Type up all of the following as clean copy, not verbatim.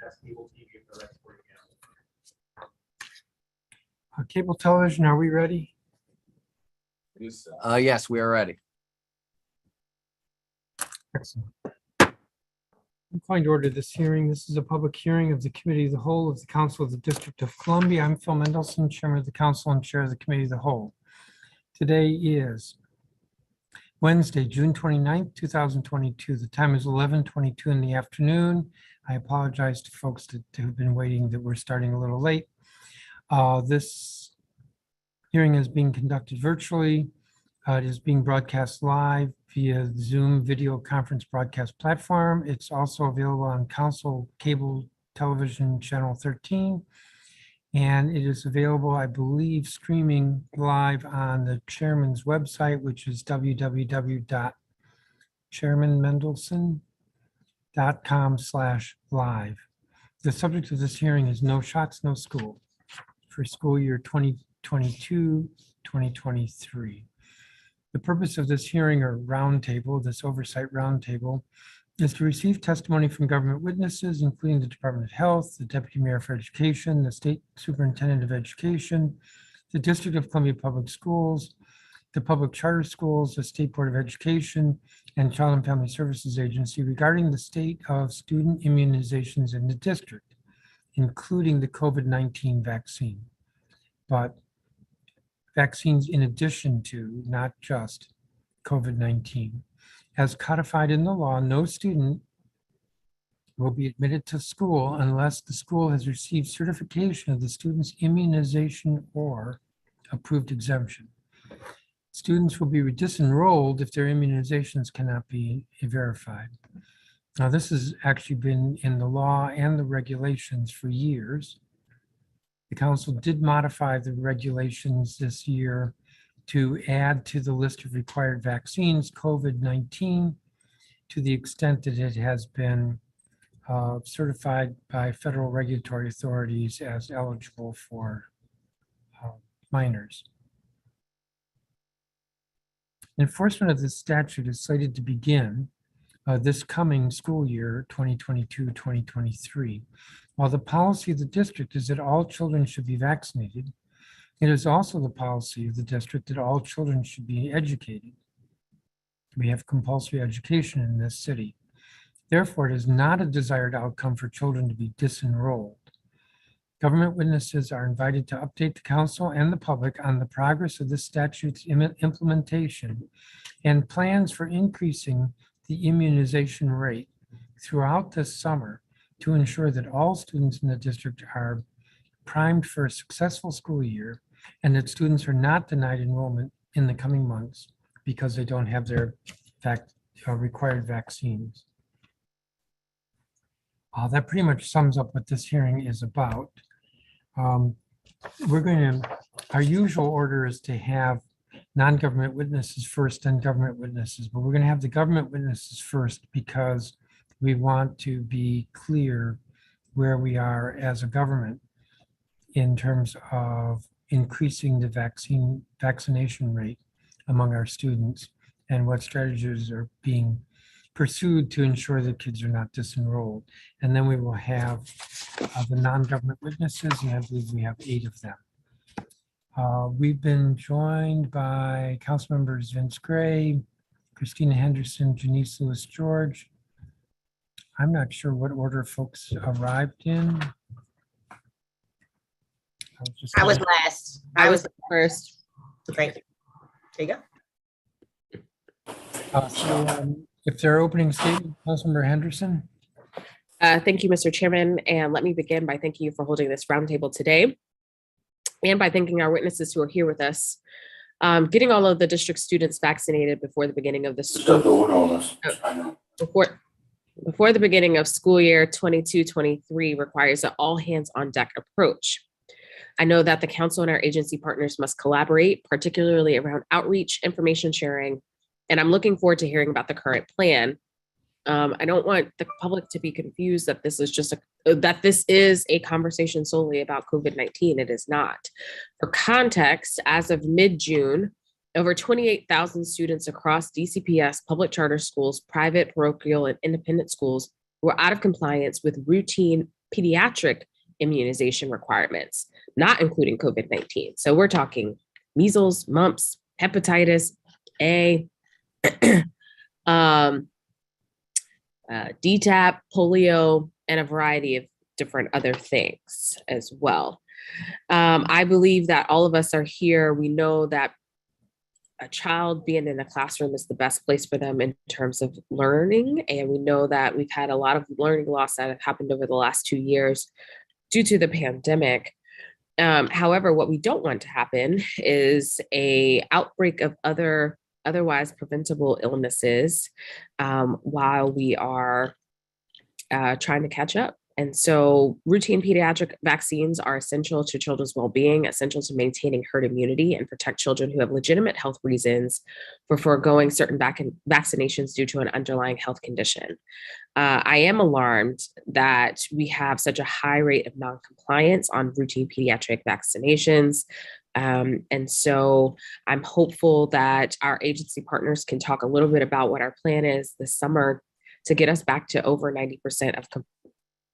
broadcast cable TV if they're exporting out. Cable television, are we ready? Yes, we are ready. Excellent. I'm calling to order this hearing. This is a public hearing of the Committee of the Whole of the Council of the District of Columbia. I'm Phil Mendelson, Chairman of the Council and Chair of the Committee of the Whole. Today is Wednesday, June 29th, 2022. The time is 11:22 in the afternoon. I apologize to folks who've been waiting that we're starting a little late. This hearing is being conducted virtually. It is being broadcast live via Zoom video conference broadcast platform. It's also available on Council Cable Television Channel 13. And it is available, I believe, streaming live on the chairman's website, which is www.chairmanmendelson.com/live. The subject of this hearing is No Shots, No School for school year 2022-2023. The purpose of this hearing or roundtable, this oversight roundtable, is to receive testimony from government witnesses, including the Department of Health, the Deputy Mayor for Education, the State Superintendent of Education, the District of Columbia Public Schools, the Public Charter Schools, the State Board of Education, and Child and Family Services Agency regarding the state of student immunizations in the district, including the COVID-19 vaccine. But vaccines in addition to, not just COVID-19. As codified in the law, no student will be admitted to school unless the school has received certification of the student's immunization or approved exemption. Students will be disenrolled if their immunizations cannot be verified. Now, this has actually been in the law and the regulations for years. The council did modify the regulations this year to add to the list of required vaccines COVID-19 to the extent that it has been certified by federal regulatory authorities as eligible for minors. Enforcement of this statute is slated to begin this coming school year, 2022-2023. While the policy of the district is that all children should be vaccinated, it is also the policy of the district that all children should be educated. We have compulsory education in this city. Therefore, it is not a desired outcome for children to be disenrolled. Government witnesses are invited to update the council and the public on the progress of this statute's implementation and plans for increasing the immunization rate throughout this summer to ensure that all students in the district are primed for a successful school year and that students are not denied enrollment in the coming months because they don't have their required vaccines. That pretty much sums up what this hearing is about. Our usual order is to have non-government witnesses first and government witnesses, but we're going to have the government witnesses first because we want to be clear where we are as a government in terms of increasing the vaccination rate among our students and what strategies are being pursued to ensure that kids are not disenrolled. And then we will have the non-government witnesses, and I believe we have 8 of them. We've been joined by council members Vince Gray, Christina Henderson, Janice Lewis George. I'm not sure what order folks arrived in. I was last. I was first. Thank you. There you go. If there are opening statements, Councilmember Henderson. Thank you, Mr. Chairman. And let me begin by thanking you for holding this roundtable today and by thanking our witnesses who are here with us. Getting all of the district students vaccinated before the beginning of the school before the beginning of school year 22-23 requires an all hands on deck approach. I know that the council and our agency partners must collaborate, particularly around outreach, information sharing, and I'm looking forward to hearing about the current plan. I don't want the public to be confused that this is a conversation solely about COVID-19. It is not. For context, as of mid-June, over 28,000 students across DCPS, public charter schools, private, parochial, and independent schools were out of compliance with routine pediatric immunization requirements, not including COVID-19. So we're talking measles, mumps, hepatitis A, DTaP, polio, and a variety of different other things as well. I believe that all of us are here. We know that a child being in a classroom is the best place for them in terms of learning. And we know that we've had a lot of learning loss that have happened over the last 2 years due to the pandemic. However, what we don't want to happen is a outbreak of otherwise preventable illnesses while we are trying to catch up. And so routine pediatric vaccines are essential to children's well-being, essential to maintaining herd immunity and protect children who have legitimate health reasons for foregoing certain vaccinations due to an underlying health condition. I am alarmed that we have such a high rate of non-compliance on routine pediatric vaccinations. And so I'm hopeful that our agency partners can talk a little bit about what our plan is this summer to get us back to over 90% of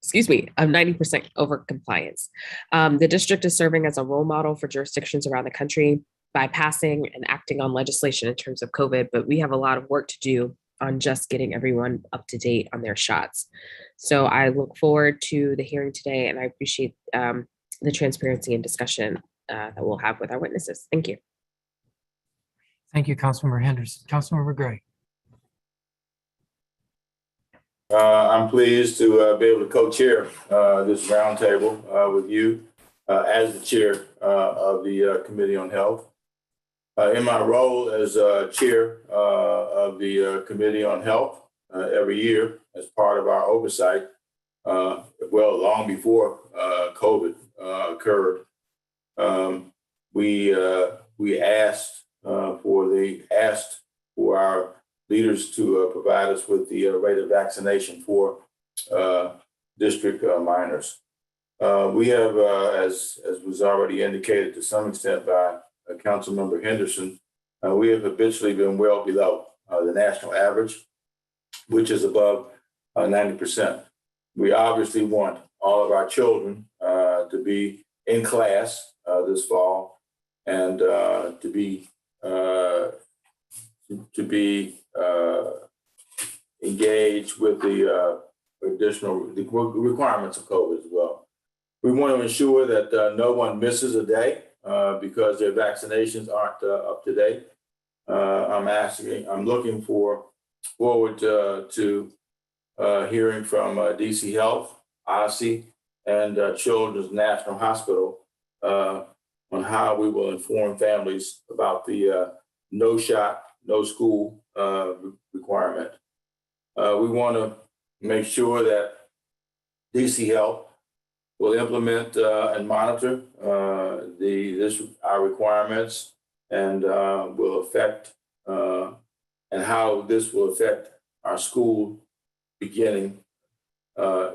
90% over compliance. The district is serving as a role model for jurisdictions around the country by passing and acting on legislation in terms of COVID, but we have a lot of work to do on just getting everyone up to date on their shots. So I look forward to the hearing today, and I appreciate the transparency and discussion that we'll have with our witnesses. Thank you. Thank you, Councilmember Henderson. Councilmember Gray. I'm pleased to be able to co-chair this roundtable with you as the chair of the Committee on Health. In my role as chair of the Committee on Health every year as part of our oversight, well, long before COVID occurred, we asked for our leaders to provide us with the rate of vaccination for district minors. We have, as was already indicated to some extent by Councilmember Henderson, we have habitually been well below the national average, which is above 90%. We obviously want all of our children to be in class this fall and to be engaged with the additional requirements of COVID as well. We want to ensure that no one misses a day because their vaccinations aren't up to date. I'm looking forward to hearing from DC Health, OSSI, and Children's National Hospital on how we will inform families about the no shot, no school requirement. We want to make sure that DC Health will implement and monitor our requirements and will affect and how this will affect our school beginning,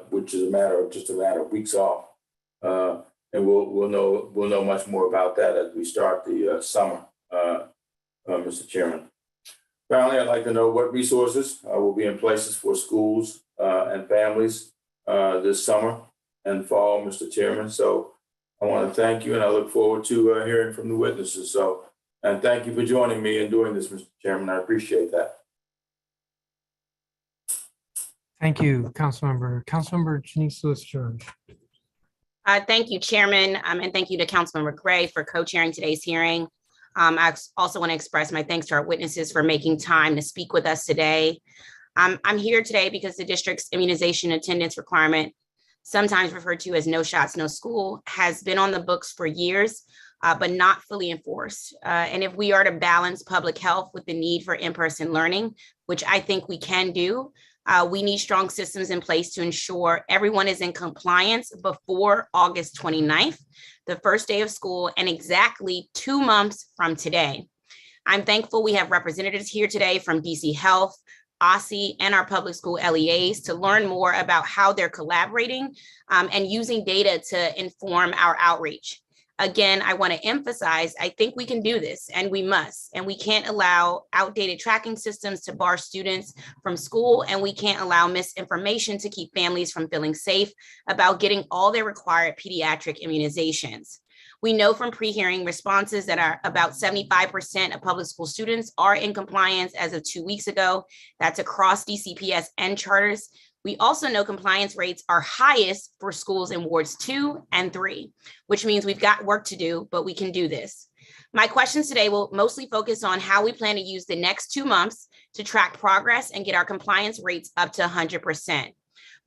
which is just a matter of weeks off. And we'll know much more about that as we start the summer, Mr. Chairman. Finally, I'd like to know what resources will be in places for schools and families this summer and fall, Mr. Chairman. So I want to thank you, and I look forward to hearing from the witnesses. And thank you for joining me in doing this, Mr. Chairman. I appreciate that. Thank you, Councilmember. Councilmember Janice Lewis-George. Thank you, Chairman, and thank you to Councilmember Gray for co-chairing today's hearing. I also want to express my thanks to our witnesses for making time to speak with us today. I'm here today because the district's immunization attendance requirement, sometimes referred to as no shots, no school, has been on the books for years, but not fully enforced. And if we are to balance public health with the need for in-person learning, which I think we can do, we need strong systems in place to ensure everyone is in compliance before August 29th, the first day of school, and exactly 2 months from today. I'm thankful we have representatives here today from DC Health, OSSI, and our public school LEAs to learn more about how they're collaborating and using data to inform our outreach. Again, I want to emphasize, I think we can do this and we must, and we can't allow outdated tracking systems to bar students from school, and we can't allow misinformation to keep families from feeling safe about getting all their required pediatric immunizations. We know from pre-hearing responses that are about 75% of public school students are in compliance as of 2 weeks ago. That's across DCPS and charters. We also know compliance rates are highest for schools in wards 2 and 3, which means we've got work to do, but we can do this. My questions today will mostly focus on how we plan to use the next 2 months to track progress and get our compliance rates up to 100%.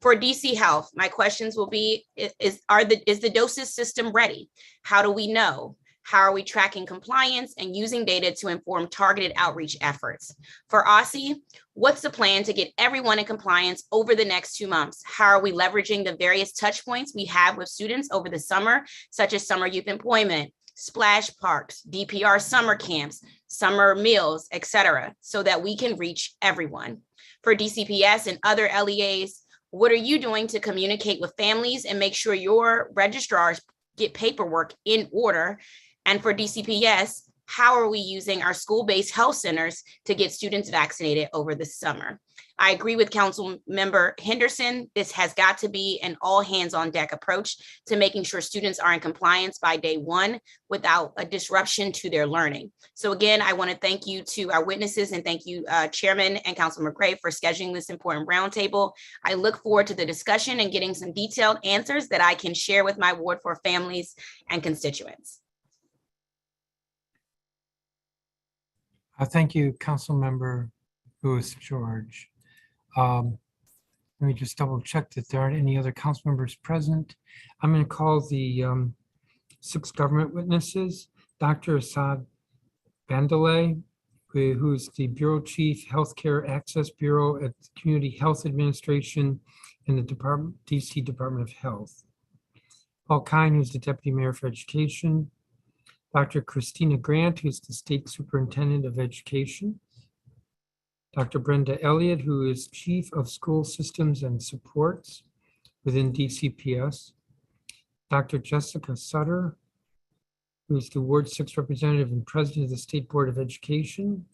For DC Health, my questions will be, is the doses system ready? How do we know? How are we tracking compliance and using data to inform targeted outreach efforts? For OSSI, what's the plan to get everyone in compliance over the next 2 months? How are we leveraging the various touch points we have with students over the summer, such as summer youth employment, splash parks, DPR summer camps, summer meals, et cetera, so that we can reach everyone? For DCPS and other LEAs, what are you doing to communicate with families and make sure your registrars get paperwork in order? And for DCPS, how are we using our school-based health centers to get students vaccinated over the summer? I agree with Council Member Henderson. This has got to be an all hands on deck approach to making sure students are in compliance by day 1 without a disruption to their learning. So again, I want to thank you to our witnesses and thank you, Chairman and Councilman McCray, for scheduling this important roundtable. I look forward to the discussion and getting some detailed answers that I can share with my ward for families and constituents. Thank you, Council Member Lewis George. Let me just double check that there aren't any other council members present. I'm going to call the 6 government witnesses. Dr. Assad Bandalay, who is the Bureau Chief, Healthcare Access Bureau at the Community Health Administration in the DC Department of Health. Paul Kine, who's the Deputy Mayor for Education. Dr. Christina Grant, who's the State Superintendent of Education. Dr. Brenda Elliott, who is Chief of School Systems and Supports within DCPS. Dr. Jessica Sutter, who is the Ward 6 representative and President of the State Board of Education.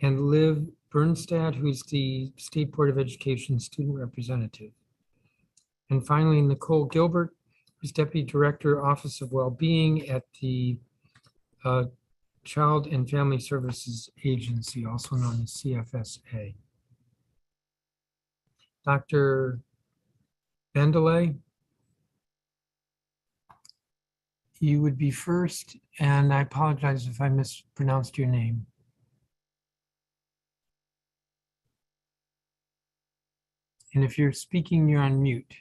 And Liv Bernstad, who's the State Board of Education Student Representative. And finally, Nicole Gilbert, who's Deputy Director, Office of Wellbeing at the Child and Family Services Agency, also known as CFSA. Dr. Bandalay, you would be first, and I apologize if I mispronounced your name. And if you're speaking, you're on mute.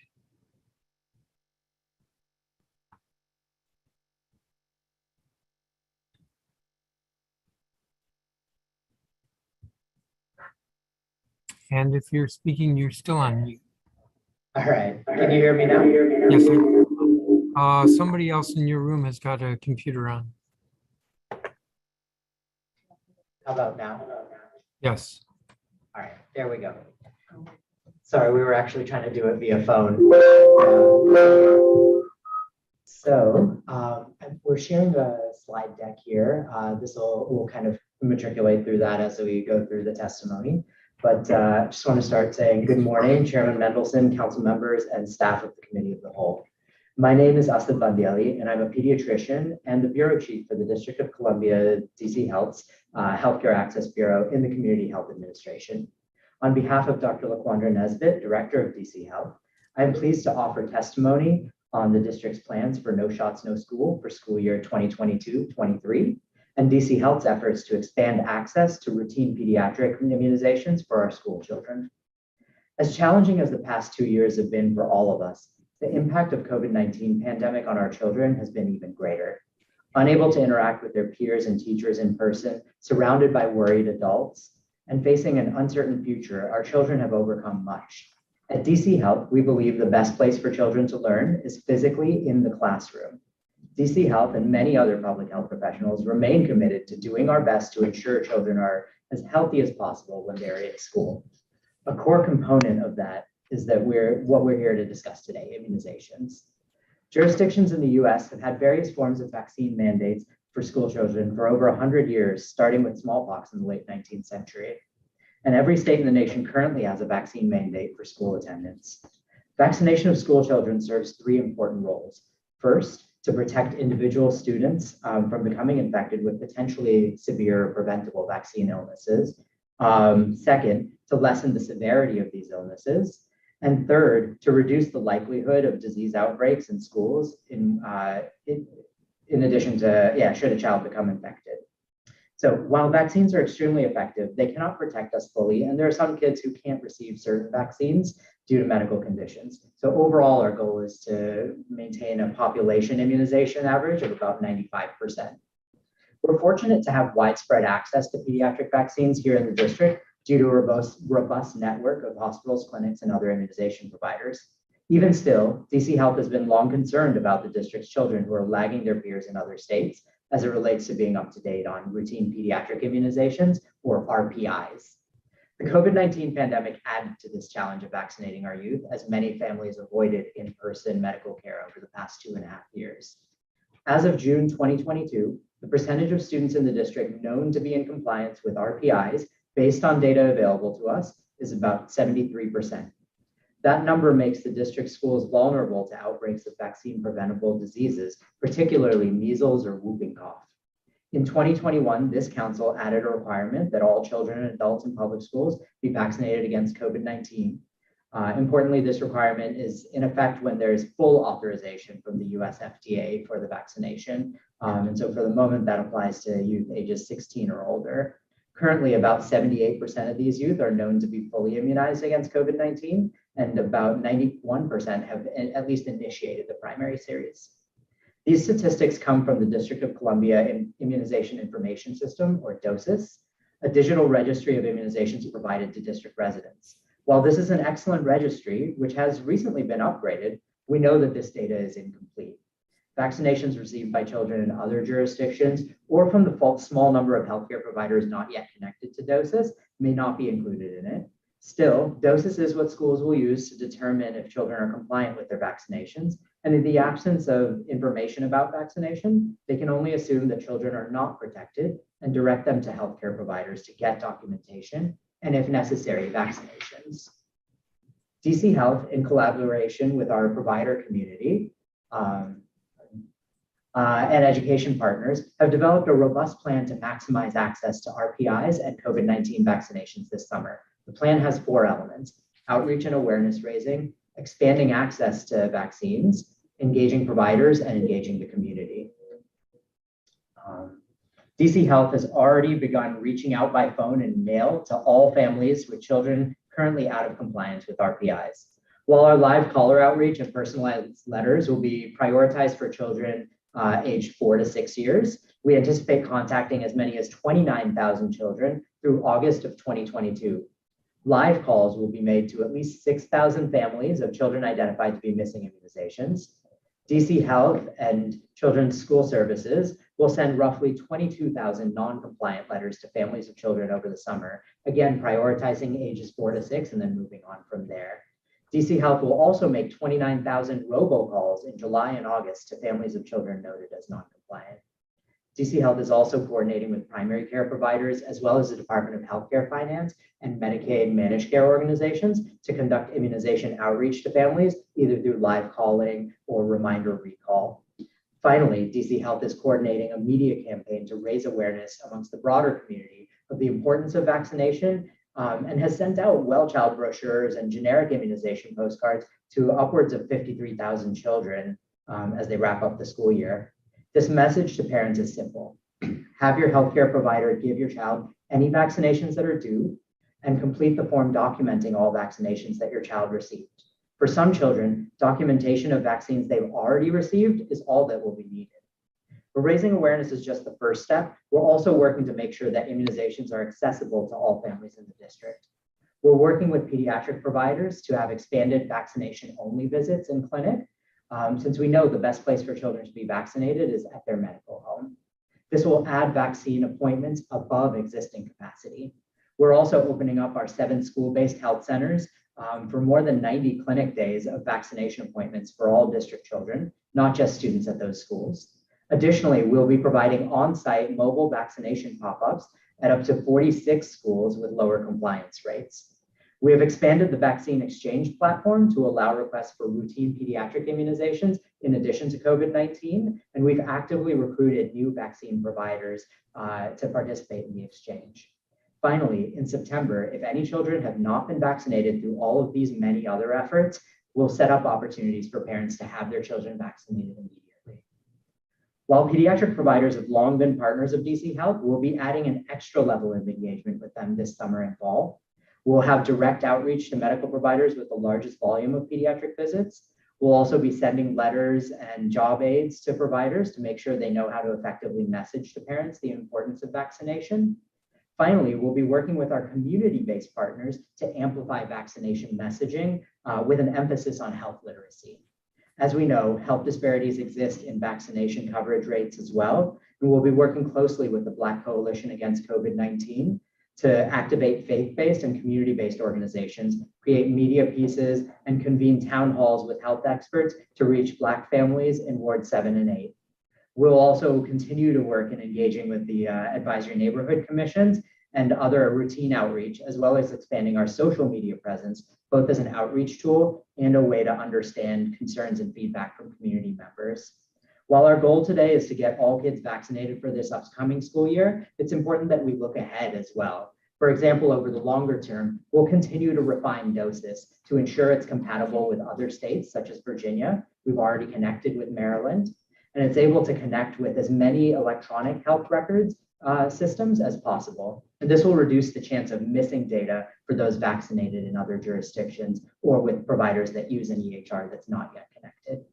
And if you're speaking, you're still on mute. All right, can you hear me now? Yes, sir. Somebody else in your room has got a computer on. How about now? Yes. All right, there we go. Sorry, we were actually trying to do it via phone. So we're sharing a slide deck here. This we'll kind of matriculate through that as we go through the testimony. But just want to start saying good morning, Chairman Mendelson, council members, and staff of the Committee of the Whole. My name is Asad Bandiali, and I'm a pediatrician and the Bureau Chief for the District of Columbia DC Health's Healthcare Access Bureau in the Community Health Administration. On behalf of Dr. Laquandra Nesbitt, Director of DC Health, I am pleased to offer testimony on the district's plans for No Shots, No School for school year 2022-23, and DC Health's efforts to expand access to routine pediatric immunizations for our school children. As challenging as the past 2 years have been for all of us, the impact of COVID-19 pandemic on our children has been even greater. Unable to interact with their peers and teachers in person, surrounded by worried adults, and facing an uncertain future, our children have overcome much. At DC Health, we believe the best place for children to learn is physically in the classroom. DC Health and many other public health professionals remain committed to doing our best to ensure children are as healthy as possible when they're in school. A core component of that is that what we're here to discuss today, immunizations. Jurisdictions in the US have had various forms of vaccine mandates for school children for over 100 years, starting with smallpox in the late 19th century. And every state in the nation currently has a vaccine mandate for school attendance. Vaccination of school children serves three important roles. First, to protect individual students from becoming infected with potentially severe or preventable vaccine illnesses. Second, to lessen the severity of these illnesses. And third, to reduce the likelihood of disease outbreaks in schools in addition to, should a child become infected. So while vaccines are extremely effective, they cannot protect us fully. And there are some kids who can't receive certain vaccines due to medical conditions. So overall, our goal is to maintain a population immunization average of about 95%. We're fortunate to have widespread access to pediatric vaccines here in the district due to a robust network of hospitals, clinics, and other immunization providers. Even still, DC Health has been long concerned about the district's children who are lagging their peers in other states as it relates to being up to date on routine pediatric immunizations, or RPIs. The COVID-19 pandemic added to this challenge of vaccinating our youth, as many families avoided in-person medical care over the past 2.5 years. As of June 2022, the percentage of students in the district known to be in compliance with RPIs, based on data available to us, is about 73%. That number makes the district schools vulnerable to outbreaks of vaccine-preventable diseases, particularly measles or whooping cough. In 2021, this council added a requirement that all children and adults in public schools be vaccinated against COVID-19. Importantly, this requirement is in effect when there is full authorization from the US FDA for the vaccination. And so for the moment, that applies to youth ages 16 or older. Currently, about 78% of these youth are known to be fully immunized against COVID-19, and about 91% have at least initiated the primary series. These statistics come from the District of Columbia Immunization Information System, or DOSIS, a digital registry of immunizations provided to district residents. While this is an excellent registry, which has recently been upgraded, we know that this data is incomplete. Vaccinations received by children in other jurisdictions or from the small number of healthcare providers not yet connected to DOSIS may not be included in it. Still, DOSIS is what schools will use to determine if children are compliant with their vaccinations. And in the absence of information about vaccination, they can only assume that children are not protected and direct them to healthcare providers to get documentation and, if necessary, vaccinations. DC Health, in collaboration with our provider community, and education partners, have developed a robust plan to maximize access to RPIs and COVID-19 vaccinations this summer. The plan has 4 elements: outreach and awareness raising, expanding access to vaccines, engaging providers, and engaging the community. DC Health has already begun reaching out by phone and mail to all families with children currently out of compliance with RPIs. While our live caller outreach and personalized letters will be prioritized for children aged 4 to 6 years, we anticipate contacting as many as 29,000 children through August of 2022. Live calls will be made to at least 6,000 families of children identified to be missing immunizations. DC Health and Children's School Services will send roughly 22,000 non-compliant letters to families of children over the summer, again, prioritizing ages 4 to 6 and then moving on from there. DC Health will also make 29,000 robocalls in July and August to families of children noted as non-compliant. DC Health is also coordinating with primary care providers, as well as the Department of Healthcare Finance and Medicaid managed care organizations, to conduct immunization outreach to families, either through live calling or reminder recall. Finally, DC Health is coordinating a media campaign to raise awareness amongst the broader community of the importance of vaccination, and has sent out well child brochures and generic immunization postcards to upwards of 53,000 children as they wrap up the school year. This message to parents is simple: have your healthcare provider give your child any vaccinations that are due, and complete the form documenting all vaccinations that your child received. For some children, documentation of vaccines they've already received is all that will be needed. But raising awareness is just the first step. We're also working to make sure that immunizations are accessible to all families in the district. We're working with pediatric providers to have expanded vaccination-only visits in clinic, since we know the best place for children to be vaccinated is at their medical home. This will add vaccine appointments above existing capacity. We're also opening up our 7 school-based health centers for more than 90 clinic days of vaccination appointments for all district children, not just students at those schools. Additionally, we'll be providing on-site mobile vaccination pop-ups at up to 46 schools with lower compliance rates. We have expanded the vaccine exchange platform to allow requests for routine pediatric immunizations in addition to COVID-19, and we've actively recruited new vaccine providers to participate in the exchange. Finally, in September, if any children have not been vaccinated through all of these many other efforts, we'll set up opportunities for parents to have their children vaccinated immediately. While pediatric providers have long been partners of DC Health, we'll be adding an extra level of engagement with them this summer and fall. We'll have direct outreach to medical providers with the largest volume of pediatric visits. We'll also be sending letters and job aids to providers to make sure they know how to effectively message to parents the importance of vaccination. Finally, we'll be working with our community-based partners to amplify vaccination messaging with an emphasis on health literacy. As we know, health disparities exist in vaccination coverage rates as well, and we'll be working closely with the Black Coalition Against COVID-19 to activate faith-based and community-based organizations, create media pieces, and convene town halls with health experts to reach Black families in Ward 7 and 8. We'll also continue to work in engaging with the advisory neighborhood commissions and other routine outreach, as well as expanding our social media presence, both as an outreach tool and a way to understand concerns and feedback from community members. While our goal today is to get all kids vaccinated for this upcoming school year, it's important that we look ahead as well. For example, over the longer term, we'll continue to refine doses to ensure it's compatible with other states, such as Virginia. We've already connected with Maryland, and it's able to connect with as many electronic health records systems as possible. And this will reduce the chance of missing data for those vaccinated in other jurisdictions or with providers that use an EHR that's not yet connected.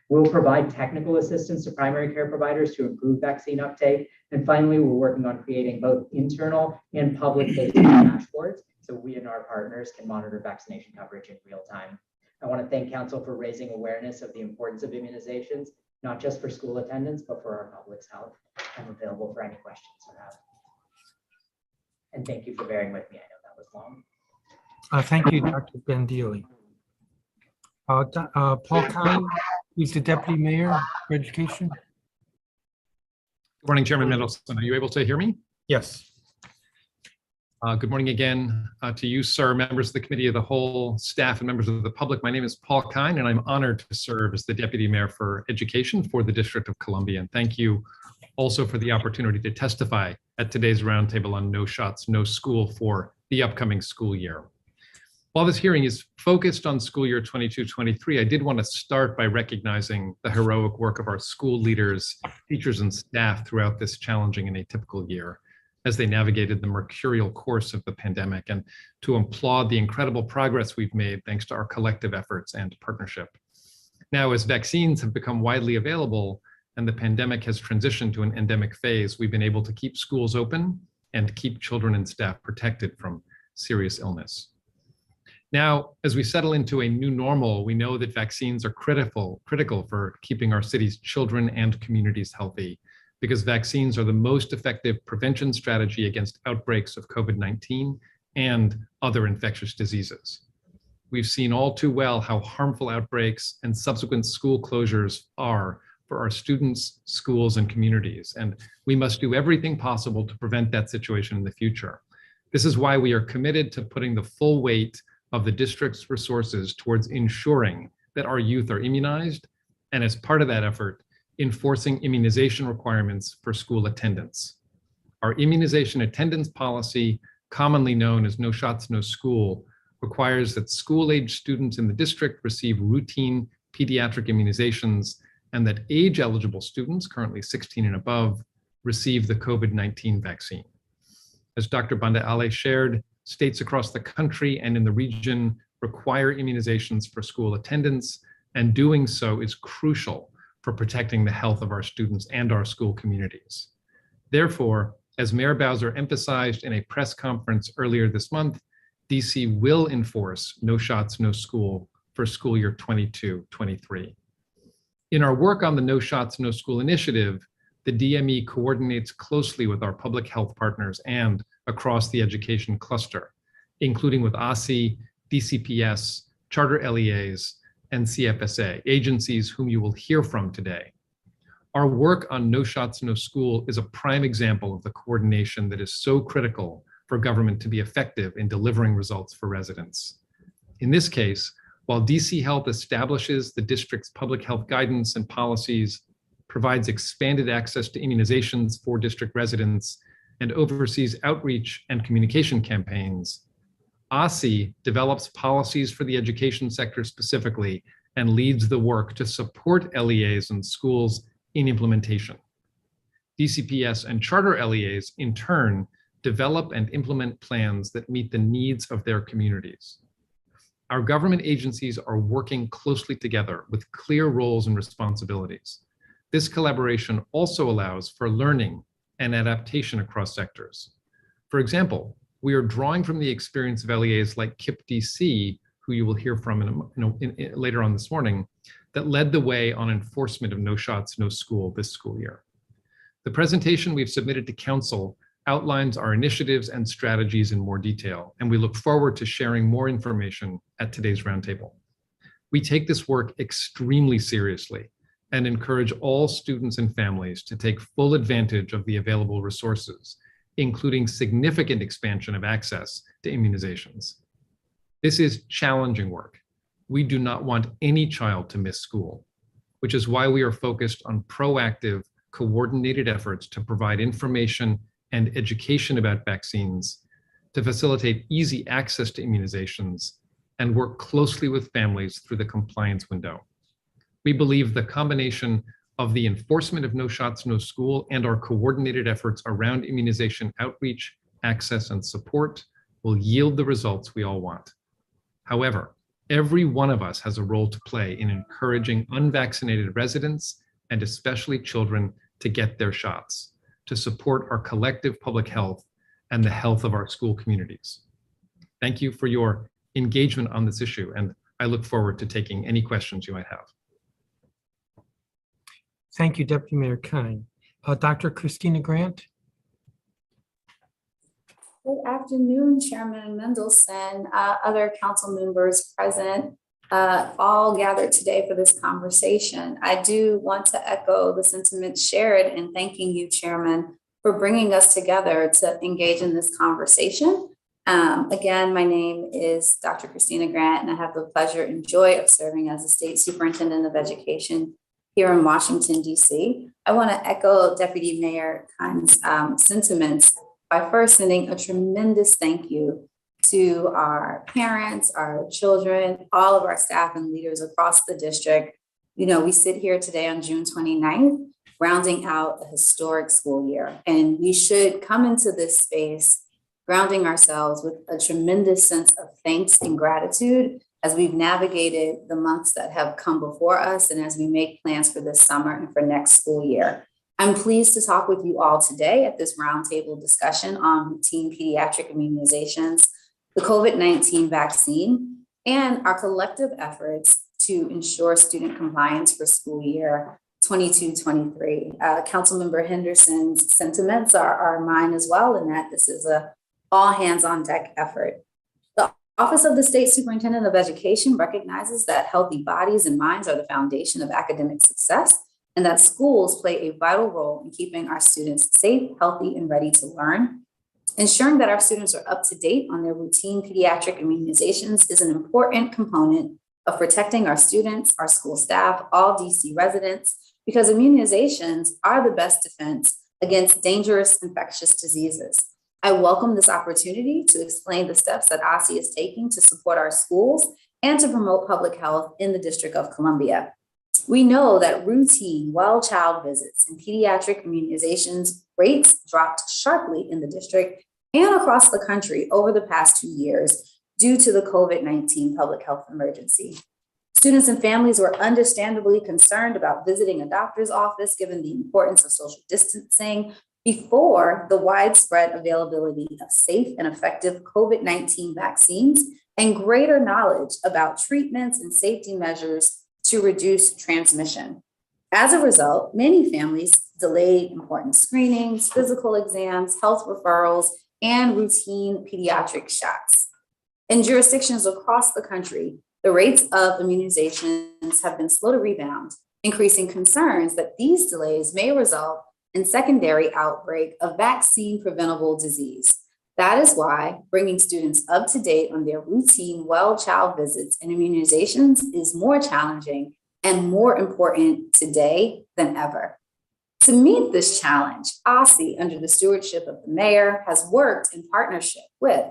We'll provide technical assistance to primary care providers to improve vaccine uptake. And finally, we're working on creating both internal and public-facing dashboards so we and our partners can monitor vaccination coverage in real time. I want to thank Council for raising awareness of the importance of immunizations, not just for school attendance, but for our public's health. I'm available for any questions you have. And thank you for bearing with me. I know that was long. Thank you, Dr. Bandioli. Paul Kine, who's the Deputy Mayor for Education. Good morning, Chairman Mendelson. Are you able to hear me? Yes. Good morning again to you, sir, members of the Committee of the Whole, staff, and members of the public. My name is Paul Kine, and I'm honored to serve as the Deputy Mayor for Education for the District of Columbia. And thank you also for the opportunity to testify at today's roundtable on No Shots, No School for the upcoming school year. While this hearing is focused on school year 22-23, I did want to start by recognizing the heroic work of our school leaders, teachers, and staff throughout this challenging and atypical year as they navigated the mercurial course of the pandemic, and to applaud the incredible progress we've made thanks to our collective efforts and partnership. Now, as vaccines have become widely available and the pandemic has transitioned to an endemic phase, we've been able to keep schools open and keep children and staff protected from serious illness. Now, as we settle into a new normal, we know that vaccines are critical for keeping our city's children and communities healthy, because vaccines are the most effective prevention strategy against outbreaks of COVID-19 and other infectious diseases. We've seen all too well how harmful outbreaks and subsequent school closures are for our students, schools, and communities, and we must do everything possible to prevent that situation in the future. This is why we are committed to putting the full weight of the district's resources towards ensuring that our youth are immunized, and as part of that effort, enforcing immunization requirements for school attendance. Our immunization attendance policy, commonly known as No Shots, No School, requires that school-age students in the district receive routine pediatric immunizations and that age-eligible students, currently 16 and above, receive the COVID-19 vaccine. As Dr. Bandioli shared, states across the country and in the region require immunizations for school attendance, and doing so is crucial for protecting the health of our students and our school communities. Therefore, as Mayor Bowser emphasized in a press conference earlier this month, DC will enforce No Shots, No School for school year 22-23. In our work on the No Shots, No School initiative, the DME coordinates closely with our public health partners and across the education cluster, including with OSSI, DCPS, charter LEAs, and CFSA, agencies whom you will hear from today. Our work on No Shots, No School is a prime example of the coordination that is so critical for government to be effective in delivering results for residents. In this case, while DC Health establishes the district's public health guidance and policies, provides expanded access to immunizations for district residents, and oversees outreach and communication campaigns, OSSI develops policies for the education sector specifically and leads the work to support LEAs and schools in implementation. DCPS and charter LEAs, in turn, develop and implement plans that meet the needs of their communities. Our government agencies are working closely together with clear roles and responsibilities. This collaboration also allows for learning and adaptation across sectors. For example, we are drawing from the experience of LEAs like KIP DC, who you will hear from later on this morning, that led the way on enforcement of No Shots, No School this school year. The presentation we've submitted to Council outlines our initiatives and strategies in more detail, and we look forward to sharing more information at today's roundtable. We take this work extremely seriously and encourage all students and families to take full advantage of the available resources, including significant expansion of access to immunizations. This is challenging work. We do not want any child to miss school, which is why we are focused on proactive, coordinated efforts to provide information and education about vaccines, to facilitate easy access to immunizations, and work closely with families through the compliance window. We believe the combination of the enforcement of No Shots, No School and our coordinated efforts around immunization outreach, access, and support will yield the results we all want. However, every one of us has a role to play in encouraging unvaccinated residents, and especially children, to get their shots, to support our collective public health and the health of our school communities. Thank you for your engagement on this issue, and I look forward to taking any questions you might have. Thank you, Deputy Mayor Kine. Dr. Christina Grant. Good afternoon, Chairman Mendelson, other council members present, all gathered today for this conversation. I do want to echo the sentiments shared in thanking you, Chairman, for bringing us together to engage in this conversation. Again, my name is Dr. Christina Grant, and I have the pleasure and joy of serving as the State Superintendent of Education here in Washington, D.C. I want to echo Deputy Mayor Kine's sentiments by first sending a tremendous thank you to our parents, our children, all of our staff and leaders across the district. You know, we sit here today on June 29th, rounding out a historic school year, and we should come into this space grounding ourselves with a tremendous sense of thanks and gratitude as we've navigated the months that have come before us and as we make plans for this summer and for next school year. I'm pleased to talk with you all today at this roundtable discussion on routine pediatric immunizations, the COVID-19 vaccine, and our collective efforts to ensure student compliance for school year 22-23. Councilmember Henderson's sentiments are mine as well, in that this is a all hands on deck effort. The Office of the State Superintendent of Education recognizes that healthy bodies and minds are the foundation of academic success, and that schools play a vital role in keeping our students safe, healthy, and ready to learn. Ensuring that our students are up to date on their routine pediatric immunizations is an important component of protecting our students, our school staff, all DC residents, because immunizations are the best defense against dangerous infectious diseases. I welcome this opportunity to explain the steps that OSSI is taking to support our schools and to promote public health in the District of Columbia. We know that routine well-child visits and pediatric immunizations rates dropped sharply in the district and across the country over the past 2 years due to the COVID-19 public health emergency. Students and families were understandably concerned about visiting a doctor's office given the importance of social distancing before the widespread availability of safe and effective COVID-19 vaccines and greater knowledge about treatments and safety measures to reduce transmission. As a result, many families delayed important screenings, physical exams, health referrals, and routine pediatric shots. In jurisdictions across the country, the rates of immunizations have been slow to rebound, increasing concerns that these delays may result in secondary outbreak of vaccine preventable disease. That is why bringing students up to date on their routine well child visits and immunizations is more challenging and more important today than ever. To meet this challenge, OSSI, under the stewardship of the mayor, has worked in partnership with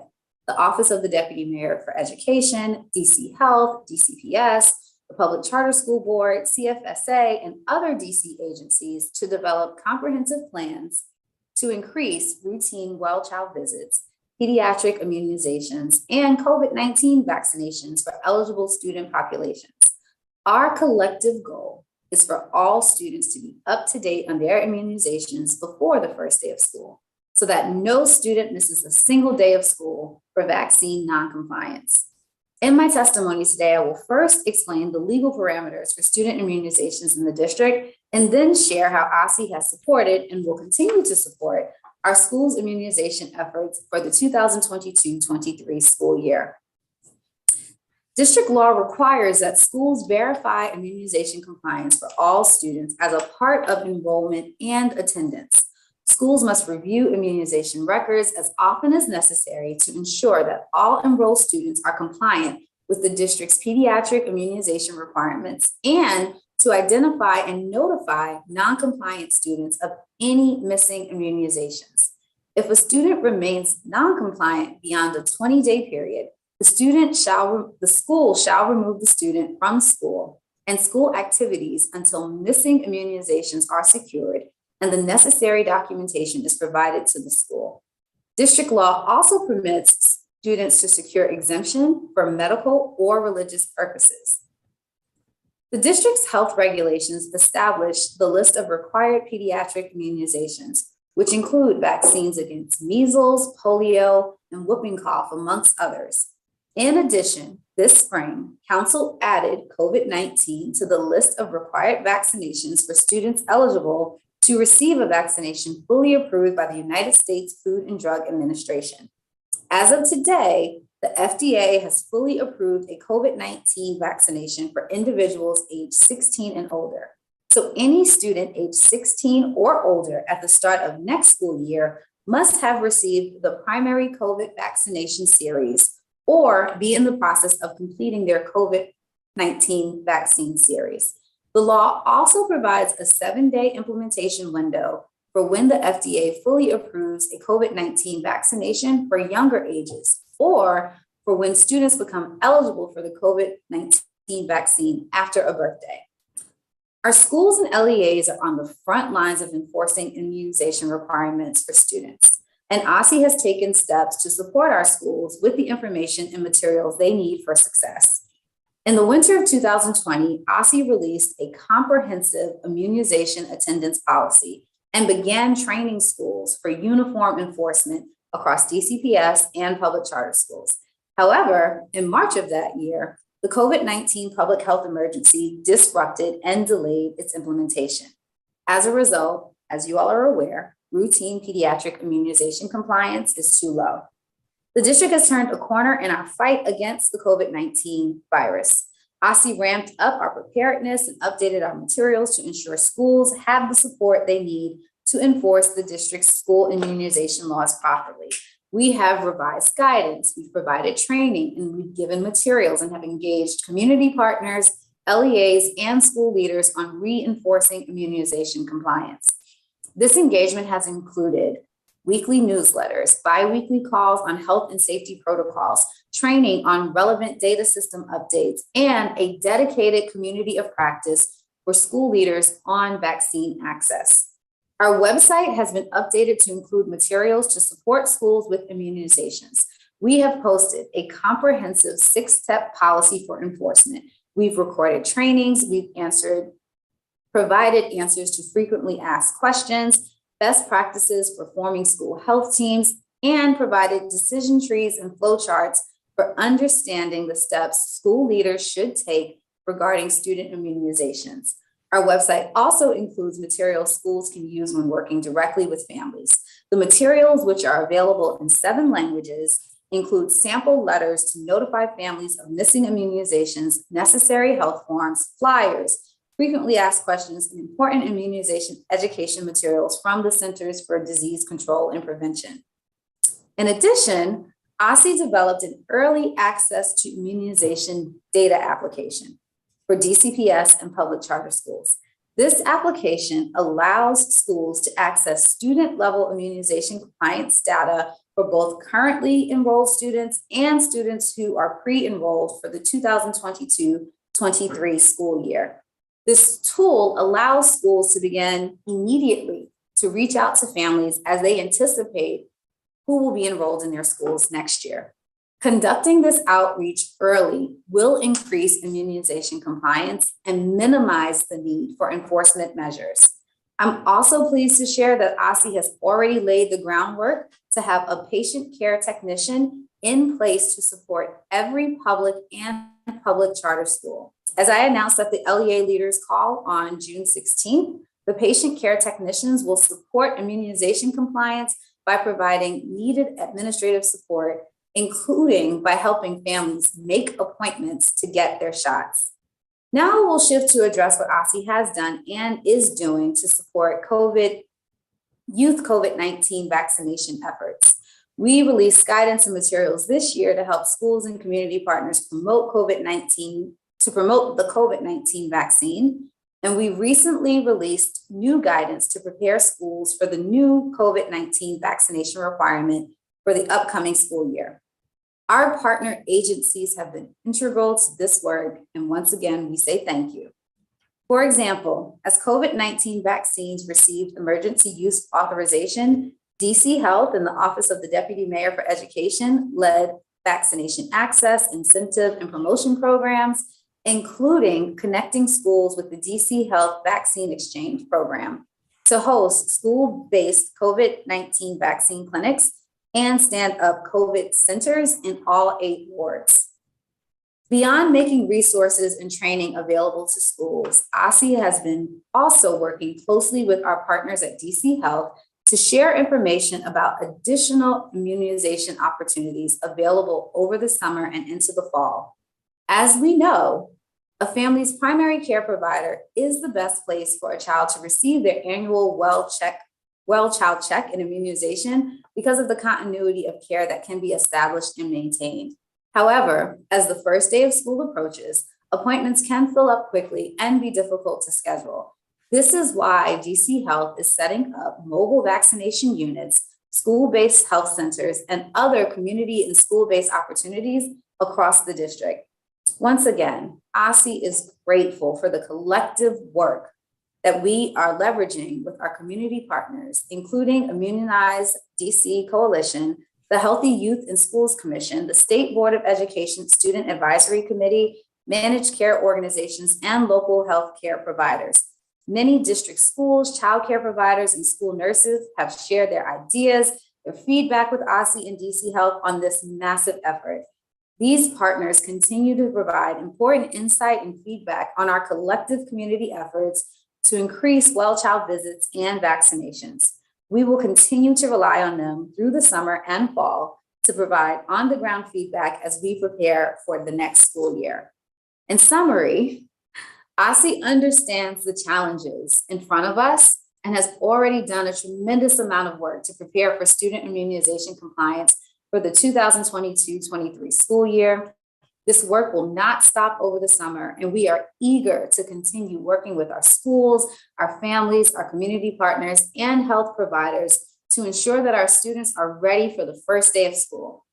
the Office of the Deputy Mayor for Education, DC Health, DCPS, the Public Charter School Board, Cfsa, and other DC agencies to develop comprehensive plans to increase routine well child visits, pediatric immunizations, and COVID-19 vaccinations for eligible student populations. Our collective goal is for all students to be up to date on their immunizations before the first day of school, so that no student misses a single day of school for vaccine noncompliance. In my testimony today, I will first explain the legal parameters for student immunizations in the district, and then share how OSSI has supported and will continue to support our school's immunization efforts for the 2022-23 school year. District law requires that schools verify immunization compliance for all students as a part of enrollment and attendance. Schools must review immunization records as often as necessary to ensure that all enrolled students are compliant with the district's pediatric immunization requirements, and to identify and notify non-compliant students of any missing immunizations. If a student remains non-compliant beyond a 20-day period, the school shall remove the student from school and school activities until missing immunizations are secured and the necessary documentation is provided to the school. District law also permits students to secure exemption for medical or religious purposes. The district's health regulations establish the list of required pediatric immunizations, which include vaccines against measles, polio, and whooping cough, amongst others. In addition, this spring, Council added COVID-19 to the list of required vaccinations for students eligible to receive a vaccination fully approved by the United States Food and Drug Administration. As of today, the FDA has fully approved a COVID-19 vaccination for individuals aged 16 and older. So any student aged 16 or older at the start of next school year must have received the primary COVID vaccination series or be in the process of completing their COVID-19 vaccine series. The law also provides a 7-day implementation window for when the FDA fully approves a COVID-19 vaccination for younger ages, or for when students become eligible for the COVID-19 vaccine after a birthday. Our schools and LEAs are on the front lines of enforcing immunization requirements for students, and OSSI has taken steps to support our schools with the information and materials they need for success. In the winter of 2020, OSSI released a comprehensive immunization attendance policy and began training schools for uniform enforcement across DCPS and public charter schools. However, in March of that year, the COVID-19 public health emergency disrupted and delayed its implementation. As a result, as you all are aware, routine pediatric immunization compliance is too low. The district has turned a corner in our fight against the COVID-19 virus. OSSI ramped up our preparedness and updated our materials to ensure schools have the support they need to enforce the district's school immunization laws properly. We have revised guidance, we've provided training, and we've given materials and have engaged community partners, LEAs, and school leaders on reinforcing immunization compliance. This engagement has included weekly newsletters, bi-weekly calls on health and safety protocols, training on relevant data system updates, and a dedicated community of practice for school leaders on vaccine access. Our website has been updated to include materials to support schools with immunizations. We have posted a comprehensive 6-step policy for enforcement. We've recorded trainings, we've provided answers to frequently asked questions, best practices for forming school health teams, and provided decision trees and flowcharts for understanding the steps school leaders should take regarding student immunizations. Our website also includes materials schools can use when working directly with families. The materials, which are available in 7 languages, include sample letters to notify families of missing immunizations, necessary health forms, flyers, frequently asked questions, and important immunization education materials from the Centers for Disease Control and Prevention. In addition, OSSI developed an early access to immunization data application for DCPS and public charter schools. This application allows schools to access student-level immunization compliance data for both currently enrolled students and students who are pre-enrolled for the 2022-23 school year. This tool allows schools to begin immediately to reach out to families as they anticipate who will be enrolled in their schools next year. Conducting this outreach early will increase immunization compliance and minimize the need for enforcement measures. I'm also pleased to share that OSSI has already laid the groundwork to have a patient care technician in place to support every public and public charter school. As I announced at the LEA Leaders Call on June 16th, the patient care technicians will support immunization compliance by providing needed administrative support, including by helping families make appointments to get their shots. Now we'll shift to address what OSSI has done and is doing to support youth COVID-19 vaccination efforts. We released guidance and materials this year to help schools and community partners promote the COVID-19 vaccine. And we recently released new guidance to prepare schools for the new COVID-19 vaccination requirement for the upcoming school year. Our partner agencies have been integral to this work, and once again, we say thank you. For example, as COVID-19 vaccines received emergency use authorization, DC Health and the Office of the Deputy Mayor for Education led vaccination access, incentive, and promotion programs, including connecting schools with the DC Health Vaccine Exchange Program to host school-based COVID-19 vaccine clinics and stand up COVID centers in all 8 wards. Beyond making resources and training available to schools, OSSI has been also working closely with our partners at DC Health to share information about additional immunization opportunities available over the summer and into the fall. As we know, a family's primary care provider is the best place for a child to receive their annual well child check and immunization because of the continuity of care that can be established and maintained. However, as the first day of school approaches, appointments can fill up quickly and be difficult to schedule. This is why DC Health is setting up mobile vaccination units, school-based health centers, and other community and school-based opportunities across the district. Once again, OSSI is grateful for the collective work that we are leveraging with our community partners, including Immunize DC Coalition, the Healthy Youth in Schools Commission, the State Board of Education Student Advisory Committee, managed care organizations, and local health care providers. Many district schools, child care providers, and school nurses have shared their ideas, their feedback with OSSI and DC Health on this massive effort. These partners continue to provide important insight and feedback on our collective community efforts to increase well child visits and vaccinations. We will continue to rely on them through the summer and fall to provide on-the-ground feedback as we prepare for the next school year. In summary, OSSI understands the challenges in front of us and has already done a tremendous amount of work to prepare for student immunization compliance for the 2022-23 school year. This work will not stop over the summer, and we are eager to continue working with our schools, our families, our community partners, and health providers to ensure that our students are ready for the first day of school.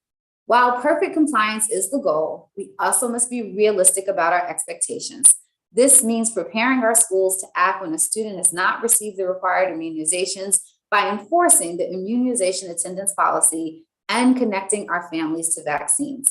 While perfect compliance is the goal, we also must be realistic about our expectations. This means preparing our schools to act when a student has not received the required immunizations by enforcing the immunization attendance policy and connecting our families to vaccines.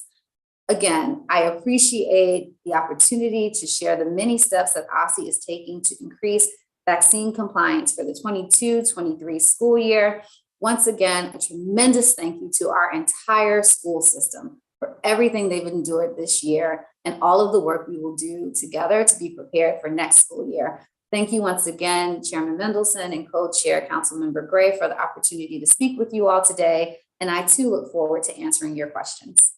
Again, I appreciate the opportunity to share the many steps that OSSI is taking to increase vaccine compliance for the 22-23 school year. Once again, a tremendous thank you to our entire school system for everything they've endured this year and all of the work we will do together to be prepared for next school year. Thank you once again, Chairman Mendelson and Co-Chair Councilmember Gray, for the opportunity to speak with you all today. And I too look forward to answering your questions.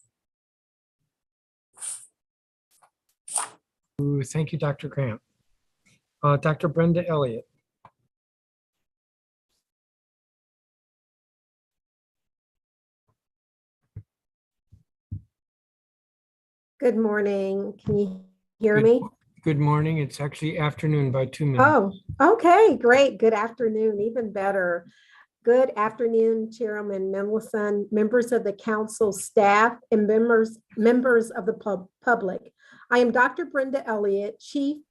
Ooh, thank you, Dr. Grant. Dr. Brenda Elliott. Good morning. Can you hear me? Good morning. It's actually afternoon by 2 minutes. Oh, okay, great. Good afternoon, even better. Good afternoon, Chairman Mendelson, members of the council, staff, and members of the public. I am Dr. Brenda Elliott, Chief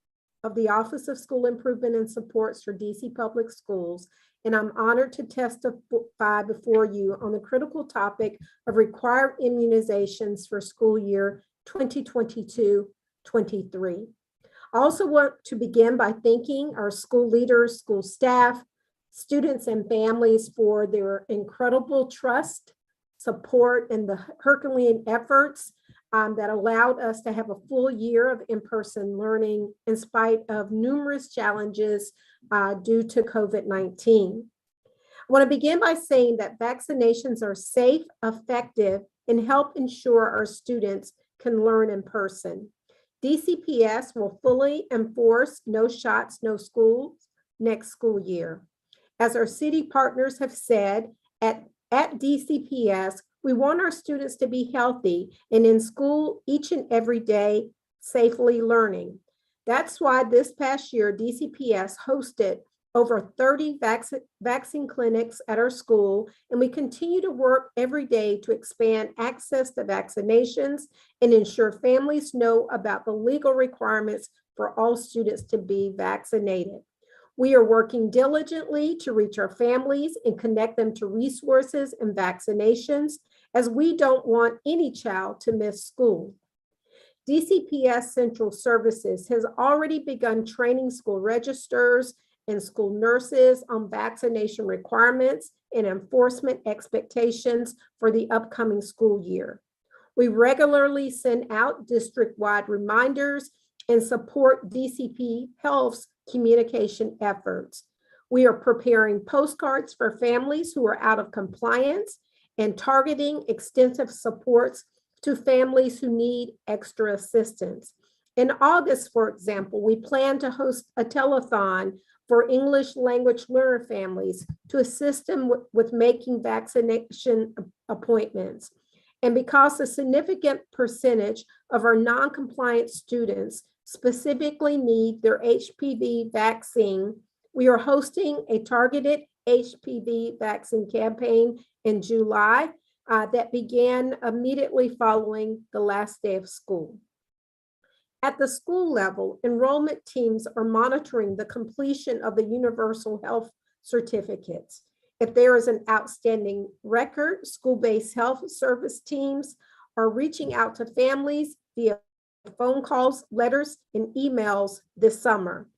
of the Office of School Improvement and Supports for DC Public Schools, and I'm honored to testify before you on the critical topic of required immunizations for school year 2022-23. I also want to begin by thanking our school leaders, school staff, students, and families for their incredible trust, support, and the Herculean efforts that allowed us to have a full year of in-person learning in spite of numerous challenges due to COVID-19. I want to begin by saying that vaccinations are safe, effective, and help ensure our students can learn in person. DCPS will fully enforce no shots, no schools next school year. As our city partners have said, at DCPS, we want our students to be healthy and in school each and every day, safely learning. That's why this past year, DCPS hosted over 30 vaccine clinics at our school, and we continue to work every day to expand access to vaccinations and ensure families know about the legal requirements for all students to be vaccinated. We are working diligently to reach our families and connect them to resources and vaccinations, as we don't want any child to miss school. DCPS Central Services has already begun training school registers and school nurses on vaccination requirements and enforcement expectations for the upcoming school year. We regularly send out district-wide reminders and support DCP Health's communication efforts. We are preparing postcards for families who are out of compliance and targeting extensive supports to families who need extra assistance. In August, for example, we plan to host a telethon for English language learner families to assist them with making vaccination appointments. And because a significant percentage of our non-compliant students specifically need their HPV vaccine, we are hosting a targeted HPV vaccine campaign in July that began immediately following the last day of school. At the school level, enrollment teams are monitoring the completion of the universal health certificates. If there is an outstanding record, school-based health service teams are reaching out to families via phone calls, letters, and emails this summer.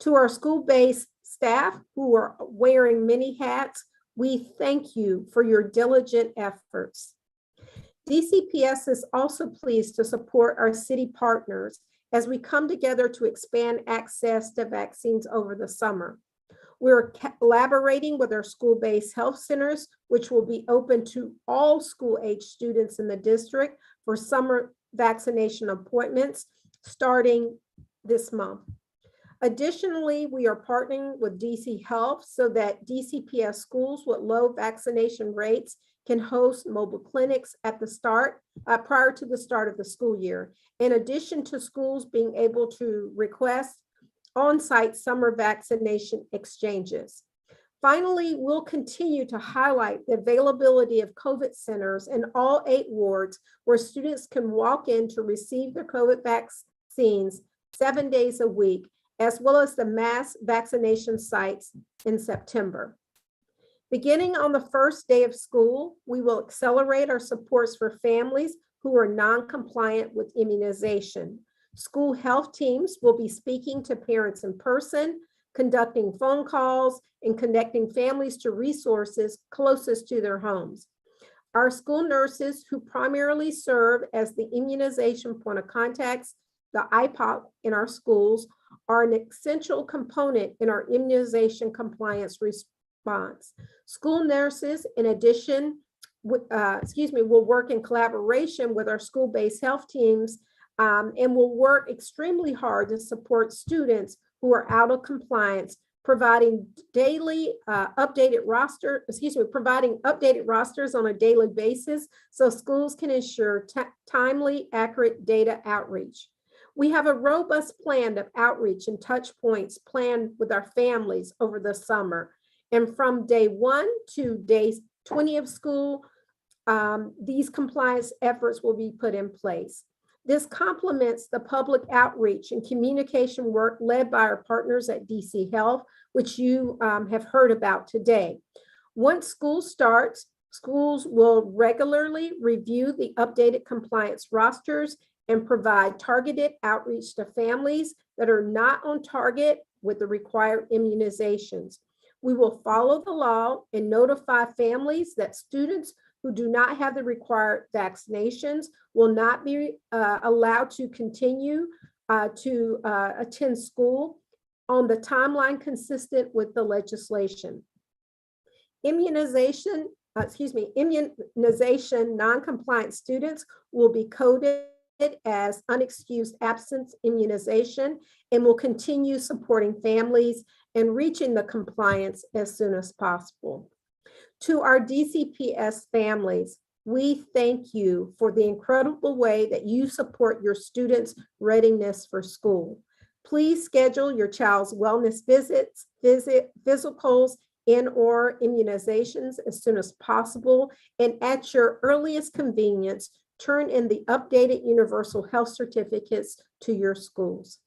To our school-based staff who are wearing many hats, we thank you for your diligent efforts. DCPS is also pleased to support our city partners as we come together to expand access to vaccines over the summer. We're collaborating with our school-based health centers, which will be open to all school-age students in the district for summer vaccination appointments starting this month. Additionally, we are partnering with DC Health so that DCPS schools with low vaccination rates can host mobile clinics at the start, prior to the start of the school year, in addition to schools being able to request on-site summer vaccination exchanges. Finally, we'll continue to highlight the availability of COVID centers in all 8 wards where students can walk in to receive their COVID vaccines 7 days a week, as well as the mass vaccination sites in September. Beginning on the first day of school, we will accelerate our supports for families who are non-compliant with immunization. School health teams will be speaking to parents in person, conducting phone calls, and connecting families to resources closest to their homes. Our school nurses, who primarily serve as the immunization point of contacts, the IPOC in our schools, are an essential component in our immunization compliance response. School nurses, in addition, will work in collaboration with our school-based health teams and will work extremely hard to support students who are out of compliance, providing updated rosters on a daily basis so schools can ensure timely, accurate data outreach. We have a robust plan of outreach and touch points planned with our families over the summer. And from day 1 to day 20 of school, these compliance efforts will be put in place. This complements the public outreach and communication work led by our partners at DC Health, which you have heard about today. Once school starts, schools will regularly review the updated compliance rosters and provide targeted outreach to families that are not on target with the required immunizations. We will follow the law and notify families that students who do not have the required vaccinations will not be allowed to continue to attend school on the timeline consistent with the legislation. Immunization non-compliant students will be coded as unexcused absence immunization and will continue supporting families and reaching the compliance as soon as possible. To our DCPS families, we thank you for the incredible way that you support your students' readiness for school. Please schedule your child's wellness visits, physicals, and/or immunizations as soon as possible, and at your earliest convenience, turn in the updated universal health certificates to your schools.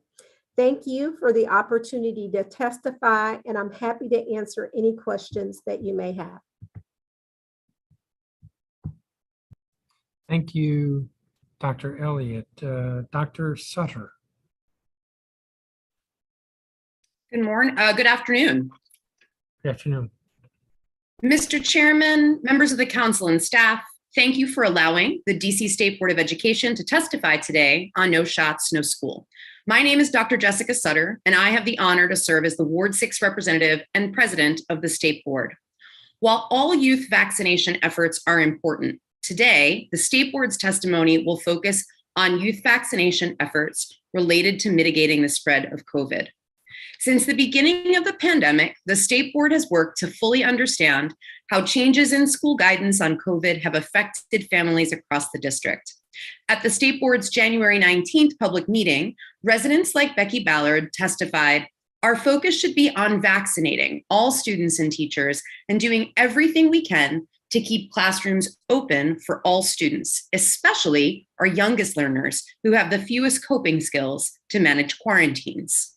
Thank you for the opportunity to testify, and I'm happy to answer any questions that you may have. Thank you, Dr. Elliott. Dr. Sutter. Good morning. Good afternoon. Good afternoon. Mr. Chairman, members of the council and staff, thank you for allowing the DC State Board of Education to testify today on No Shots, No School. My name is Dr. Jessica Sutter, and I have the honor to serve as the Ward 6 representative and president of the State Board. While all youth vaccination efforts are important, today, the State Board's testimony will focus on youth vaccination efforts related to mitigating the spread of COVID. Since the beginning of the pandemic, the State Board has worked to fully understand how changes in school guidance on COVID have affected families across the district. At the State Board's January 19th public meeting, residents like Becky Ballard testified, "Our focus should be on vaccinating all students and teachers and doing everything we can to keep classrooms open for all students, especially our youngest learners who have the fewest coping skills to manage quarantines."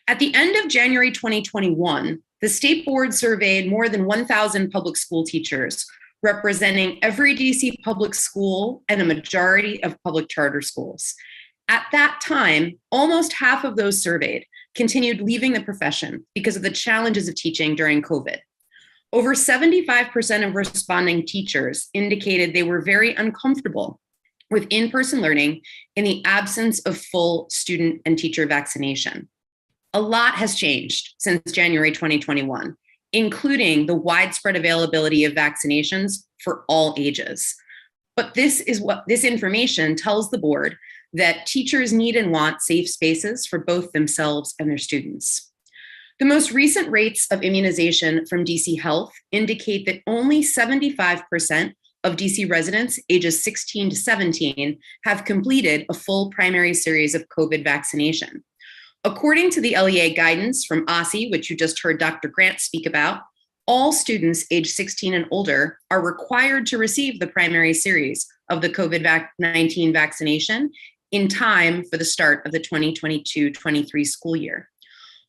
At the end of January 2021, the State Board surveyed more than 1,000 public school teachers, representing every DC public school and a majority of public charter schools. At that time, almost half of those surveyed continued leaving the profession because of the challenges of teaching during COVID. Over 75% of responding teachers indicated they were very uncomfortable with in-person learning in the absence of full student and teacher vaccination. A lot has changed since January 2021, including the widespread availability of vaccinations for all ages. But this information tells the board that teachers need and want safe spaces for both themselves and their students. The most recent rates of immunization from DC Health indicate that only 75% of DC residents ages 16 to 17 have completed a full primary series of COVID vaccination. According to the LEA guidance from OSSI, which you just heard Dr. Grant speak about, all students age 16 and older are required to receive the primary series of the COVID-19 vaccination in time for the start of the 2022-23 school year.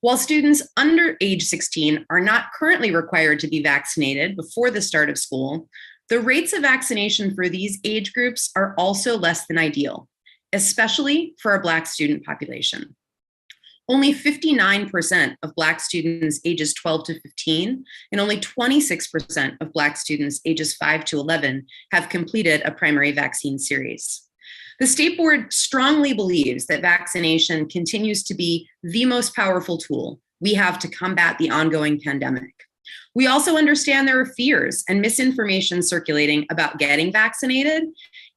While students under age 16 are not currently required to be vaccinated before the start of school, the rates of vaccination for these age groups are also less than ideal, especially for our Black student population. Only 59% of Black students ages 12 to 15 and only 26% of Black students ages 5 to 11 have completed a primary vaccine series. The State Board strongly believes that vaccination continues to be the most powerful tool we have to combat the ongoing pandemic. We also understand there are fears and misinformation circulating about getting vaccinated,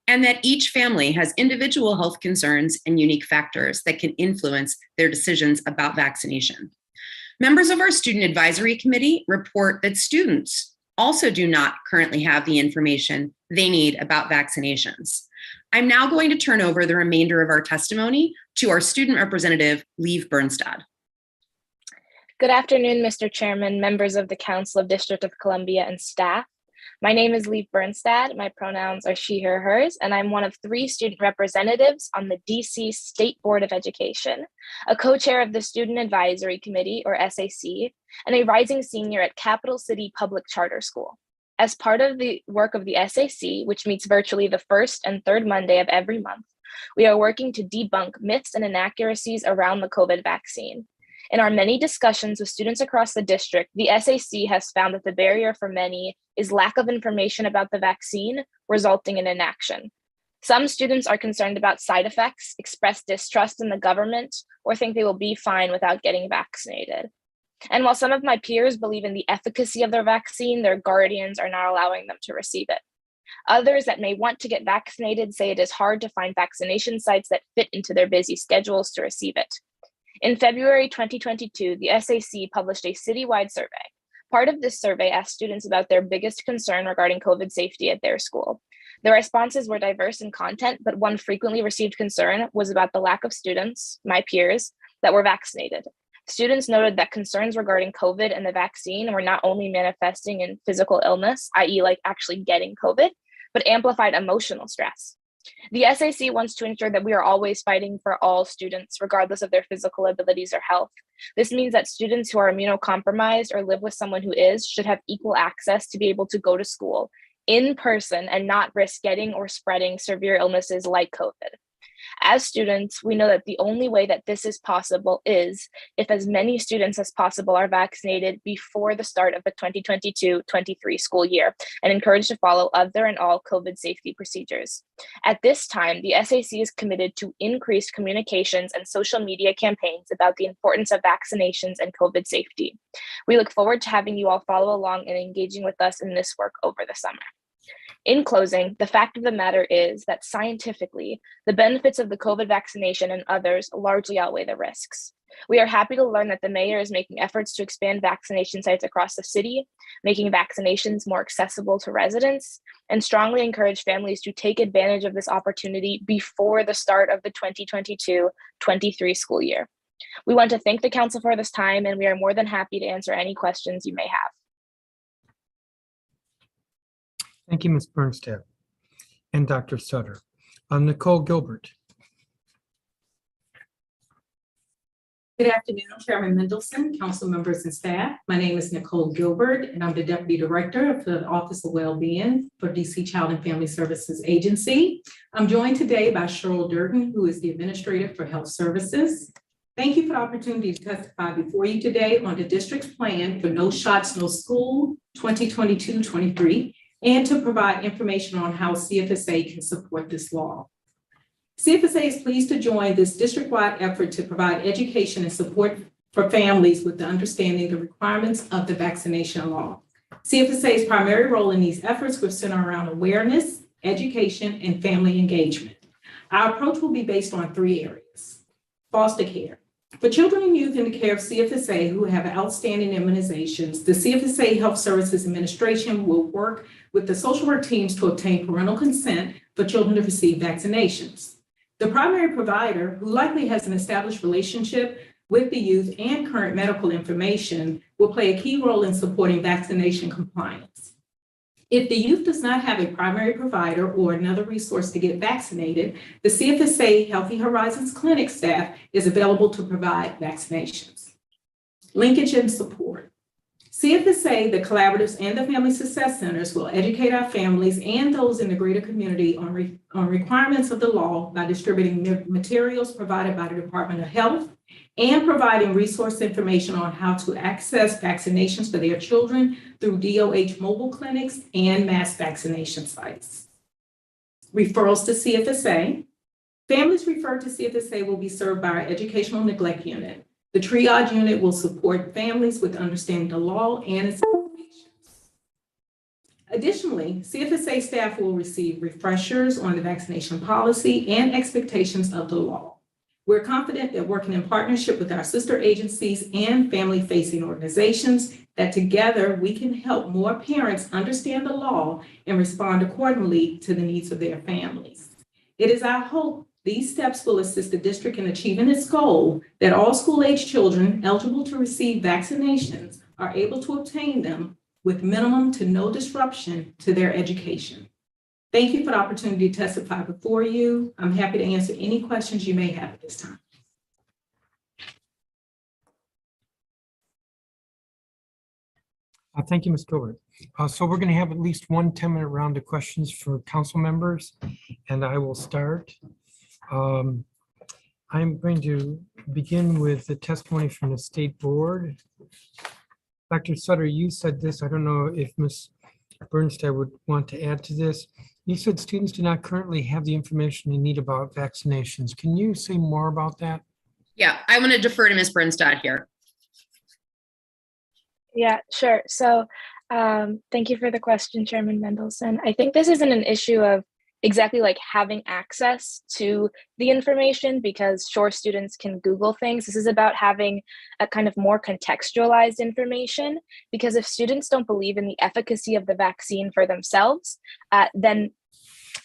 and that each family has individual health concerns and unique factors that can influence their decisions about vaccination. Members of our Student Advisory Committee report that students also do not currently have the information they need about vaccinations. I'm now going to turn over the remainder of our testimony to our student representative, Lieve Bernstad. Good afternoon, Mr. Chairman, members of the Council of District of Columbia, and staff. My name is Lieve Bernstad. My pronouns are she, her, hers, and I'm one of 3 student representatives on the DC State Board of Education, a co-chair of the Student Advisory Committee, or SAC, and a rising senior at Capital City Public Charter School. As part of the work of the SAC, which meets virtually the first and third Monday of every month, we are working to debunk myths and inaccuracies around the COVID vaccine. In our many discussions with students across the district, the SAC has found that the barrier for many is lack of information about the vaccine, resulting in inaction. Some students are concerned about side effects, express distrust in the government, or think they will be fine without getting vaccinated. And while some of my peers believe in the efficacy of their vaccine, their guardians are not allowing them to receive it. Others that may want to get vaccinated say it is hard to find vaccination sites that fit into their busy schedules to receive it. In February 2022, the SAC published a citywide survey. Part of this survey asked students about their biggest concern regarding COVID safety at their school. The responses were diverse in content, but one frequently received concern was about the lack of students, my peers, that were vaccinated. Students noted that concerns regarding COVID and the vaccine were not only manifesting in physical illness, i.e. like actually getting COVID, but amplified emotional stress. The SAC wants to ensure that we are always fighting for all students, regardless of their physical abilities or health. This means that students who are immunocompromised or live with someone who is should have equal access to be able to go to school in person and not risk getting or spreading severe illnesses like COVID. As students, we know that the only way that this is possible is if as many students as possible are vaccinated before the start of the 2022-23 school year and encouraged to follow other and all COVID safety procedures. At this time, the SAC is committed to increased communications and social media campaigns about the importance of vaccinations and COVID safety. We look forward to having you all follow along and engaging with us in this work over the summer. In closing, the fact of the matter is that scientifically, the benefits of the COVID vaccination and others largely outweigh the risks. We are happy to learn that the mayor is making efforts to expand vaccination sites across the city, making vaccinations more accessible to residents, and strongly encourage families to take advantage of this opportunity before the start of the 2022-23 school year. We want to thank the council for this time, and we are more than happy to answer any questions you may have. Thank you, Ms. Bernstad and Dr. Sutter. Nicole Gilbert. Good afternoon, Chairman Mendelson, council members and staff. My name is Nicole Gilbert, and I'm the Deputy Director of the Office of Wellbeing for DC Child and Family Services Agency. I'm joined today by Cheryl Durden, who is the Administrator for Health Services. Thank you for the opportunity to testify before you today on the district's plan for No Shots, No School 2022-23. And to provide information on how CFSA can support this law. CFSA is pleased to join this district-wide effort to provide education and support for families with the understanding the requirements of the vaccination law. CFSA's primary role in these efforts will center around awareness, education, and family engagement. Our approach will be based on 3 areas. Foster care. For children and youth in the care of CFSA who have outstanding immunizations, the CFSA Health Services Administration will work with the social work teams to obtain parental consent for children to receive vaccinations. The primary provider, who likely has an established relationship with the youth and current medical information, will play a key role in supporting vaccination compliance. If the youth does not have a primary provider or another resource to get vaccinated, the CFSA Healthy Horizons Clinic staff is available to provide vaccinations. Linkage and support. CFSA, the collaboratives, and the Family Success Centers will educate our families and those in the greater community on requirements of the law by distributing materials provided by the Department of Health and providing resource information on how to access vaccinations for their children through DOH mobile clinics and mass vaccination sites. Referrals to CFSA. Families referred to CFSA will be served by our Educational Neglect Unit. The triage unit will support families with understanding the law and its implications. Additionally, CFSA staff will receive refreshers on the vaccination policy and expectations of the law. We're confident that working in partnership with our sister agencies and family-facing organizations, that together we can help more parents understand the law and respond accordingly to the needs of their families. It is our hope these steps will assist the district in achieving its goal that all school-age children eligible to receive vaccinations are able to obtain them with minimum to no disruption to their education. Thank you for the opportunity to testify before you. I'm happy to answer any questions you may have at this time. Thank you, Ms. Gilbert. So we're going to have at least one 10-minute round of questions for council members, and I will start. I'm going to begin with the testimony from the state board. Dr. Sutter, you said this. I don't know if Ms. Bernstein would want to add to this. You said students do not currently have the information they need about vaccinations. Can you say more about that? Yeah, I want to defer to Ms. Bernstadt here. Yeah, sure. So thank you for the question, Chairman Mendelson. I think this isn't an issue of exactly like having access to the information, because sure, students can Google things. This is about having a kind of more contextualized information, because if students don't believe in the efficacy of the vaccine for themselves, then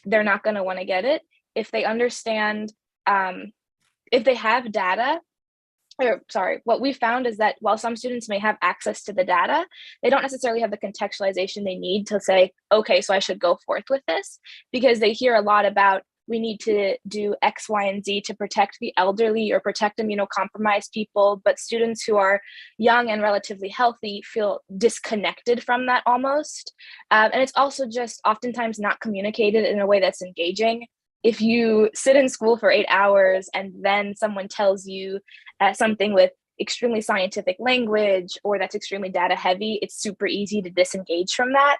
they're not going to want to get it. If they understand, if they have data, what we found is that while some students may have access to the data, they don't necessarily have the contextualization they need to say, okay, so I should go forth with this, because they hear a lot about we need to do X, Y, and Z to protect the elderly or protect immunocompromised people, but students who are young and relatively healthy feel disconnected from that almost. And it's also just oftentimes not communicated in a way that's engaging. If you sit in school for 8 hours and then someone tells you something with extremely scientific language or that's extremely data heavy, it's super easy to disengage from that.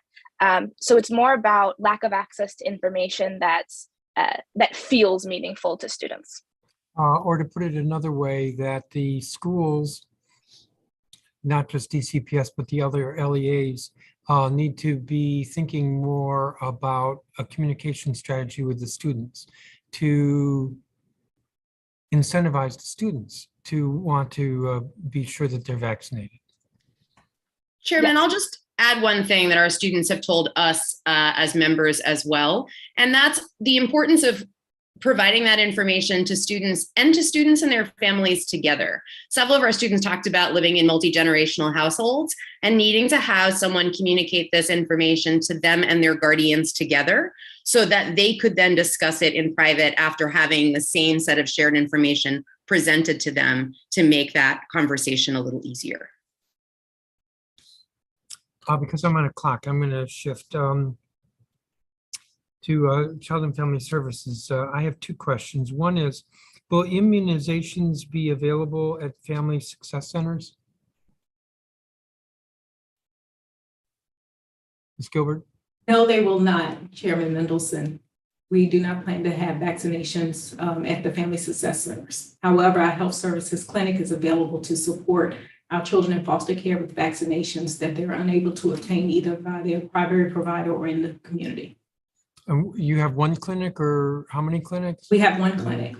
So it's more about lack of access to information that feels meaningful to students. Or to put it another way, that the schools, not just DCPS, but the other LEAs, need to be thinking more about a communication strategy with the students to incentivize the students to want to be sure that they're vaccinated. Chairman, I'll just add one thing that our students have told us as members as well, and that's the importance of providing that information to students and their families together. Several of our students talked about living in multi-generational households and needing to have someone communicate this information to them and their guardians together so that they could then discuss it in private after having the same set of shared information presented to them to make that conversation a little easier. Because I'm on a clock, I'm going to shift to Child and Family Services. I have two questions. One is, will immunizations be available at Family Success Centers? Ms. Gilbert? No, they will not, Chairman Mendelson. We do not plan to have vaccinations at the Family Success Centers. However, our health services clinic is available to support our children in foster care with vaccinations that they're unable to obtain either by their primary provider or in the community. You have one clinic, or how many clinics? We have one clinic.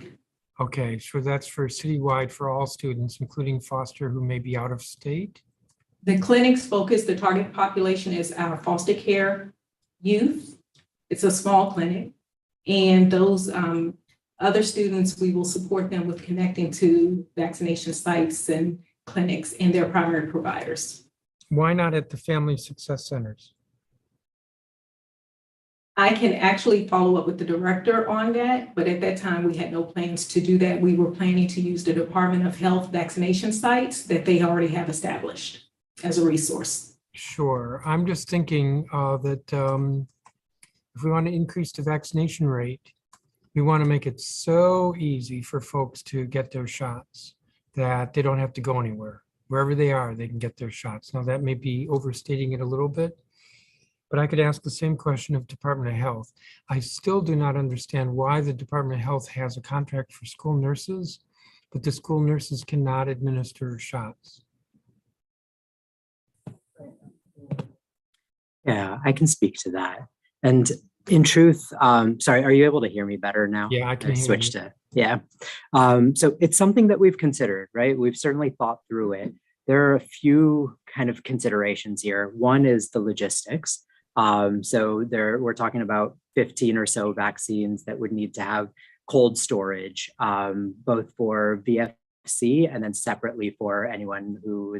Okay, so that's for citywide for all students, including foster who may be out of state? The clinic's focus, the target population is our foster care youth. It's a small clinic. And those other students, we will support them with connecting to vaccination sites and clinics and their primary providers. Why not at the Family Success Centers? I can actually follow up with the director on that, but at that time we had no plans to do that. We were planning to use the Department of Health vaccination sites that they already have established as a resource. Sure, I'm just thinking that if we want to increase the vaccination rate, we want to make it so easy for folks to get their shots that they don't have to go anywhere. Wherever they are, they can get their shots. Now, that may be overstating it a little bit, but I could ask the same question of Department of Health. I still do not understand why the Department of Health has a contract for school nurses, but the school nurses cannot administer shots. Yeah, I can speak to that. And in truth, sorry, are you able to hear me better now? Yeah, I can I hear switched you. to, yeah. So it's something that we've considered, right? We've certainly thought through it. There are a few kind of considerations here. One is the logistics. So we're talking about 15 or so vaccines that would need to have cold storage, both for VFC and then separately for anyone who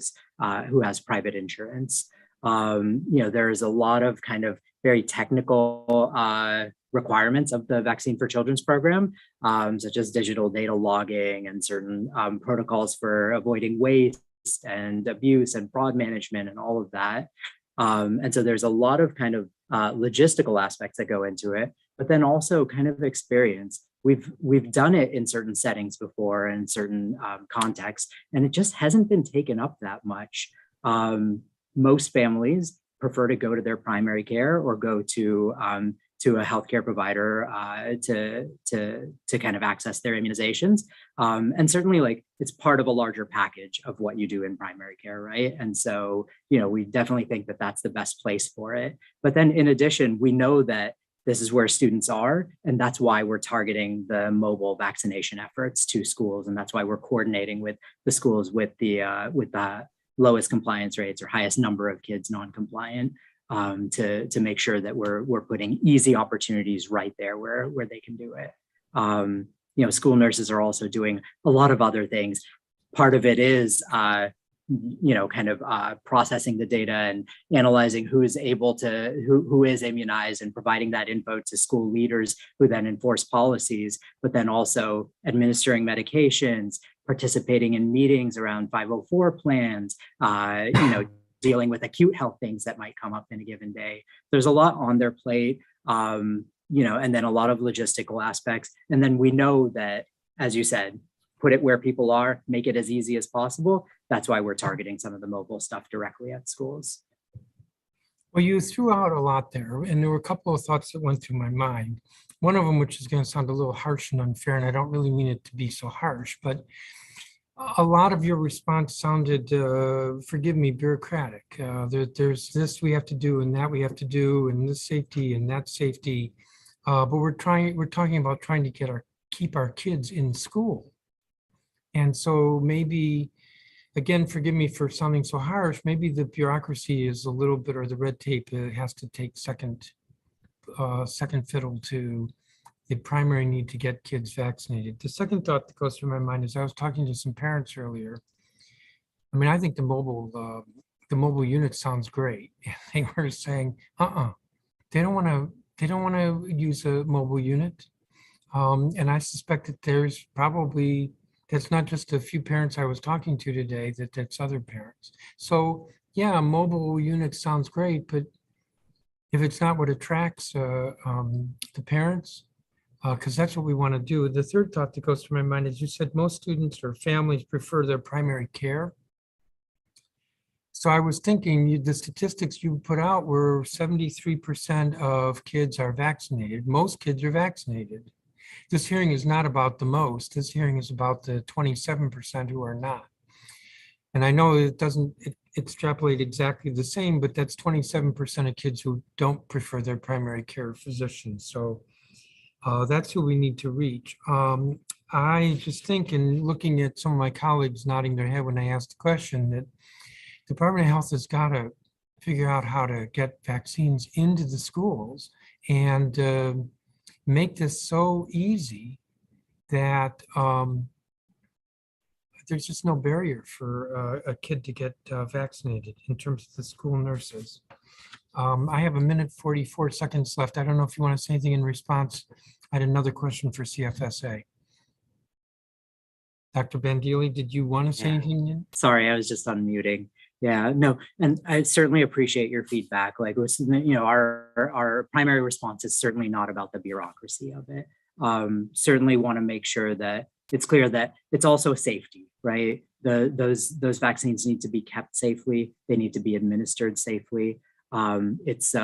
has private insurance. There's a lot of kind of very technical requirements of the Vaccine for Children's program, such as digital data logging and certain protocols for avoiding waste and abuse and fraud management and all of that. And so there's a lot of kind of logistical aspects that go into it, but then also kind of experience. We've done it in certain settings before and certain contexts, and it just hasn't been taken up that much. Most families prefer to go to their primary care or go to a healthcare provider to kind of access their immunizations. And certainly, like, it's part of a larger package of what you do in primary care, right? And so, we definitely think that that's the best place for it. But then in addition, we know that this is where students are, and that's why we're targeting the mobile vaccination efforts to schools, and that's why we're coordinating with the schools with the lowest compliance rates or highest number of kids non-compliant, to make sure that we're putting easy opportunities right there where they can do it. School nurses are also doing a lot of other things. Part of it is processing the data and analyzing who is immunized and providing that info to school leaders who then enforce policies, but then also administering medications, participating in meetings around 504 plans, dealing with acute health things that might come up in a given day. There's a lot on their plate, and then a lot of logistical aspects. And then we know that, as you said, put it where people are, make it as easy as possible. That's why we're targeting some of the mobile stuff directly at schools. Well, you threw out a lot there, and there were a couple of thoughts that went through my mind. One of them, which is going to sound a little harsh and unfair, and I don't really mean it to be so harsh, but a lot of your response sounded, forgive me, bureaucratic. There's this we have to do, and that we have to do, and this safety and that safety. But we're talking about trying to keep our kids in school. And so maybe, again, forgive me for sounding so harsh, maybe the bureaucracy is a little bit, or the red tape has to take second fiddle to the primary need to get kids vaccinated. The second thought that goes through my mind is I was talking to some parents earlier. I mean, I think the mobile unit sounds great. They were saying, they don't want to use a mobile unit. And I suspect that there's probably, that's not just a few parents I was talking to today, that's other parents. So yeah, a mobile unit sounds great, but if it's not what attracts the parents, because that's what we want to do. The third thought that goes through my mind is you said most students or families prefer their primary care. So I was thinking the statistics you put out were 73% of kids are vaccinated. Most kids are vaccinated. This hearing is not about the most. This hearing is about the 27% who are not. And I know it doesn't extrapolate exactly the same, but that's 27% of kids who don't prefer their primary care physician. So that's who we need to reach. I just think, in looking at some of my colleagues nodding their head when I asked the question, that the Department of Health has got to figure out how to get vaccines into the schools and make this so easy that there's just no barrier for a kid to get vaccinated in terms of the school nurses. I have 1:44 left. I don't know if you want to say anything in response. I had another question for CFSA. Dr. Bandili, did you want to say anything? Sorry, I was just unmuting. Yeah, no, and I certainly appreciate your feedback. Like, our primary response is certainly not about the bureaucracy of it. Certainly want to make sure that it's clear that it's also safety, right? Those vaccines need to be kept safely. They need to be administered safely. It's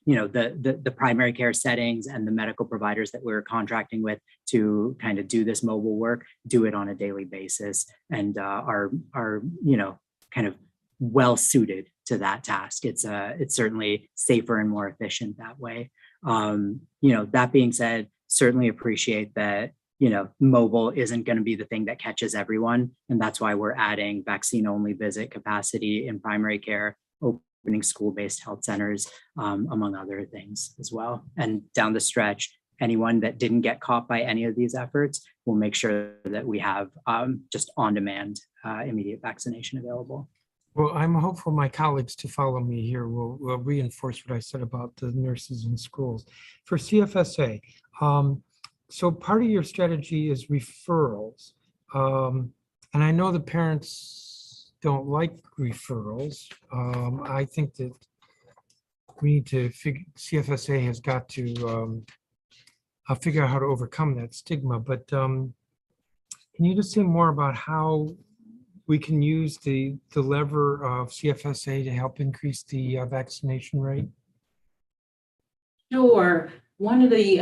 the primary care settings and the medical providers that we're contracting with to kind of do this mobile work, do it on a daily basis, and are kind of well suited to that task. It's certainly safer and more efficient that way. That being said, certainly appreciate that mobile isn't going to be the thing that catches everyone, and that's why we're adding vaccine only visit capacity in primary care, opening school-based health centers, among other things as well. And down the stretch, anyone that didn't get caught by any of these efforts, we'll make sure that we have just on-demand immediate vaccination available. Well, I'm hopeful my colleagues to follow me here will reinforce what I said about the nurses in schools. For CFSA, so part of your strategy is referrals. And I know the parents don't like referrals. I think that we need to CFSA has got to figure out how to overcome that stigma. But can you just say more about how we can use the lever of CFSA to help increase the vaccination rate? Sure. One of the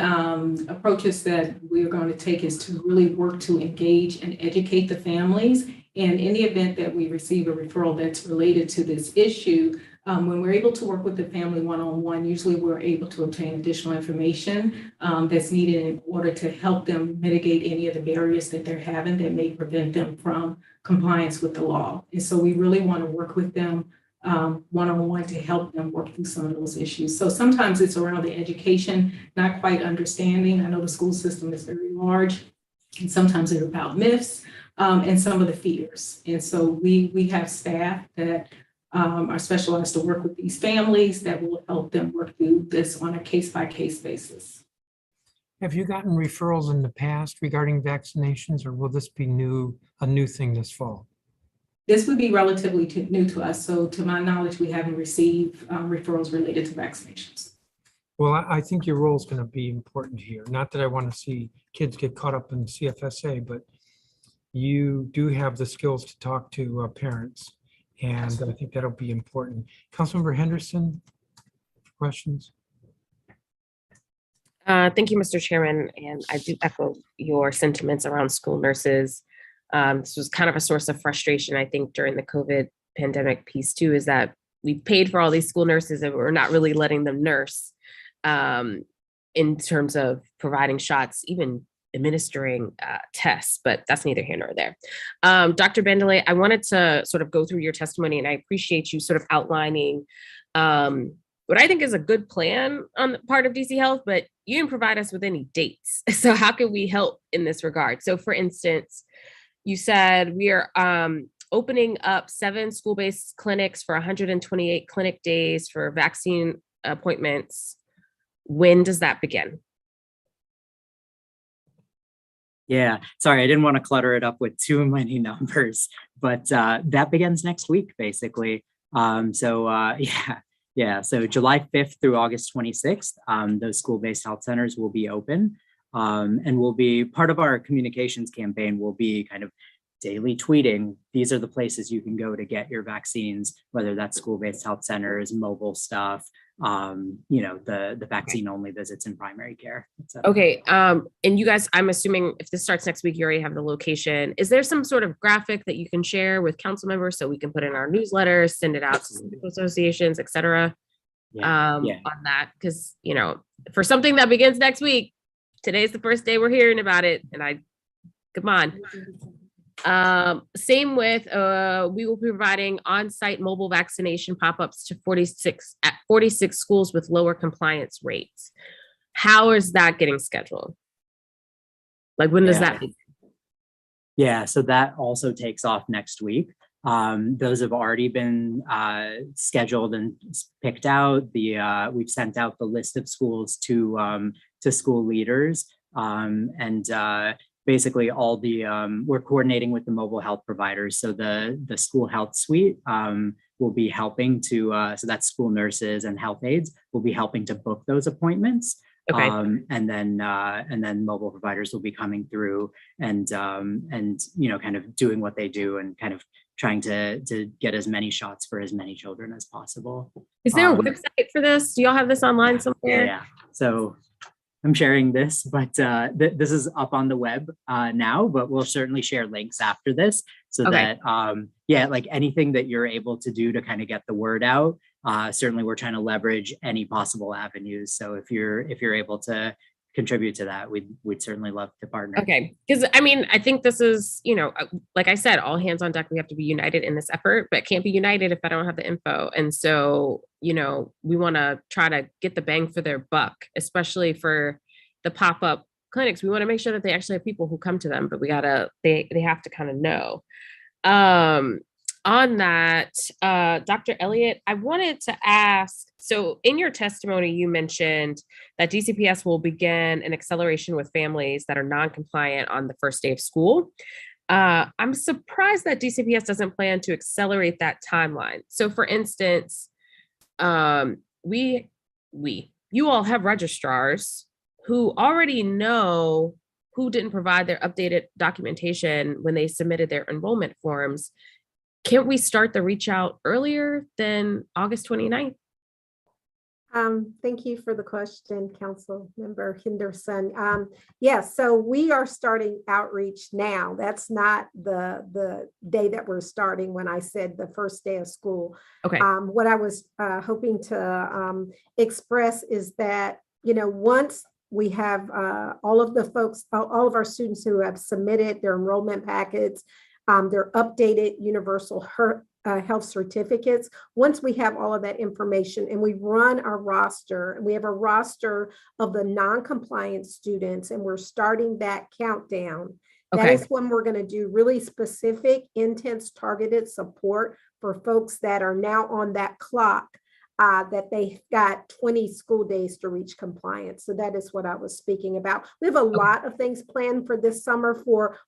approaches that we're going to take is to really work to engage and educate the families. And in the event that we receive a referral that's related to this issue, when we're able to work with the family one-on-one, usually we're able to obtain additional information that's needed in order to help them mitigate any of the barriers that they're having that may prevent them from compliance with the law. And so we really want to work with them one-on-one to help them work through some of those issues. So sometimes it's around the education, not quite understanding. I know the school system is very large, and sometimes it's about myths and some of the fears. And so we have staff that are specialized to work with these families that will help them work through this on a case-by-case basis. Have you gotten referrals in the past regarding vaccinations, or will this be a new thing this fall? This would be relatively new to us. So to my knowledge, we haven't received referrals related to vaccinations. Well, I think your role is going to be important here. Not that I want to see kids get caught up in CFSA, but you do have the skills to talk to parents, and I think that'll be important. Councilmember Henderson, questions? Thank you, Mr. Chairman, and I do echo your sentiments around school nurses. This was kind of a source of frustration, I think, during the COVID pandemic piece too, is that we paid for all these school nurses and we're not really letting them nurse in terms of providing shots, even administering tests, but that's neither here nor there. Dr. Bendelay, I wanted to sort of go through your testimony, and I appreciate you sort of outlining what I think is a good plan on the part of DC Health, but you didn't provide us with any dates. So how can we help in this regard? So for instance, you said we are opening up 7 school-based clinics for 128 clinic days for vaccine appointments. When does that begin? Yeah, sorry, I didn't want to clutter it up with too many numbers, but that begins next week, basically. So July 5th through August 26th, those school-based health centers will be open. And will be part of our communications campaign will be kind of daily tweeting. These are the places you can go to get your vaccines, whether that's school-based health centers, mobile stuff, the vaccine only visits in primary care. Okay. And you guys, I'm assuming if this starts next week, you already have the location. Is there some sort of graphic that you can share with council members so we can put in our newsletters, send it out to associations, et cetera, on that? Because, for something that begins next week, today's the first day we're hearing about it, and come on. Same with, we will be providing on-site mobile vaccination pop-ups to 46 schools with lower compliance rates. How is that getting scheduled? Like, when does that begin? Yeah, so that also takes off next week. Those have already been scheduled and picked out. We've sent out the list of schools to school leaders, and basically all we're coordinating with the mobile health providers. So the school health suite will be helping to, so that's school nurses and health aides will be helping to book those appointments. Okay. And then mobile providers will be coming through and kind of doing what they do and kind of trying to get as many shots for as many children as possible. Is there a website for this? Do y'all have this online somewhere? Yeah. So I'm sharing this, but this is up on the web now, but we'll certainly share links after this so that, like anything that you're able to do to kind of get the word out, certainly we're trying to leverage any possible avenues. So if you're able to contribute to that, we'd certainly love to partner. Okay, because I mean, I think this is, like I said, all hands on deck. We have to be united in this effort, but can't be united if I don't have the info. And so, we want to try to get the bang for their buck, especially for the pop-up clinics. We want to make sure that they actually have people who come to them, but they have to kind of know. On that, Dr. Elliott, I wanted to ask, so in your testimony, you mentioned that DCPS will begin an acceleration with families that are non-compliant on the first day of school. I'm surprised that DCPS doesn't plan to accelerate that timeline. So for instance, you all have registrars who already know who didn't provide their updated documentation when they submitted their enrollment forms. Can't we start the reach out earlier than August 29th? Thank you for the question, Council Member Henderson. Yes, so we are starting outreach now. That's not the day that we're starting when I said the first day of school. Okay. What I was hoping to express is that, once we have all of the folks, all of our students who have submitted their enrollment packets, their updated universal health certificates. Once we have all of that information and we run our roster, and we have a roster of the non-compliant students, and we're starting that countdown, that is when we're going to do really specific, intense, targeted support for folks that are now on that clock, that they got 20 school days to reach compliance. So that is what I was speaking about. We have a lot of things planned for this summer for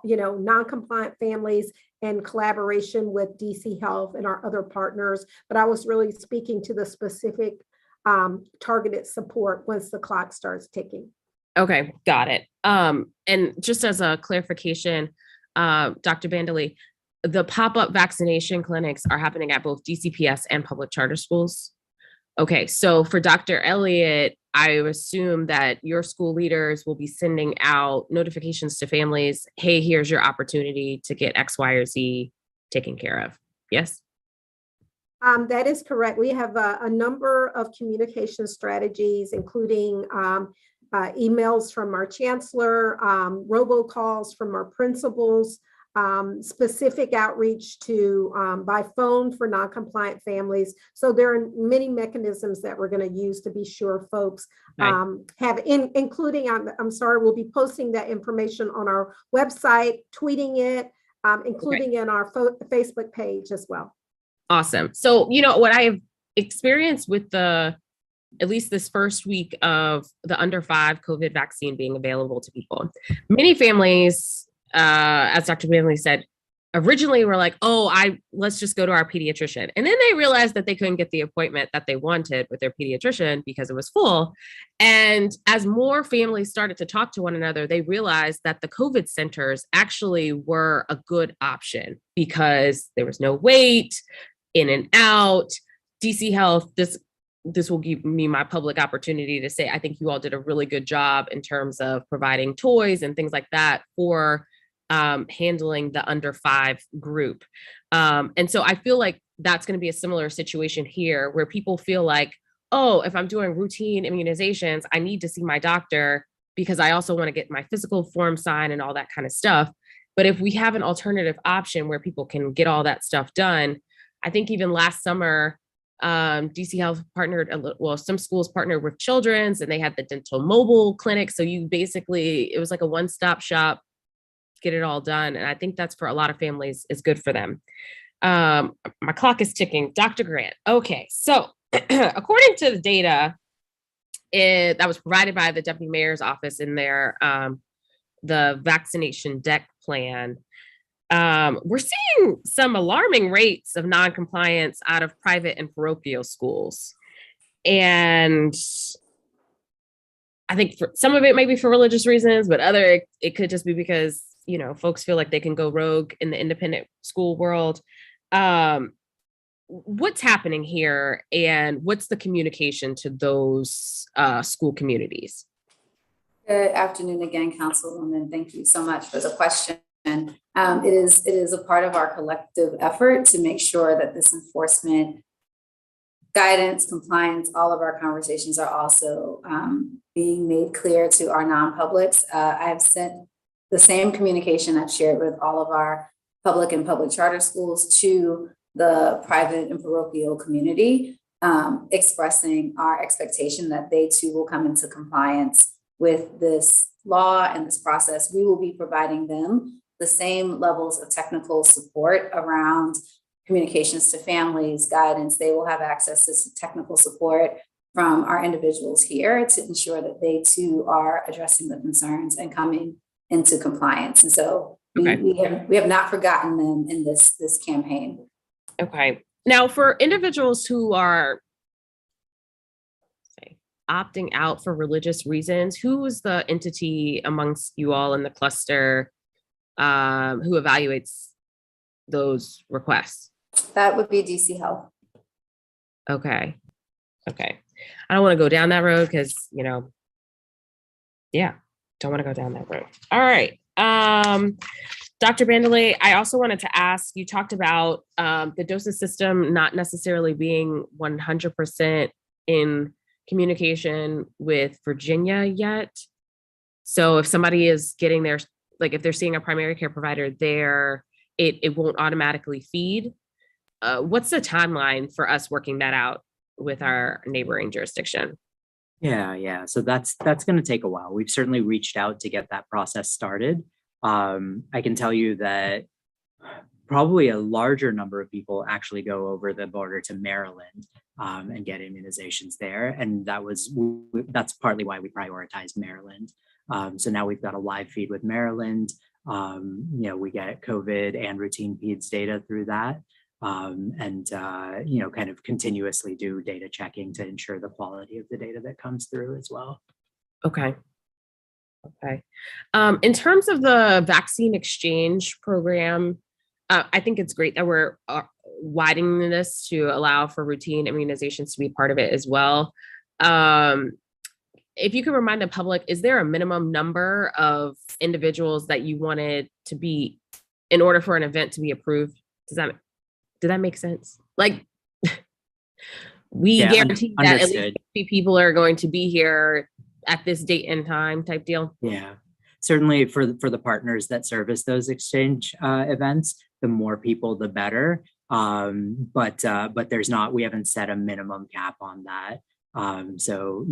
non-compliant families and collaboration with DC Health and our other partners. But I was really speaking to the specific targeted support once the clock starts ticking. Okay, got it. And just as a clarification, Dr. Bandely, the pop-up vaccination clinics are happening at both DCPS and public charter schools. Okay, so for Dr. Elliott, I assume that your school leaders will be sending out notifications to families, hey, here's your opportunity to get X, Y, or Z taken care of. Yes? That is correct. We have a number of communication strategies, including emails from our chancellor, robocalls from our principals, specific outreach to by phone for non-compliant families. So there are many mechanisms that we're going to use to be sure folks have, including, I'm sorry, we'll be posting that information on our website, tweeting it, including in our Facebook page as well. Awesome. So, what I have experienced with at least this first week of the under 5 COVID vaccine being available to people, many families, as Dr. Bandely said, originally were like, let's just go to our pediatrician. And then they realized that they couldn't get the appointment that they wanted with their pediatrician because it was full. And as more families started to talk to one another, they realized that the COVID centers actually were a good option because there was no wait, in and out. DC Health, this will give me my public opportunity to say, I think you all did a really good job in terms of providing toys and things like that for handling the under 5 group. And so I feel like that's going to be a similar situation here where people feel like, if I'm doing routine immunizations, I need to see my doctor because I also want to get my physical form signed and all that kind of stuff. But if we have an alternative option where people can get all that stuff done, I think even last summer, DC Health partnered, some schools partnered with Children's and they had the dental mobile clinic. So it was like a one-stop shop, get it all done. And I think that's for a lot of families is good for them. My clock is ticking. Dr. Grant. Okay. So according to the data that was provided by the Deputy Mayor's office in their, the vaccination deck plan, we're seeing some alarming rates of non-compliance out of private and parochial schools. And I think for some of it may be for religious reasons, but it could just be because folks feel like they can go rogue in the independent school world. What's happening here, and what's the communication to those school communities? Good afternoon again, Councilwoman. Thank you so much for the question. It is a part of our collective effort to make sure that this enforcement guidance, compliance, all of our conversations are also being made clear to our non-publics. I have sent the same communication I've shared with all of our public and public charter schools to the private and parochial community, expressing our expectation that they too will come into compliance with this law and this process. We will be providing them the same levels of technical support around communications to families, guidance. They will have access to technical support from our individuals here to ensure that they too are addressing the concerns and coming into compliance. And so we have not forgotten them in this campaign. Okay. Now, for individuals who are opting out for religious reasons, who is the entity amongst you all in the cluster who evaluates those requests? That would be DC Health. Okay. I don't want to go down that road because, don't want to go down that road. All right. Dr. Bandelay, I also wanted to ask, you talked about the dosage system not necessarily being 100% in communication with Virginia yet. So if somebody is getting their, if they're seeing a primary care provider there, it won't automatically feed. What's the timeline for us working that out with our neighboring jurisdiction? Yeah. So that's going to take a while. We've certainly reached out to get that process started. I can tell you that probably a larger number of people actually go over the border to Maryland and get immunizations there. And that's partly why we prioritize Maryland. So now we've got a live feed with Maryland. We get COVID and routine PEDS data through that. Kind of continuously do data checking to ensure the quality of the data that comes through as well. Okay. In terms of the vaccine exchange program, I think it's great that we're widening this to allow for routine immunizations to be part of it as well. If you could remind the public, is there a minimum number of individuals that you wanted to be in order for an event to be approved? Did that make sense? We guarantee that at least 50 people are going to be here at this date and time type deal? Yeah, certainly for the partners that service those exchange events, the more people, the better. But we haven't set a minimum cap on that. So,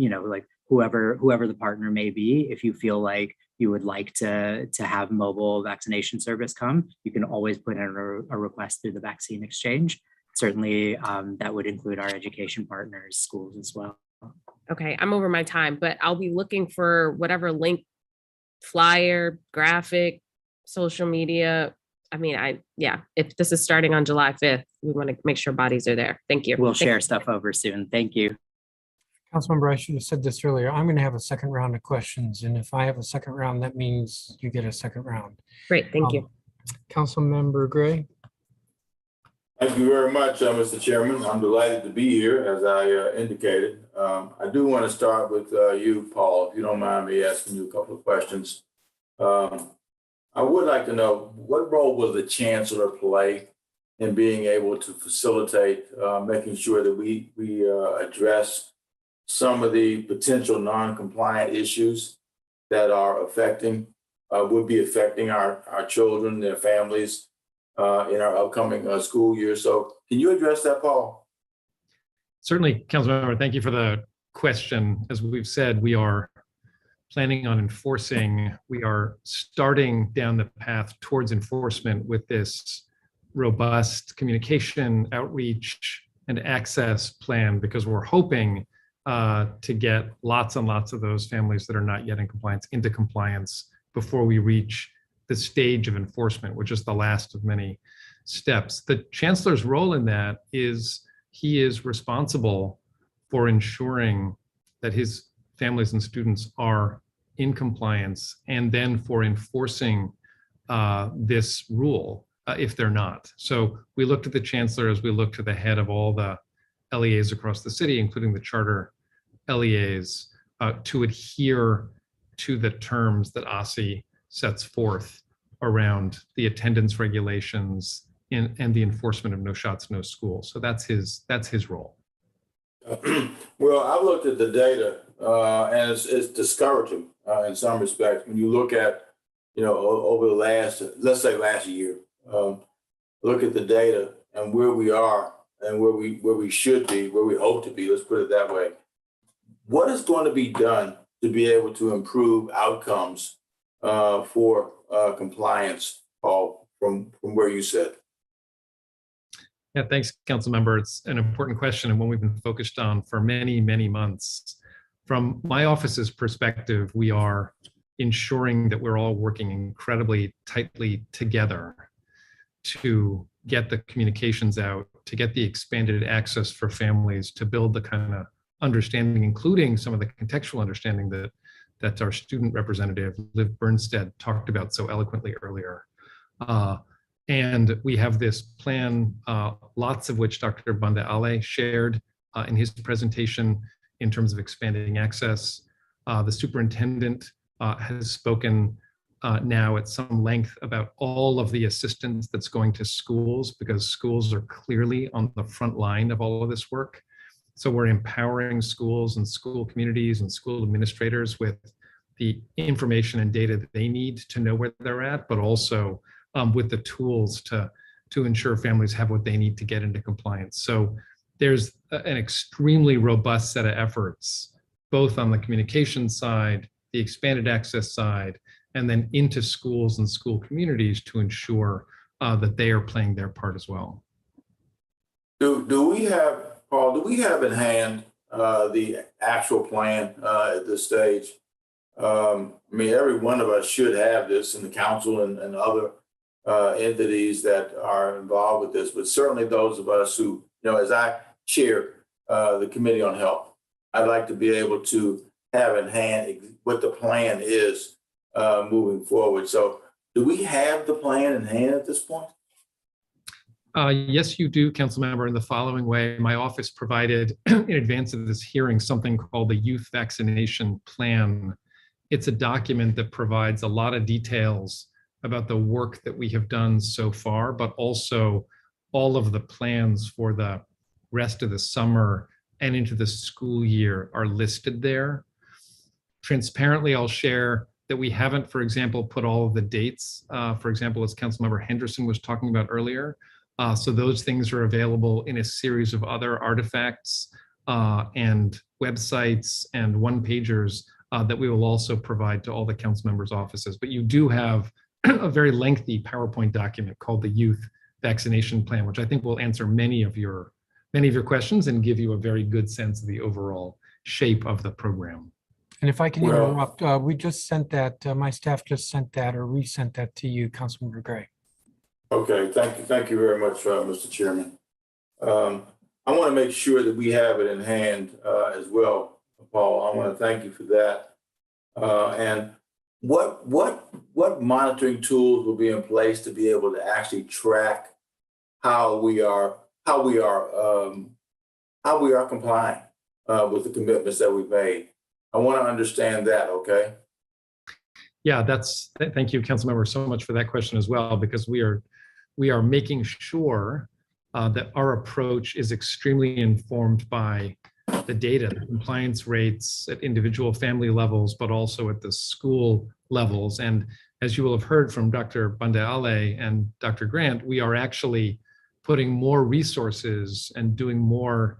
whoever the partner may be, if you feel like you would like to have mobile vaccination service come, you can always put in a request through the vaccine exchange. Certainly, that would include our education partners, schools as well. Okay, I'm over my time, but I'll be looking for whatever link, flyer, graphic, social media. If this is starting on July 5th, we want to make sure bodies are there. Thank you. We'll share stuff over soon. Thank you. Councilmember, I should have said this earlier. I'm going to have a second round of questions. And if I have a second round, that means you get a second round. Great, thank you. Councilmember Gray. Thank you very much, Mr. Chairman. I'm delighted to be here, as I indicated. I do want to start with you, Paul, if you don't mind me asking you a couple of questions. I would like to know, what role will the chancellor play in being able to facilitate making sure that we address some of the potential non-compliant issues that would be affecting our children, their families, in our upcoming school year. So can you address that, Paul? Certainly, Councilmember, thank you for the question. As we've said, we are planning on enforcing. We are starting down the path towards enforcement with this robust communication, outreach, and access plan, because we're hoping to get lots and lots of those families that are not yet in compliance into compliance before we reach the stage of enforcement, which is the last of many steps. The chancellor's role in that is he is responsible for ensuring that his families and students are in compliance, and then for enforcing this rule if they're not. So we looked at the chancellor as we looked to the head of all the LEAs across the city, including the charter LEAs, to adhere to the terms that OSSI sets forth around the attendance regulations and the enforcement of no shots, no school. So that's his role. Well, I've looked at the data and it's discouraging in some respects. When you look at, over the last, let's say last year, look at the data and where we are and where we should be, where we hope to be, let's put it that way. What is going to be done to be able to improve outcomes for compliance, Paul, from where you sit? Yeah, thanks, Council Member. It's an important question and one we've been focused on for many, many months. From my office's perspective, we are ensuring that we're all working incredibly tightly together to get the communications out, to get the expanded access for families, to build the kind of understanding, including some of the contextual understanding that our student representative, Liv Bernstead, talked about so eloquently earlier. And we have this plan, lots of which Dr. Banda-Ale shared in his presentation in terms of expanding access. The superintendent has spoken now at some length about all of the assistance that's going to schools, because schools are clearly on the front line of all of this work. So we're empowering schools and school communities and school administrators with the information and data that they need to know where they're at, but also with the tools to ensure families have what they need to get into compliance. So there's an extremely robust set of efforts, both on the communication side, the expanded access side, and then into schools and school communities to ensure that they are playing their part as well. Do we have, Paul, do we have in hand the actual plan at this stage? I mean, every one of us should have this in the council and other entities that are involved with this, but certainly those of us who, as I chair the Committee on Health, I'd like to be able to have in hand what the plan is moving forward. So do we have the plan in hand at this point? Yes, you do, Council Member, in the following way. My office provided in advance of this hearing something called the Youth Vaccination Plan. It's a document that provides a lot of details about the work that we have done so far, but also all of the plans for the rest of the summer and into the school year are listed there. Transparently, I'll share that we haven't, for example, put all of the dates, for example, as Councilmember Henderson was talking about earlier. So those things are available in a series of other artifacts and websites and one-pagers that we will also provide to all the council members' offices. But you do have a very lengthy PowerPoint document called the Youth Vaccination Plan, which I think will answer many of your questions and give you a very good sense of the overall shape of the program. And if I can interrupt, we just sent that, my staff just sent that or resent that to you, Councilmember Gray. Okay, thank you very much, Mr. Chairman. I want to make sure that we have it in hand as well, Paul. I want to thank you for that. And what monitoring tools will be in place to be able to actually track how we are complying with the commitments that we've made? I want to understand that. Okay. Yeah, thank you, Councilmember, so much for that question as well, because we are making sure that our approach is extremely informed by the data, the compliance rates at individual family levels, but also at the school levels. And as you will have heard from Dr. Banda-Ale and Dr. Grant, we are actually putting more resources and doing more,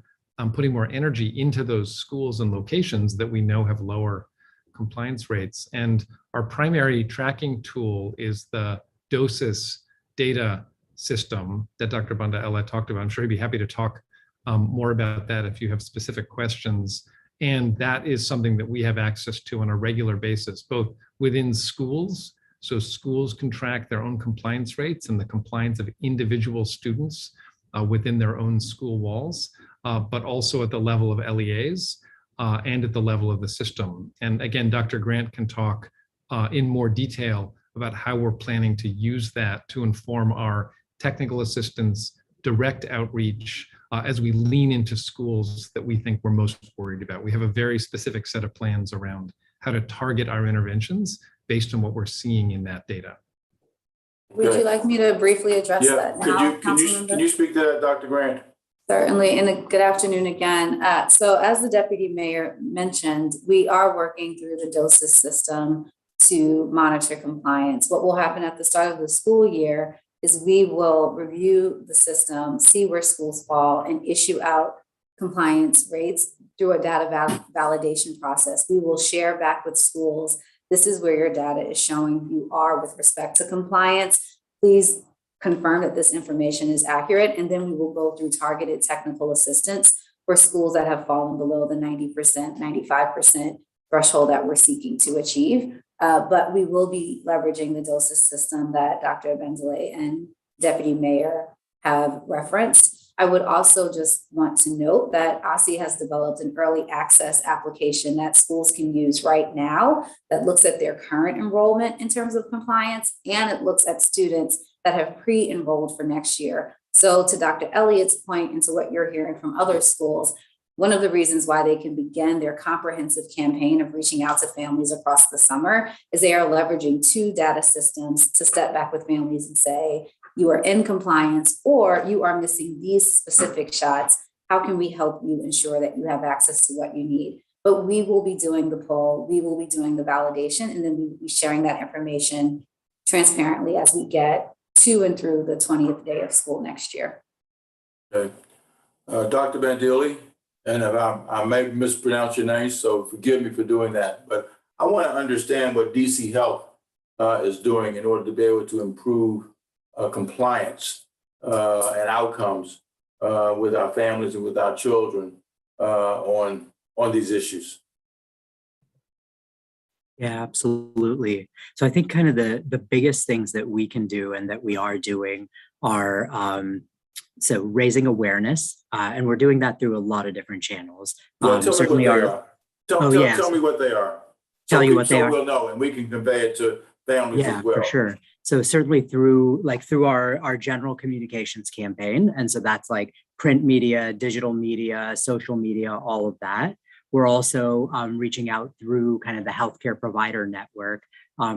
putting more energy into those schools and locations that we know have lower compliance rates. And our primary tracking tool is the DOSIS data system that Dr. Banda-Ale talked about. I'm sure he'd be happy to talk more about that if you have specific questions. And that is something that we have access to on a regular basis, both within schools, so schools can track their own compliance rates and the compliance of individual students within their own school walls, but also at the level of LEAs and at the level of the system. And again, Dr. Grant can talk in more detail about how we're planning to use that to inform our technical assistance, direct outreach, as we lean into schools that we think we're most worried about. We have a very specific set of plans around how to target our interventions based on what we're seeing in that data. Would you like me to briefly address Yeah, that now, can Councilmember? you speak to that, Dr. Grant? Certainly, and a good afternoon again. So as the Deputy Mayor mentioned, we are working through the DOSIS system to monitor compliance. What will happen at the start of the school year is we will review the system, see where schools fall, and issue out compliance rates through a data validation process. We will share back with schools, this is where your data is showing you are with respect to compliance. Please confirm that this information is accurate, and then we will go through targeted technical assistance for schools that have fallen below the 90%, 95% threshold that we're seeking to achieve. But we will be leveraging the DOSIS system that Dr. Benzele and Deputy Mayor have referenced. I would also just want to note that OSSI has developed an early access application that schools can use right now that looks at their current enrollment in terms of compliance, and it looks at students that have pre-enrolled for next year. So to Dr. Elliott's point and to what you're hearing from other schools, one of the reasons why they can begin their comprehensive campaign of reaching out to families across the summer is they are leveraging two data systems to step back with families and say, you are in compliance or you are missing these specific shots. How can we help you ensure that you have access to what you need? But we will be doing the poll, we will be doing the validation, and then we will be sharing that information transparently as we get to and through the 20th day of school next year. Okay. Dr. Bandili, and if I may mispronounce your name, so forgive me for doing that, but I want to understand what DC Health is doing in order to be able to improve compliance and outcomes with our families and with our children on these issues. Yeah, absolutely. So I think kind of the biggest things that we can do and that we are doing are so raising awareness, and we're doing that through a lot of different channels. Well, tell me what they are. Tell me what they are. Tell you what they are. So we'll know, and we can convey it to families as well. For sure. So certainly through our general communications campaign, and so that's like print media, digital media, social media, all of that. We're also reaching out through kind of the healthcare provider network,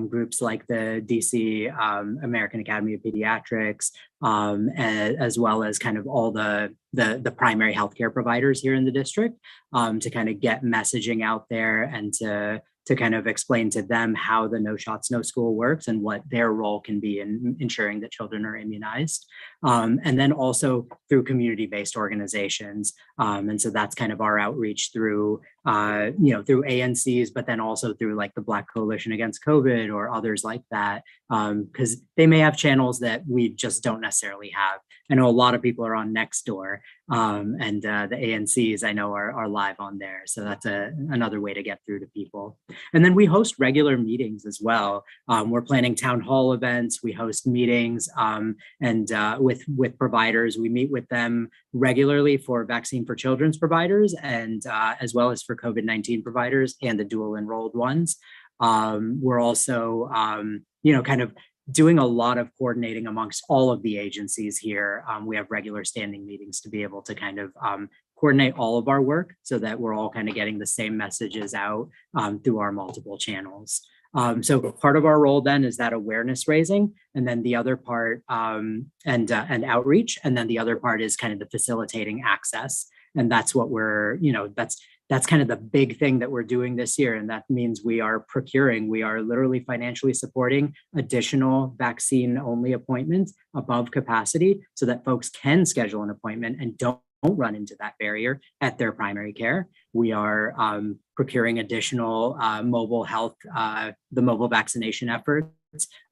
groups like the DC American Academy of Pediatrics, as well as kind of all the primary healthcare providers here in the district, to kind of get messaging out there and to kind of explain to them how the No Shots, No School works and what their role can be in ensuring that children are immunized. And then also through community-based organizations. And so that's kind of our outreach through, through ANCs, but then also through like the Black Coalition Against COVID or others like that, because they may have channels that we just don't necessarily have. I know a lot of people are on Nextdoor, and the ANCs I know are live on there. So that's another way to get through to people. And then we host regular meetings as well. We're planning town hall events. We host meetings and with providers. We meet with them regularly for vaccine for children's providers and as well as for COVID-19 providers and the dual enrolled ones. We're also, kind of doing a lot of coordinating amongst all of the agencies here. We have regular standing meetings to be able to kind of coordinate all of our work so that we're all kind of getting the same messages out through our multiple channels. So part of our role then is that awareness raising, and then the other part and outreach, and then the other part is kind of the facilitating access. And that's what we're, that's kind of the big thing that we're doing this year. And that means we are literally financially supporting additional vaccine only appointments above capacity so that folks can schedule an appointment and don't run into that barrier at their primary care. We are procuring additional mobile health, the mobile vaccination efforts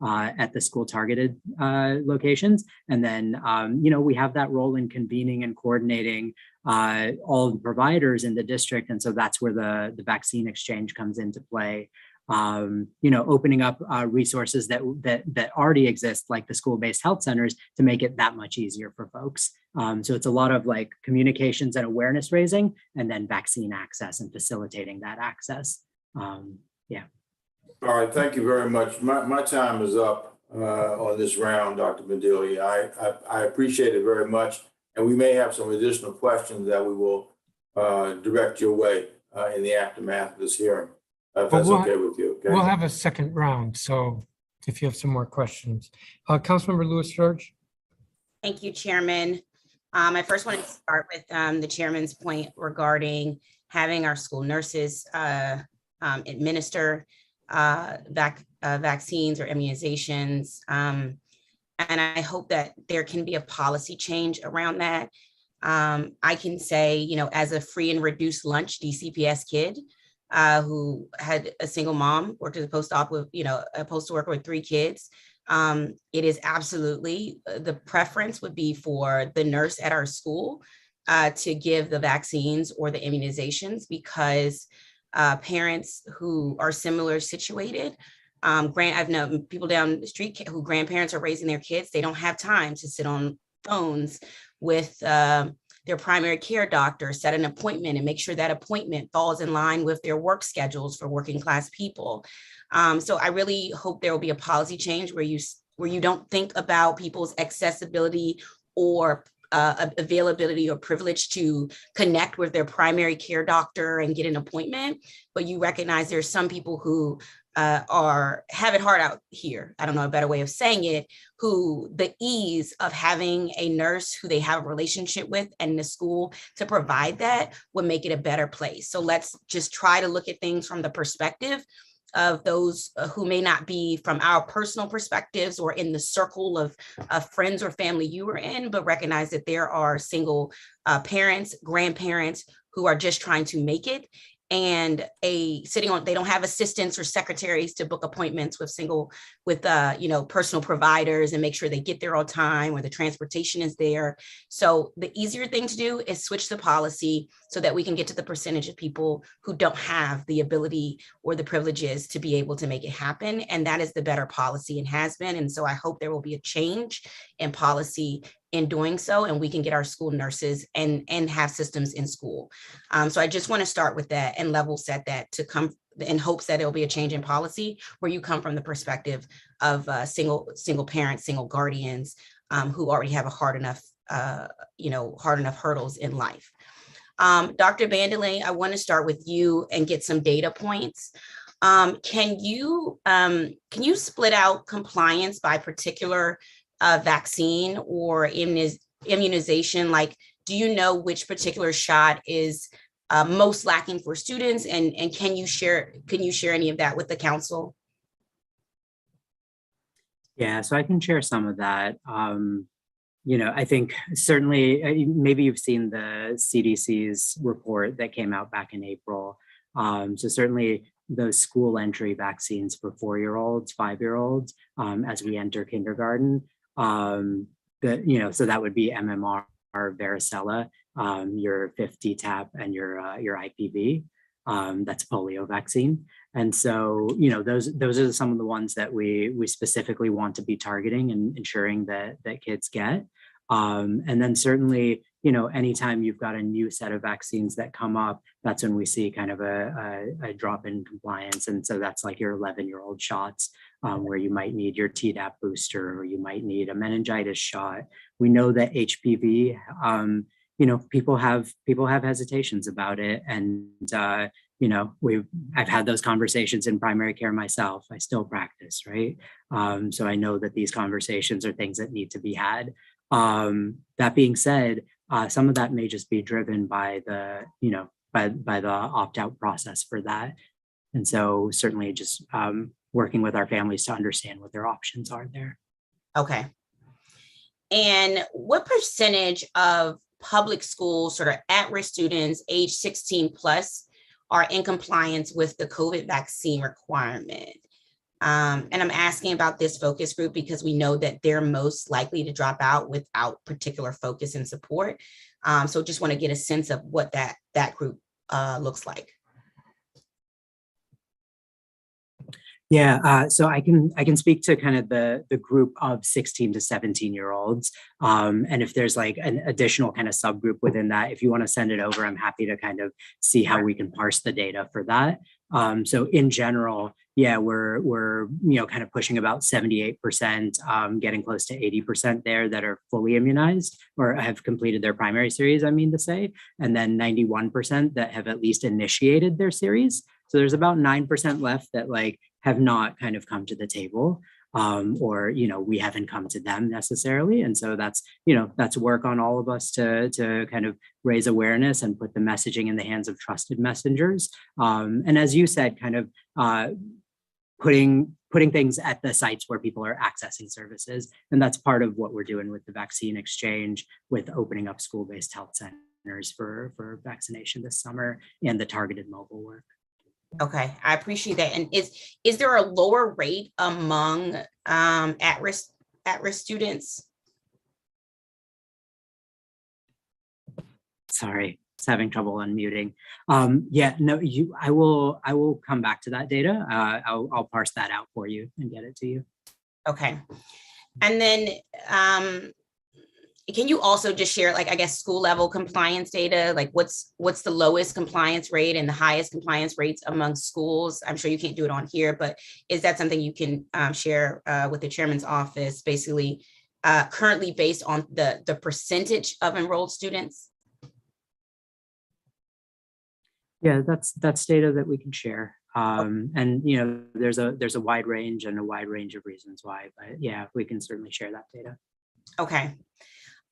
at the school targeted locations. And then, we have that role in convening and coordinating all the providers in the district. And so that's where the vaccine exchange comes into play. Opening up resources that already exist, like the school-based health centers, to make it that much easier for folks. So it's a lot of like communications and awareness raising, and then vaccine access and facilitating that access. All right, thank you very much. My time is up on this round, Dr. Bedelia. I appreciate it very much. And we may have some additional questions that we will direct your way in the aftermath of this hearing, if that's okay with you. Okay. We'll have a second round, so if you have some more questions. Councilmember Lewis George? Thank you, Chairman. I first wanted to start with the chairman's point regarding having our school nurses administer vaccines or immunizations. And I hope that there can be a policy change around that. I can say, you know, as a free and reduced lunch DCPS kid who had a single mom, worked at the post office with, you know, a postal worker with 3 kids, it is absolutely, the preference would be for the nurse at our school to give the vaccines or the immunizations, because parents who are similar situated, I've known people down the street who grandparents are raising their kids, they don't have time to sit on phones with their primary care doctor, set an appointment and make sure that appointment falls in line with their work schedules for working class people. So I really hope there will be a policy change where you don't think about people's accessibility or availability or privilege to connect with their primary care doctor and get an appointment, but you recognize there's some people who have it hard out here. I don't know a better way of saying it, who the ease of having a nurse who they have a relationship with and the school to provide that would make it a better place. So let's just try to look at things from the perspective of those who may not be from our personal perspectives or in the circle of friends or family you were in, but recognize that there are single parents, grandparents who are just trying to make it, and they don't have assistants or secretaries to book appointments with personal providers and make sure they get there on time or the transportation is there. So the easier thing to do is switch the policy so that we can get to the percentage of people who don't have the ability or the privileges to be able to make it happen. And that is the better policy and has been. And so I hope there will be a change in policy in doing so, and we can get our school nurses and have systems in school. So I just want to start with that and level set that to come in hopes that it'll be a change in policy where you come from the perspective of single parents, single guardians who already have a hard enough hurdles in life. Dr. Bandelay, I want to start with you and get some data points. Can you split out compliance by particular vaccine or immunization? Like, do you know which particular shot is most lacking for students, and can you share any of that with the council? Yeah, so I can share some of that. I think certainly maybe you've seen the CDC's report that came out back in April. So certainly those school entry vaccines for 4-year-olds, 5-year-olds, as we enter kindergarten, so that would be MMR, varicella, your 50 tap, and your IPV. That's polio vaccine. And so, those are some of the ones that we specifically want to be targeting and ensuring that kids get. And then certainly, anytime you've got a new set of vaccines that come up, that's when we see kind of a drop in compliance. And so that's like your 11-year-old shots, where you might need your Tdap booster, or you might need a meningitis shot. We know that HPV, people have hesitations about it. And, I've had those conversations in primary care myself. I still practice, right? So I know that these conversations are things that need to be had. That being said, some of that may just be driven by the, by the opt-out process for that. And so certainly just working with our families to understand what their options are there. Okay. And what percentage of public schools, sort of at-risk students age 16 plus, are in compliance with the COVID vaccine requirement? And I'm asking about this focus group because we know that they're most likely to drop out without particular focus and support. So just want to get a sense of what that group looks like. Yeah, so I can speak to kind of the group of 16 to 17-year-olds. And if there's like an additional kind of subgroup within that, if you want to send it over, I'm happy to kind of see how we can parse the data for that. So in general, yeah, we're kind of pushing about 78%, getting close to 80% there that are fully immunized or have completed their primary series, I mean to say, and then 91% that have at least initiated their series. So there's about 9% left that like have not kind of come to the table. Or we haven't come to them necessarily, and so that's work on all of us to kind of raise awareness and put the messaging in the hands of trusted messengers. And as you said, kind of putting things at the sites where people are accessing services, and that's part of what we're doing with the vaccine exchange, with opening up school-based health centers for vaccination this summer, and the targeted mobile work. Okay, I appreciate that. And is there a lower rate among at-risk students? Sorry, I was having trouble unmuting. Yeah, no, I will come back to that data. I'll parse that out for you and get it to you. Okay. And then can you also just share, like, I guess, school level compliance data? Like what's the lowest compliance rate and the highest compliance rates among schools? I'm sure you can't do it on here, but is that something you can share with the chairman's office, basically currently based on the percentage of enrolled students? Yeah, that's data that we can share. And there's a wide range and a wide range of reasons why, but yeah, we can certainly share that data. Okay.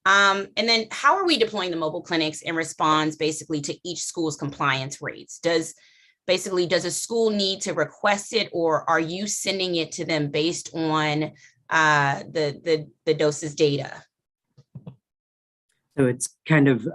And then how are we deploying the mobile clinics in response basically to each school's compliance rates? Does a school need to request it, or are you sending it to them based on the doses data? So it's kind of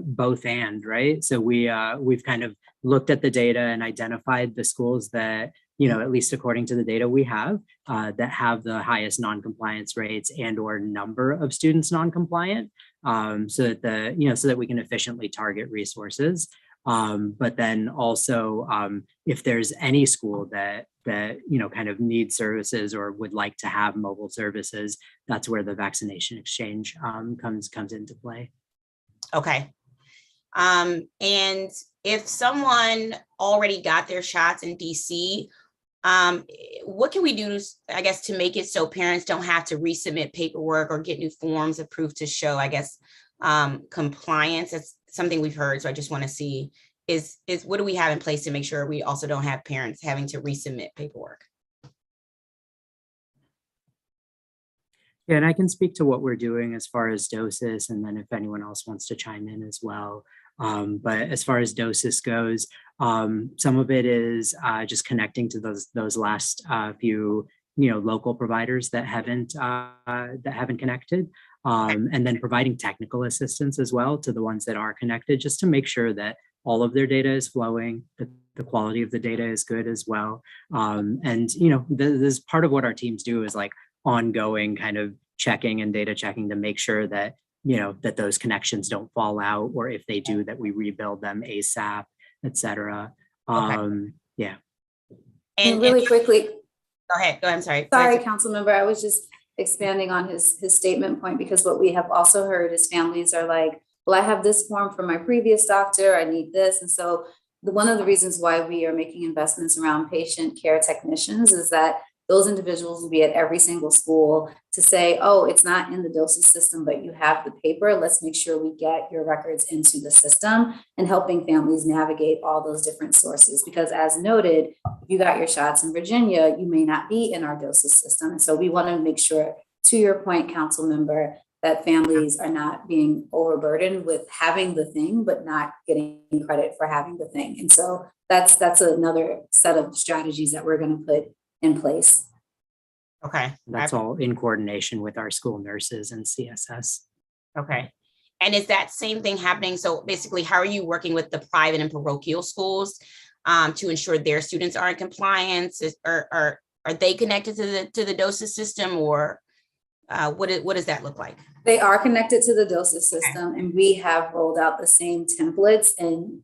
both and, right? So we've kind of looked at the data and identified the schools that, at least according to the data we have, that have the highest non-compliance rates and or number of students non-compliant, so that we can efficiently target resources. But then also, if there's any school that kind of needs services or would like to have mobile services, that's where the vaccination exchange comes into play. Okay. And if someone already got their shots in DC, what can we do, I guess, to make it so parents don't have to resubmit paperwork or get new forms of proof to show, I guess, compliance? That's something we've heard. So I just want to see is what do we have in place to make sure we also don't have parents having to resubmit paperwork? Yeah, and I can speak to what we're doing as far as doses, and then if anyone else wants to chime in as well. But as far as doses goes, some of it is just connecting to those last few local providers that haven't connected, and then providing technical assistance as well to the ones that are connected, just to make sure that all of their data is flowing, that the quality of the data is good as well. And this part of what our teams do is like ongoing kind of checking and data checking to make sure that that those connections don't fall out, or if they do, that we rebuild them ASAP, etc. Yeah. And really quickly, go ahead. I'm sorry. Sorry, council member. I was just expanding on his statement point, because what we have also heard is families are like, well, I have this form from my previous doctor, I need this. And so one of the reasons why we are making investments around patient care technicians is that those individuals will be at every single school to say, oh, it's not in the doses system, but you have the paper. Let's make sure we get your records into the system, and helping families navigate all those different sources. Because as noted, you got your shots in Virginia, you may not be in our doses system. And so we want to make sure, to your point, council member, that families are not being overburdened with having the thing, but not getting credit for having the thing. And so that's another set of strategies that we're going to put in place. Okay. That's all in coordination with our school nurses and CSS. Okay. And is that same thing happening? So basically, how are you working with the private and parochial schools to ensure their students are in compliance? Are they connected to the doses system, or what does that look like? They are connected to the doses system, okay. And we have rolled out the same templates and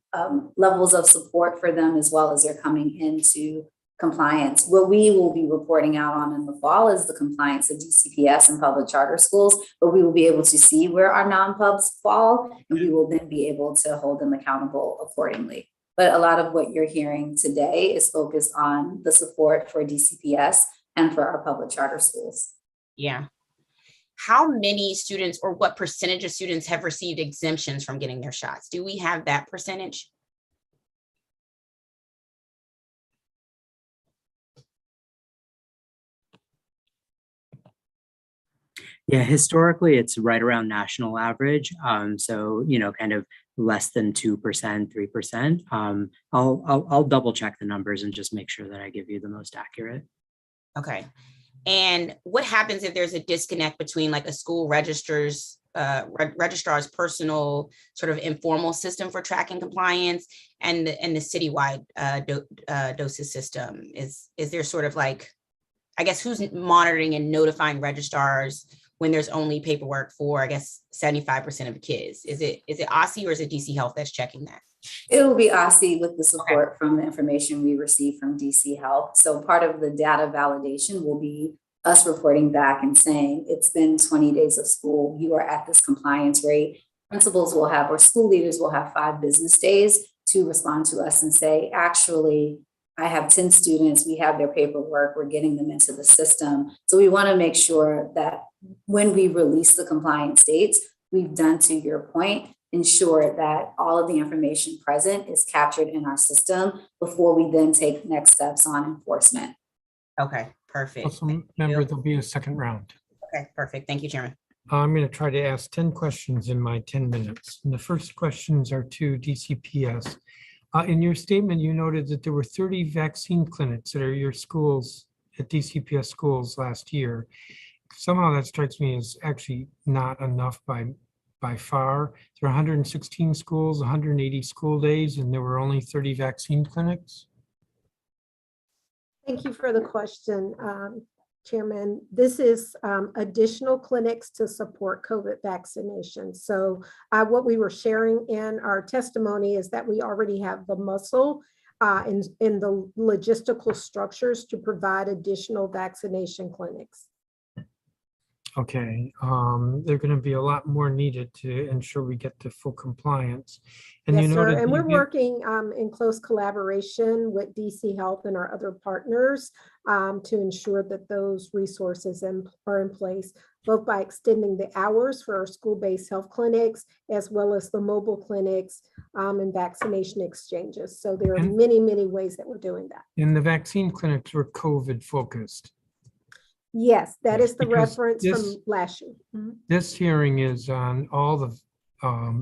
levels of support for them, as well as they're coming into compliance. What we will be reporting out on in the fall is the compliance of Dcps and public charter schools, but we will be able to see where our non-pubs fall, and we will then be able to hold them accountable accordingly. But a lot of what you're hearing today is focused on the support for DCPS and for our public charter schools. Yeah. How many students or what percentage of students have received exemptions from getting their shots? Do we have that percentage? Yeah, historically, it's right around national average. So, kind of less than 2%, 3%. I'll double check the numbers and just make sure that I give you the most accurate. Okay. And what happens if there's a disconnect between like a school registrar's personal sort of informal system for tracking compliance and the citywide doses system? Is there sort of like, I guess, who's monitoring and notifying registrars when there's only paperwork for, I guess, 75% of the kids? Is it OSSI or is it DC Health that's checking that? It will be OSSI with the support from the information we receive from DC Health. So part of the data validation will be us reporting back and saying, it's been 20 days of school, you are at this compliance rate. Principals will have, or school leaders will have 5 business days to respond to us and say, actually, I have 10 students, we have their paperwork, we're getting them into the system. So we want to make sure that when we release the compliance dates, we've done, to your point, ensure that all of the information present is captured in our system before we then take next steps on enforcement. Okay, perfect. Also, remember, there'll be a second round. Okay, perfect. Thank you, Chairman. I'm going to try to ask 10 questions in my 10 minutes. And the first questions are to DCPS. In your statement, you noted that there were 30 vaccine clinics that are your schools at DCPS schools last year. Somehow that strikes me as actually not enough by far. There are 116 schools, 180 school days, and there were only 30 vaccine clinics. Thank you for the question, Chairman. This is additional clinics to support COVID vaccination. So what we were sharing in our testimony is that we already have the muscle in the logistical structures to provide additional vaccination clinics. Okay, there are going to be a lot more needed to ensure we get to full compliance. And Yes, you sir. noted And we're you- working in close collaboration with DC Health and our other partners to ensure that those resources are in place, both by extending the hours for our school-based health clinics, as well as the mobile clinics and vaccination exchanges. So there are many, many ways that we're doing that. And the vaccine clinics were COVID focused. Yes, that is the Because reference from this- last year. Mhm. This hearing is on all the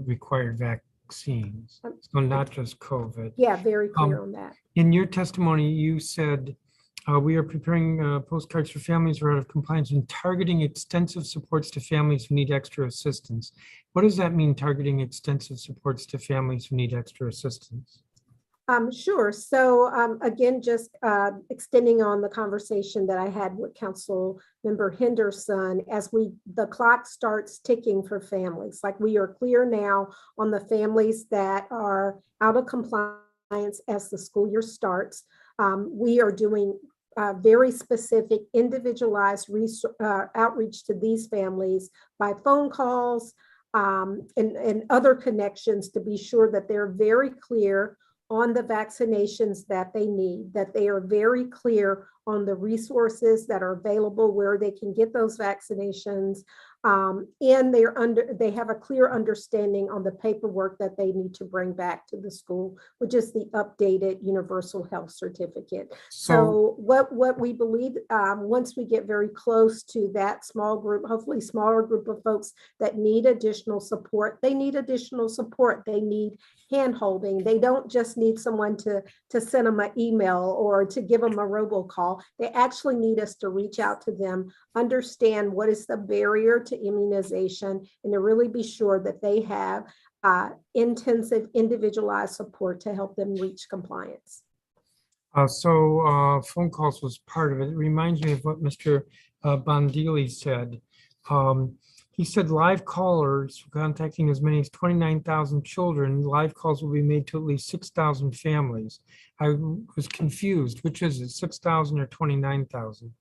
required vaccines, so not just COVID. Yeah, very clear on that. In your testimony, you said, we are preparing postcards for families who are out of compliance and targeting extensive supports to families who need extra assistance. What does that mean, targeting extensive supports to families who need extra assistance? Sure. So again, just extending on the conversation that I had with Council Member Henderson, as the clock starts ticking for families, like we are clear now on the families that are out of compliance as the school year starts. We are doing very specific individualized outreach to these families by phone calls and other connections to be sure that they're very clear on the vaccinations that they need, that they are very clear on the resources that are available where they can get those vaccinations. And they have a clear understanding on the paperwork that they need to bring back to the school, which is the updated universal health certificate. So what we believe, once we get very close to that small group, hopefully smaller group of folks that need additional support, they need additional support. They need hand-holding. They don't just need someone to send them an email or to give them a robocall. They actually need us to reach out to them, understand what is the barrier to immunization, and to really be sure that they have intensive individualized support to help them reach compliance. So phone calls was part of it. It reminds me of what Mr. Bondili said. He said live callers contacting as many as 29,000 children. Live calls will be made to at least 6,000 families. I was confused. Which is it, 6,000 or 29,000?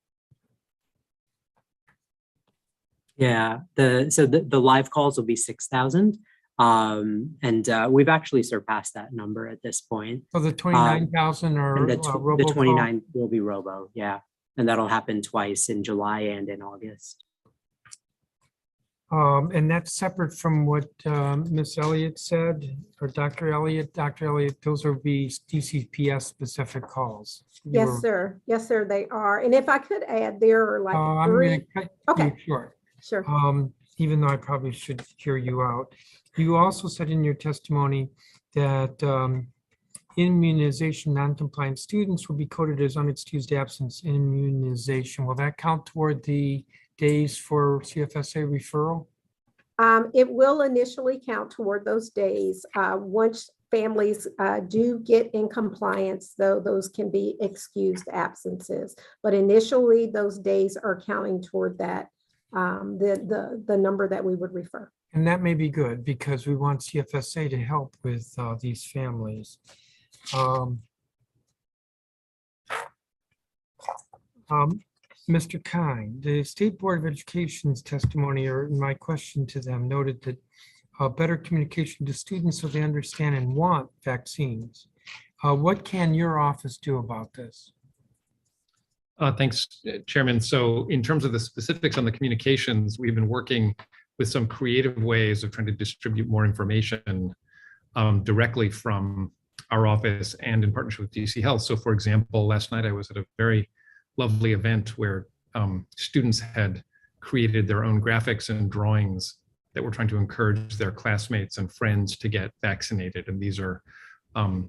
Yeah, the live calls will be 6,000. We've actually surpassed that number at this point. So the 29,000 are And the robocall? 29 will be robo, yeah. And that'll happen twice in July and in August. And that's separate from what Ms. Elliott said, or Dr. Elliott. Dr. Elliott, those will be DCPS specific calls. Yes, sir. Yes, sir, they are. And if I could add, there are like I'm three. going to cut Okay. you short. Sure. Even though I probably should hear you out. You also said in your testimony that immunization non-compliant students will be coded as unexcused absence in immunization. Will that count toward the days for CFSA referral? It will initially count toward those days. Once families do get in compliance, though, those can be excused absences. But initially, those days are counting toward that, the number that we would refer. And that may be good because we want CFSA to help with these families. Mr. Kine, the State Board of Education's testimony, or my question to them, noted that better communication to students so they understand and want vaccines. What can your office do about this? Thanks, Chairman. So in terms of the specifics on the communications, we've been working with some creative ways of trying to distribute more information directly from our office and in partnership with DC Health. So for example, last night I was at a very lovely event where students had created their own graphics and drawings that were trying to encourage their classmates and friends to get vaccinated. And these are,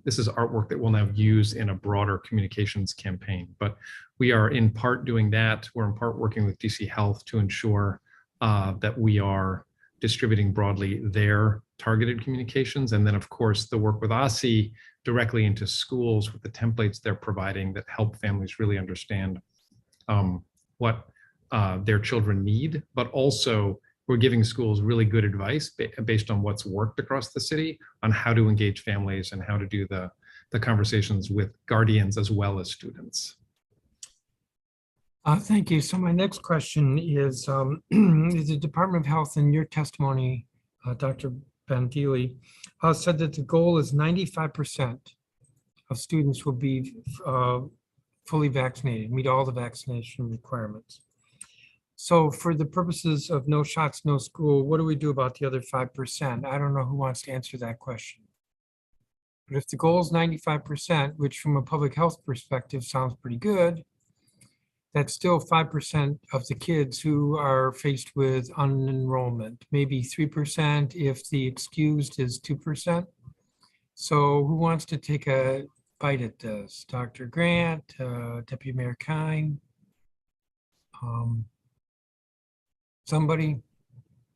this is artwork that we'll now use in a broader communications campaign. But we are in part doing that. We're in part working with DC Health to ensure that we are distributing broadly their targeted communications. And then of course, the work with OSCE directly into schools with the templates they're providing that help families really understand what their children need, but also we're giving schools really good advice based on what's worked across the city on how to engage families and how to do the conversations with guardians as well as students. Thank you. So my next question is the Department of Health in your testimony, Dr. Bandili, said that the goal is 95% of students will be fully vaccinated, meet all the vaccination requirements. So for the purposes of no shots, no school, what do we do about the other 5%? I don't know who wants to answer that question. But if the goal is 95%, which from a public health perspective sounds pretty good, that's still 5% of the kids who are faced with unenrollment, maybe 3% if the excused is 2%. So who wants to take a bite at this? Dr. Grant, Deputy Mayor Kine, somebody?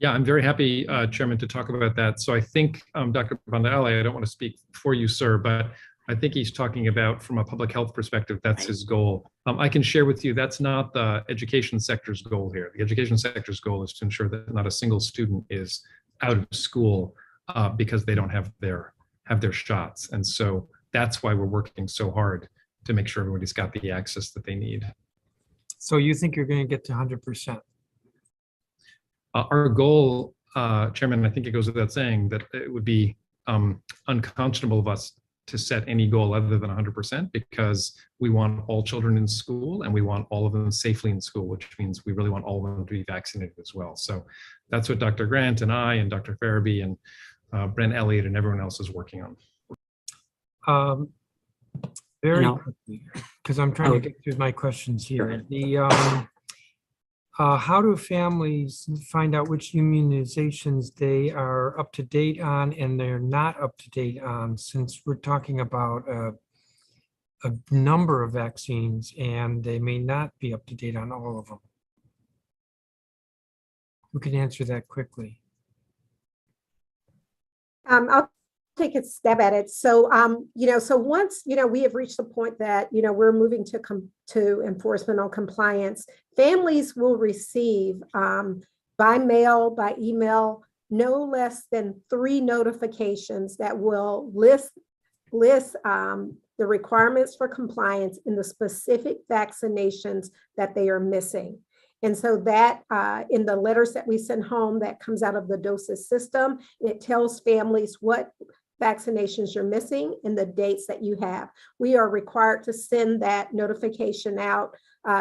Yeah, I'm very happy, Chairman, to talk about that. So I think Dr. Bandali, I don't want to speak for you, sir, but I think he's talking about from a public health perspective, that's his goal. I can share with you, that's not the education sector's goal here. The education sector's goal is to ensure that not a single student is out of school because they don't have their shots. And so that's why we're working so hard to make sure everybody's got the access that they need. So you think you're going to get to 100%? Our goal, Chairman, I think it goes without saying that it would be unconscionable of us to set any goal other than 100% because we want all children in school and we want all of them safely in school, which means we really want all of them to be vaccinated as well. So that's what Dr. Grant and I and Dr. Farabee and Brent Elliott and everyone else is working on. Very quickly, because I'm trying to get through my questions here. The how do families find out which immunizations they are up to date on and they're not up to date on, since we're talking about a number of vaccines and they may not be up to date on all of them? Who can answer that quickly? I'll take a stab at it. So, so once, we have reached the point that, we're moving to enforcement on compliance, families will receive by mail, by email, no less than 3 notifications that will list the requirements for compliance and the specific vaccinations that they are missing. And so that in the letters that we send home, that comes out of the doses system. It tells families what vaccinations you're missing and the dates that you have. We are required to send that notification out.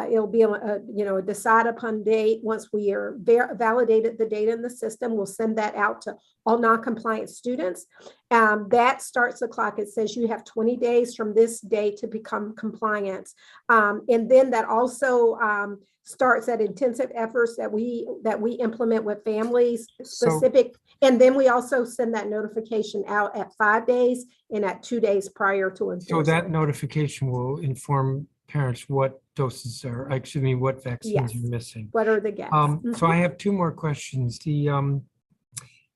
It'll be a decide upon date. Once we are validated the data in the system, we'll send that out to all non-compliant students. That starts the clock. It says you have 20 days from this day to become compliant. And then that also starts at intensive efforts that we implement with families specific. And then we also send that notification out at 5 days and at 2 days prior to enforcement. So that notification will inform parents what doses are, what vaccines Yes. are missing. What are the gaps? So I have two more questions.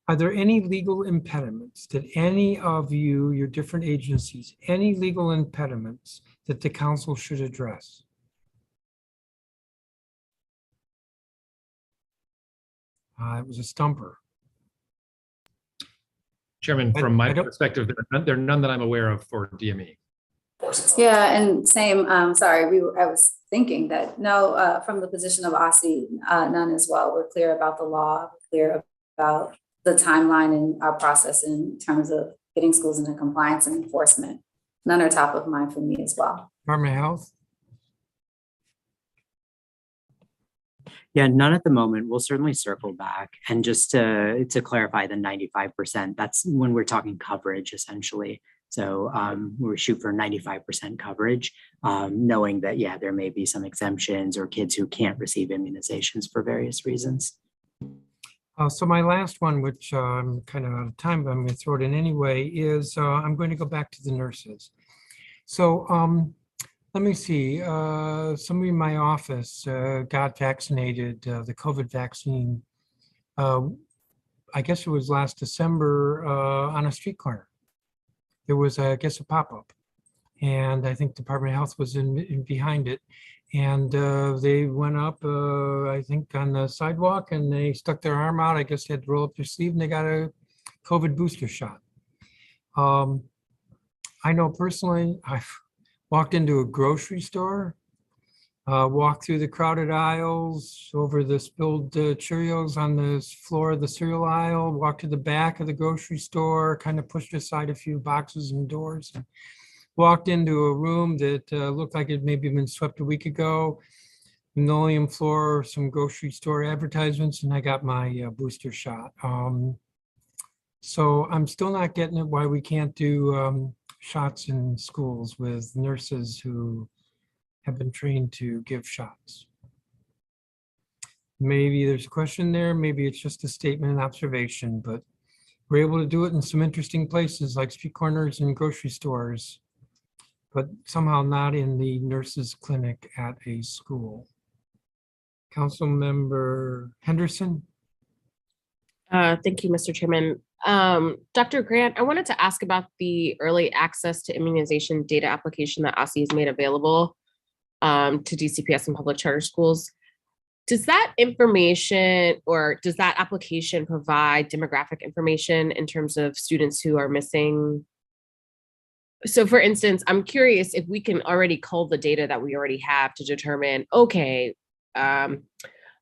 Are there any legal impediments that any of you, your different agencies, any legal impediments that the council should address? It was a stumper. Chairman, from my perspective, there are none that I'm aware of for DME. Yeah, and same, sorry, I was thinking that, no, from the position of OSCE, none as well. We're clear about the law, we're clear about the timeline and our process in terms of getting schools into compliance and enforcement. None are top of mind for me as well. Department of Health? Yeah, none at the moment. We'll certainly circle back. And just to clarify the 95%, that's when we're talking coverage essentially. So we shoot for 95% coverage, knowing that, yeah, there may be some exemptions or kids who can't receive immunizations for various reasons. So my last one, which I'm kind of out of time, but I'm going to throw it in anyway, is I'm going to go back to the nurses. So let me see. Somebody in my office got vaccinated, the COVID vaccine. I guess it was last December on a street corner. There was, I guess, a pop-up, and I think Department of Health was in behind it. And they went up, I think, on the sidewalk, and they stuck their arm out. I guess they had to roll up their sleeve, and they got a COVID booster shot. I know personally, I've walked into a grocery store, walked through the crowded aisles, over the spilled Cheerios on the floor of the cereal aisle, walked to the back of the grocery store, kind of pushed aside a few boxes and doors, and walked into a room that looked like it maybe been swept a week ago, linoleum floor, some grocery store advertisements, and I got my booster shot. So I'm still not getting it why we can't do shots in schools with nurses who have been trained to give shots. Maybe there's a question there, maybe it's just a statement and observation, but we're able to do it in some interesting places like street corners and grocery stores, but somehow not in the nurses' clinic at a school. Councilmember Henderson. Thank you, Mr. Chairman. Dr. Grant, I wanted to ask about the early access to immunization data application that OSCE has made available to DCPS and public charter schools. Does that information or does that application provide demographic information in terms of students who are missing? So for instance, I'm curious if we can already cull the data that we already have to determine, okay,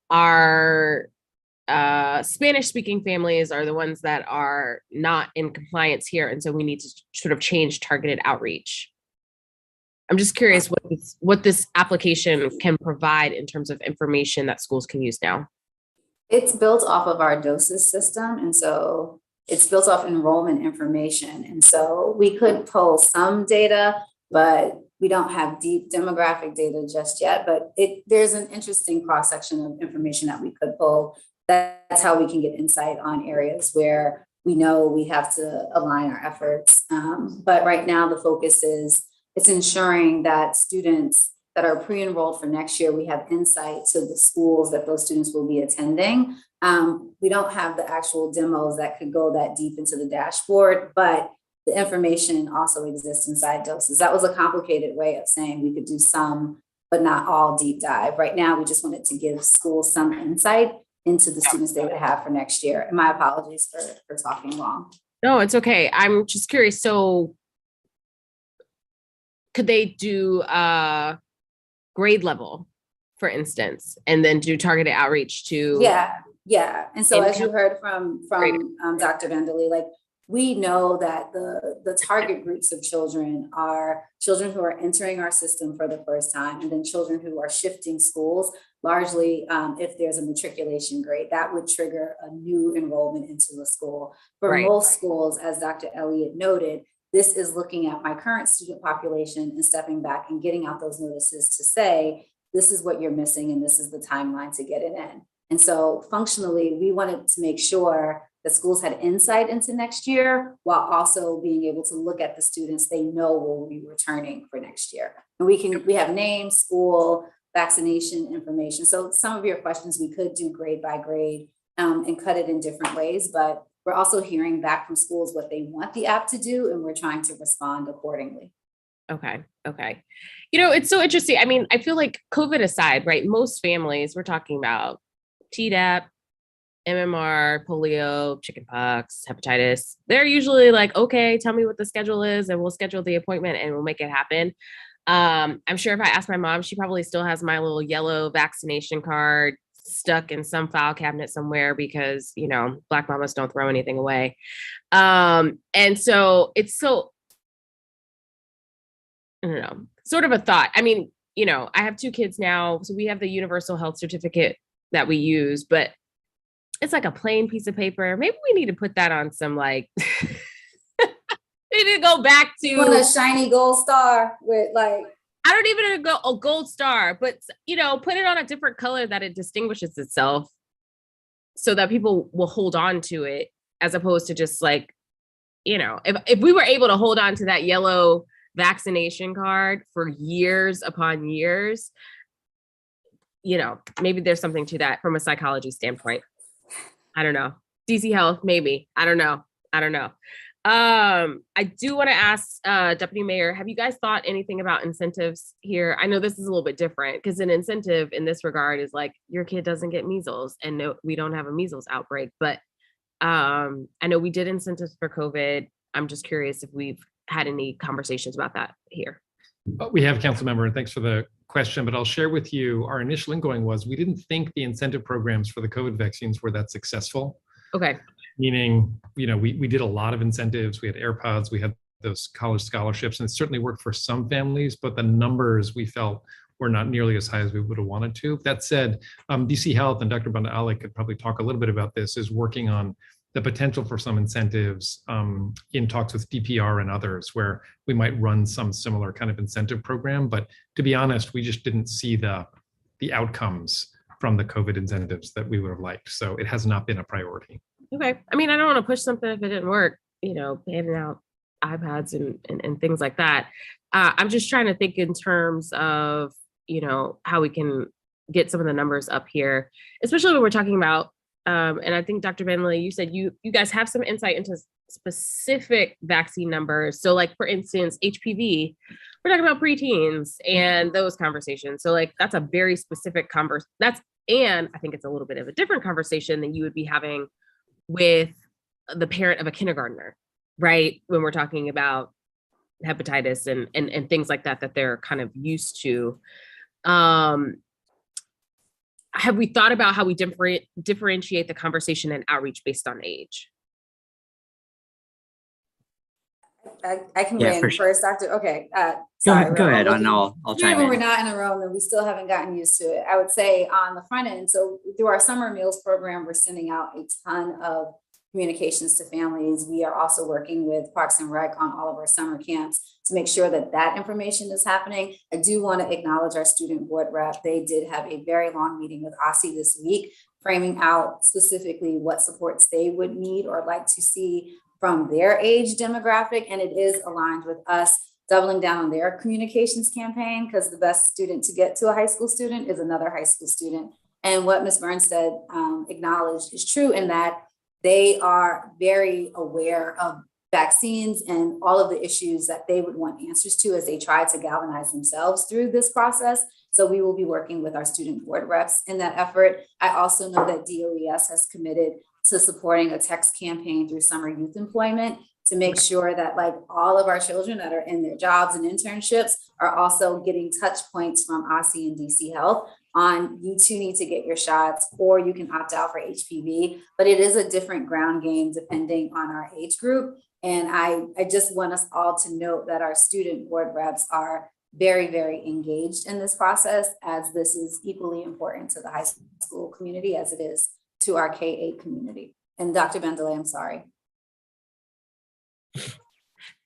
our Spanish speaking families are the ones that are not in compliance here. And so we need to sort of change targeted outreach. I'm just curious what this application can provide in terms of information that schools can use now. It's built off of our doses system. And so it's built off enrollment information. And so we could pull some data, but we don't have deep demographic data just yet. But there's an interesting cross-section of information that we could pull. That's how we can get insight on areas where we know we have to align our efforts. But right now the focus is it's ensuring that students that are pre-enrolled for next year, we have insight to the schools that those students will be attending. We don't have the actual demos that could go that deep into the dashboard, but the information also exists inside doses. That was a complicated way of saying we could do some, but not all deep dive. Right now, we just wanted to give schools some insight into the students they would have for next year. And my apologies for talking long. No, it's okay. I'm just curious. So could they do grade level for instance, and then do targeted outreach to. Yeah. And so as you Income- heard from Dr. Vanderlee, like we know that the target groups of children are children who are entering our system for the first time, and then children who are shifting schools, largely if there's a matriculation grade, that would trigger a new enrollment into the school. For Right. most schools, as Dr. Elliott noted, this is looking at my current student population and stepping back and getting out those notices to say, this is what you're missing and this is the timeline to get it in. And so functionally, we wanted to make sure that schools had insight into next year while also being able to look at the students they know will be returning for next year. And we have name, school, vaccination information. So some of your questions we could do grade by grade and cut it in different ways, but we're also hearing back from schools what they want the app to do, and we're trying to respond accordingly. Okay. You know, it's so interesting. I mean, I feel like COVID aside, right? Most families, we're talking about Tdap, MMR, polio, chickenpox, hepatitis. They're usually like, okay, tell me what the schedule is and we'll schedule the appointment and we'll make it happen. I'm sure if I ask my mom, she probably still has my little yellow vaccination card stuck in some file cabinet somewhere because, you know, Black mamas don't throw anything away. And so it's so, I don't know, sort of a thought. I mean, you know, I have 2 kids now, so we have the universal health certificate that we use, but it's like a plain piece of paper. Maybe we need to put that on some like, we need to go back to a shiny gold star with like, I don't even go a gold star, but you know, put it on a different color that it distinguishes itself so that people will hold on to it as opposed to just like, you know, if we were able to hold on to that yellow vaccination card for years upon years, you know, maybe there's something to that from a psychology standpoint. I don't know. DC Health, maybe. I don't know. I do want to ask Deputy Mayor, have you guys thought anything about incentives here? I know this is a little bit different because an incentive in this regard is like your kid doesn't get measles, and no, we don't have a measles outbreak, but I know we did incentives for COVID. I'm just curious if we've had any conversations about that here. We have, council member, and thanks for the question, but I'll share with you, our initial ingoing was we didn't think the incentive programs for the COVID vaccines were that successful. Okay. Meaning, you know, we did a lot of incentives. We had AirPods, we had those college scholarships, and it certainly worked for some families, but the numbers we felt were not nearly as high as we would have wanted to. That said, DC Health and Dr. Banda Ali could probably talk a little bit about this, is working on the potential for some incentives in talks with DPR and others, where we might run some similar kind of incentive program. But to be honest, we just didn't see the outcomes from the COVID incentives that we would have liked. So it has not been a priority. Okay. I mean, I don't want to push something if it didn't work, you know, handing out iPads and things like that. I'm just trying to think in terms of, you know, how we can get some of the numbers up here, especially when we're talking about, and I think Dr. Benley, you said you guys have some insight into specific vaccine numbers. So like, for instance, HPV, we're talking about preteens and those conversations. So like, that's a very specific and I think it's a little bit of a different conversation than you would be having with the parent of a kindergartner, right? When we're talking about hepatitis and things like that they're kind of used to. Have we thought about how we differentiate the conversation and outreach based on age? I can Yeah, weigh in sure. first, Dr. Okay. Go ahead, and I'll chime Even when we're in. not in a room and we still haven't gotten used to it, I would say on the front end, so through our summer meals program, we're sending out a ton of communications to families. We are also working with Parks and Rec on all of our summer camps to make sure that that information is happening. I do want to acknowledge our student board rep. They did have a very long meeting with OSSI this week, framing out specifically what supports they would need or like to see from their age demographic. And it is aligned with us doubling down on their communications campaign, because the best student to get to a high school student is another high school student. And what Ms. Bernstead acknowledged is true in that they are very aware of vaccines and all of the issues that they would want answers to as they try to galvanize themselves through this process. So we will be working with our student board reps in that effort. I also know that DOES has committed to supporting a text campaign through summer youth employment. to make sure that like all of our children that are in their jobs and internships are also getting touch points from OSSI and DC Health on you too need to get your shots, or you can opt out for HPV, but it is a different ground game depending on our age group. And I just want us all to note that our student board reps are very, very engaged in this process, as this is equally important to the high school community as it is to our K-8 community. And Dr. Bendelay, I'm sorry.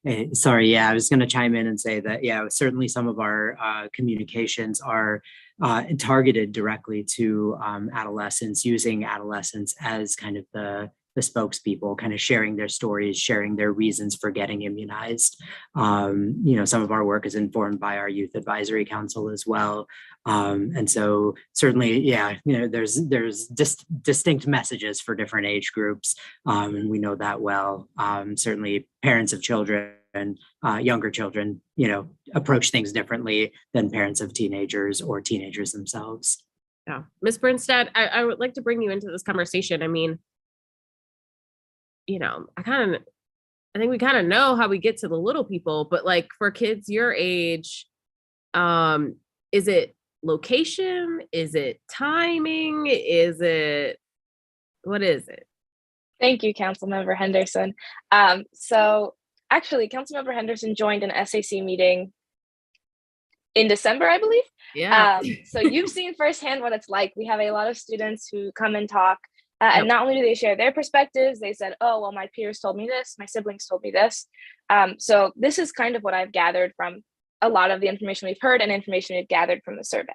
Hey, sorry, yeah, I was going to chime in and say that, yeah, certainly some of our communications are targeted directly to adolescents, using adolescents as kind of the spokespeople, kind of sharing their stories, sharing their reasons for getting immunized. Some of our work is informed by our Youth Advisory Council as well. And so certainly, yeah, there's distinct messages for different age groups, and we know that well. Certainly parents of children and younger children, approach things differently than parents of teenagers or teenagers themselves. Yeah. Ms. Bernstead, I would like to bring you into this conversation. I mean, I think we kind of know how we get to the little people, but like for kids your age, is it location? Is it timing? What is it? Thank you, Councilmember Henderson. So actually, Councilmember Henderson joined an SAC meeting in December, I believe. Yeah. So you've seen firsthand what it's like. We have a lot of students who come and talk. And not only do they share their perspectives, they said, oh, well, my peers told me this, my siblings told me this. So this is kind of what I've gathered from a lot of the information we've heard and information we've gathered from the survey.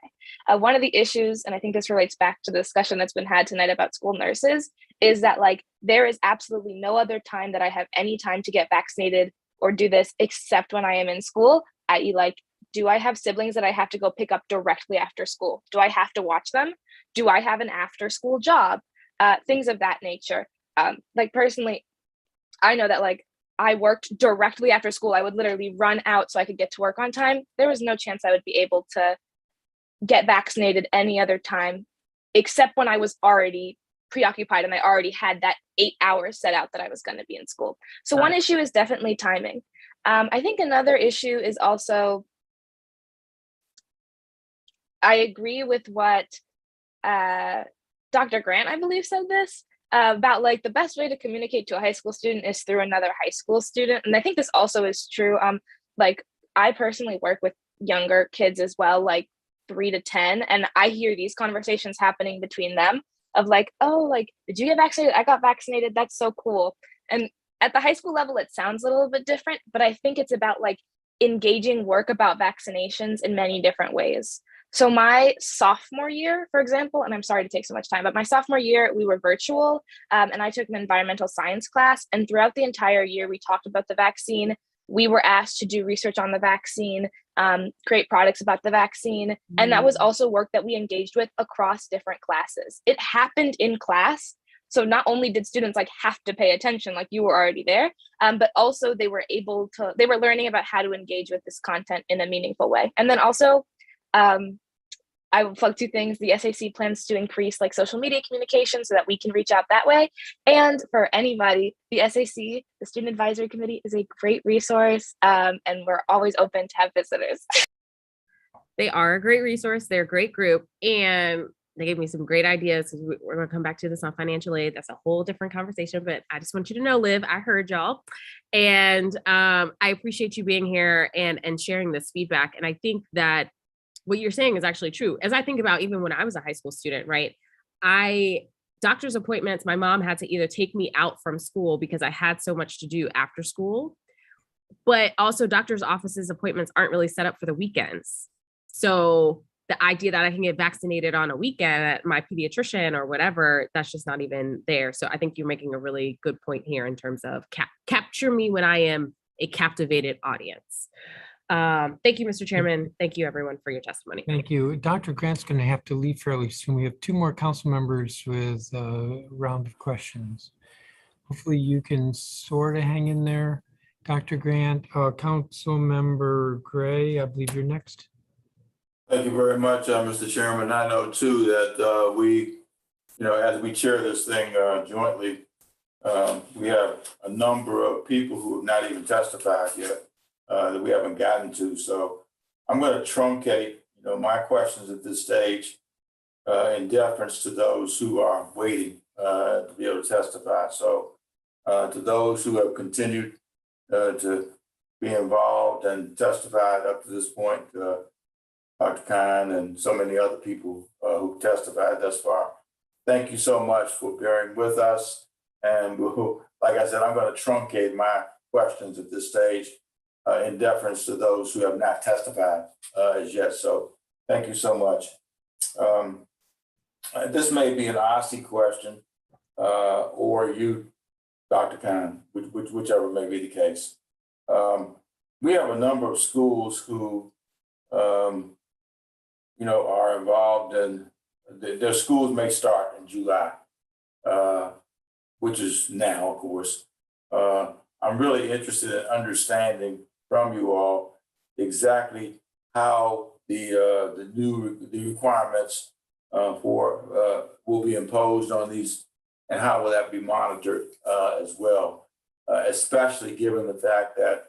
One of the issues, and I think this relates back to the discussion that's been had tonight about school nurses, is that like there is absolutely no other time that I have any time to get vaccinated or do this except when I am in school, i.e. like, do I have siblings that I have to go pick up directly after school? Do I have to watch them? Do I have an after school job? Things of that nature. Like personally, I know that like I worked directly after school. I would literally run out so I could get to work on time. There was no chance I would be able to get vaccinated any other time, except when I was already preoccupied and I already had that 8 hours set out that I was going to be in school. So one issue is definitely timing. I think another issue is also, I agree with what Dr. Grant, I believe, said this about like the best way to communicate to a high school student is through another high school student. And I think this also is true. Like I personally work with younger kids as well, like 3 to 10. And I hear these conversations happening between them of like, oh, like, did you get vaccinated? I got vaccinated. That's so cool. And at the high school level, it sounds a little bit different, but I think it's about like engaging work about vaccinations in many different ways. So my sophomore year, for example, and I'm sorry to take so much time, but my sophomore year, we were virtual and I took an environmental science class. And throughout the entire year, we talked about the vaccine. We were asked to do research on the vaccine, create products about the vaccine. And that was also work that we engaged with across different classes. It happened in class. So not only did students like have to pay attention, like you were already there, but also they were learning about how to engage with this content in a meaningful way. And then also, I will plug 2 things. The SAC plans to increase like social media communication so that we can reach out that way. And for anybody, the SAC, the Student Advisory Committee, is a great resource, and we're always open to have visitors. They are a great resource. They're a great group. And they gave me some great ideas. We're going to come back to this on financial aid. That's a whole different conversation, but I just want you to know, Liv, I heard y'all. And I appreciate you being here and sharing this feedback. And I think that what you're saying is actually true. As I think about even when I was a high school student, right? Doctor's appointments, my mom had to either take me out from school because I had so much to do after school, but also doctor's offices appointments aren't really set up for the weekends. So the idea that I can get vaccinated on a weekend at my pediatrician or whatever, that's just not even there. So I think you're making a really good point here in terms of capture me when I am a captivated audience. Thank you, Mr. Chairman. Thank you, everyone, for your testimony. Thank you. Dr. Grant's going to have to leave fairly soon. We have 2 more council members with a round of questions. Hopefully you can sort of hang in there, Dr. Grant. Council Member Gray, I believe you're next. Thank you very much, Mr. Chairman. I know too that we, as we chair this thing jointly, we have a number of people who have not even testified yet that we haven't gotten to. So I'm going to truncate, my questions at this stage in deference to those who are waiting to be able to testify. So to those who have continued to be involved and testified up to this point, Dr. Khan and so many other people who testified thus far, thank you so much for bearing with us. And like I said, I'm going to truncate my questions at this stage in deference to those who have not testified as yet. So thank you so much. This may be an OSCE question or you, Dr. Khan, whichever may be the case. We have a number of schools who, are involved in, their schools may start in July, which is now, of course. I'm really interested in understanding from you all exactly how the requirements will be imposed on these, and how will that be monitored as well, especially given the fact that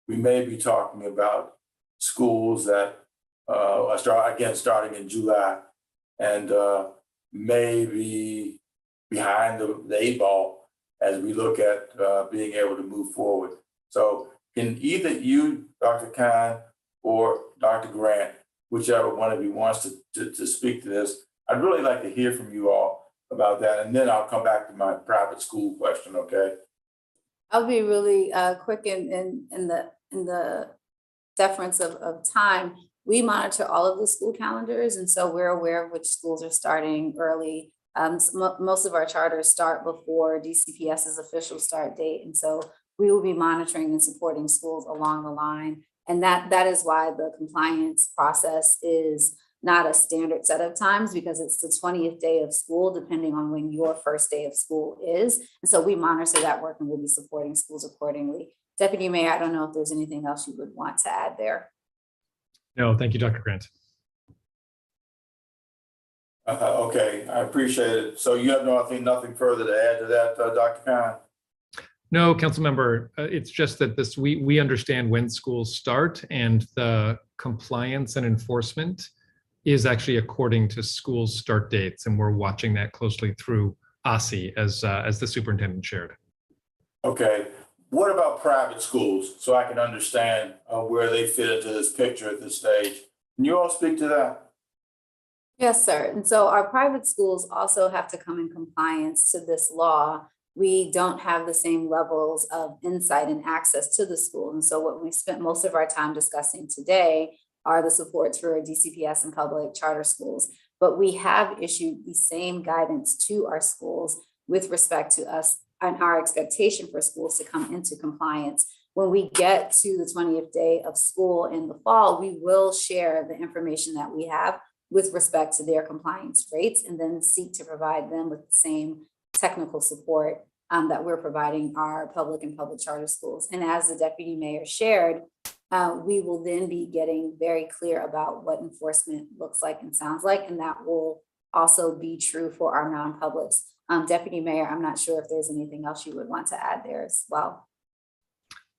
we may be talking about schools that starting in July, and maybe behind the 8 ball as we look at being able to move forward. So can either you, Dr. Khan, or Dr. Grant, whichever one of you wants to speak to this, I'd really like to hear from you all about that. And then I'll come back to my private school question, okay? I'll be really quick in the deference of time. We monitor all of the school calendars, and so we're aware of which schools are starting early. Most of our charters start before DCPS's official start date, and so we will be monitoring and supporting schools along the line. And that is why the compliance process is not a standard set of times, because it's the 20th day of school, depending on when your first day of school is. And so we monitor that work and we'll be supporting schools accordingly. Deputy Mayor, I don't know if there's anything else you would want to add there. No, thank you, Dr. Grant. Okay, I appreciate it. So you have nothing further to add to that, Dr. Khan? No, council member, it's just that we understand when schools start, and the compliance and enforcement is actually according to schools' start dates, and we're watching that closely through OSCE as the superintendent shared. Okay, what about private schools, so I can understand where they fit into this picture at this stage? Can you all speak to that? Yes, sir. And so our private schools also have to come in compliance to this law. We don't have the same levels of insight and access to the school. And so what we spent most of our time discussing today are the supports for DCPS and public charter schools. But we have issued the same guidance to our schools with respect to us and our expectation for schools to come into compliance. When we get to the 20th day of school in the fall, we will share the information that we have with respect to their compliance rates, and then seek to provide them with the same technical support that we're providing our public and public charter schools. And as the deputy mayor shared, we will then be getting very clear about what enforcement looks like and sounds like, and that will also be true for our non-publics. Deputy Mayor, I'm not sure if there's anything else you would want to add there as well.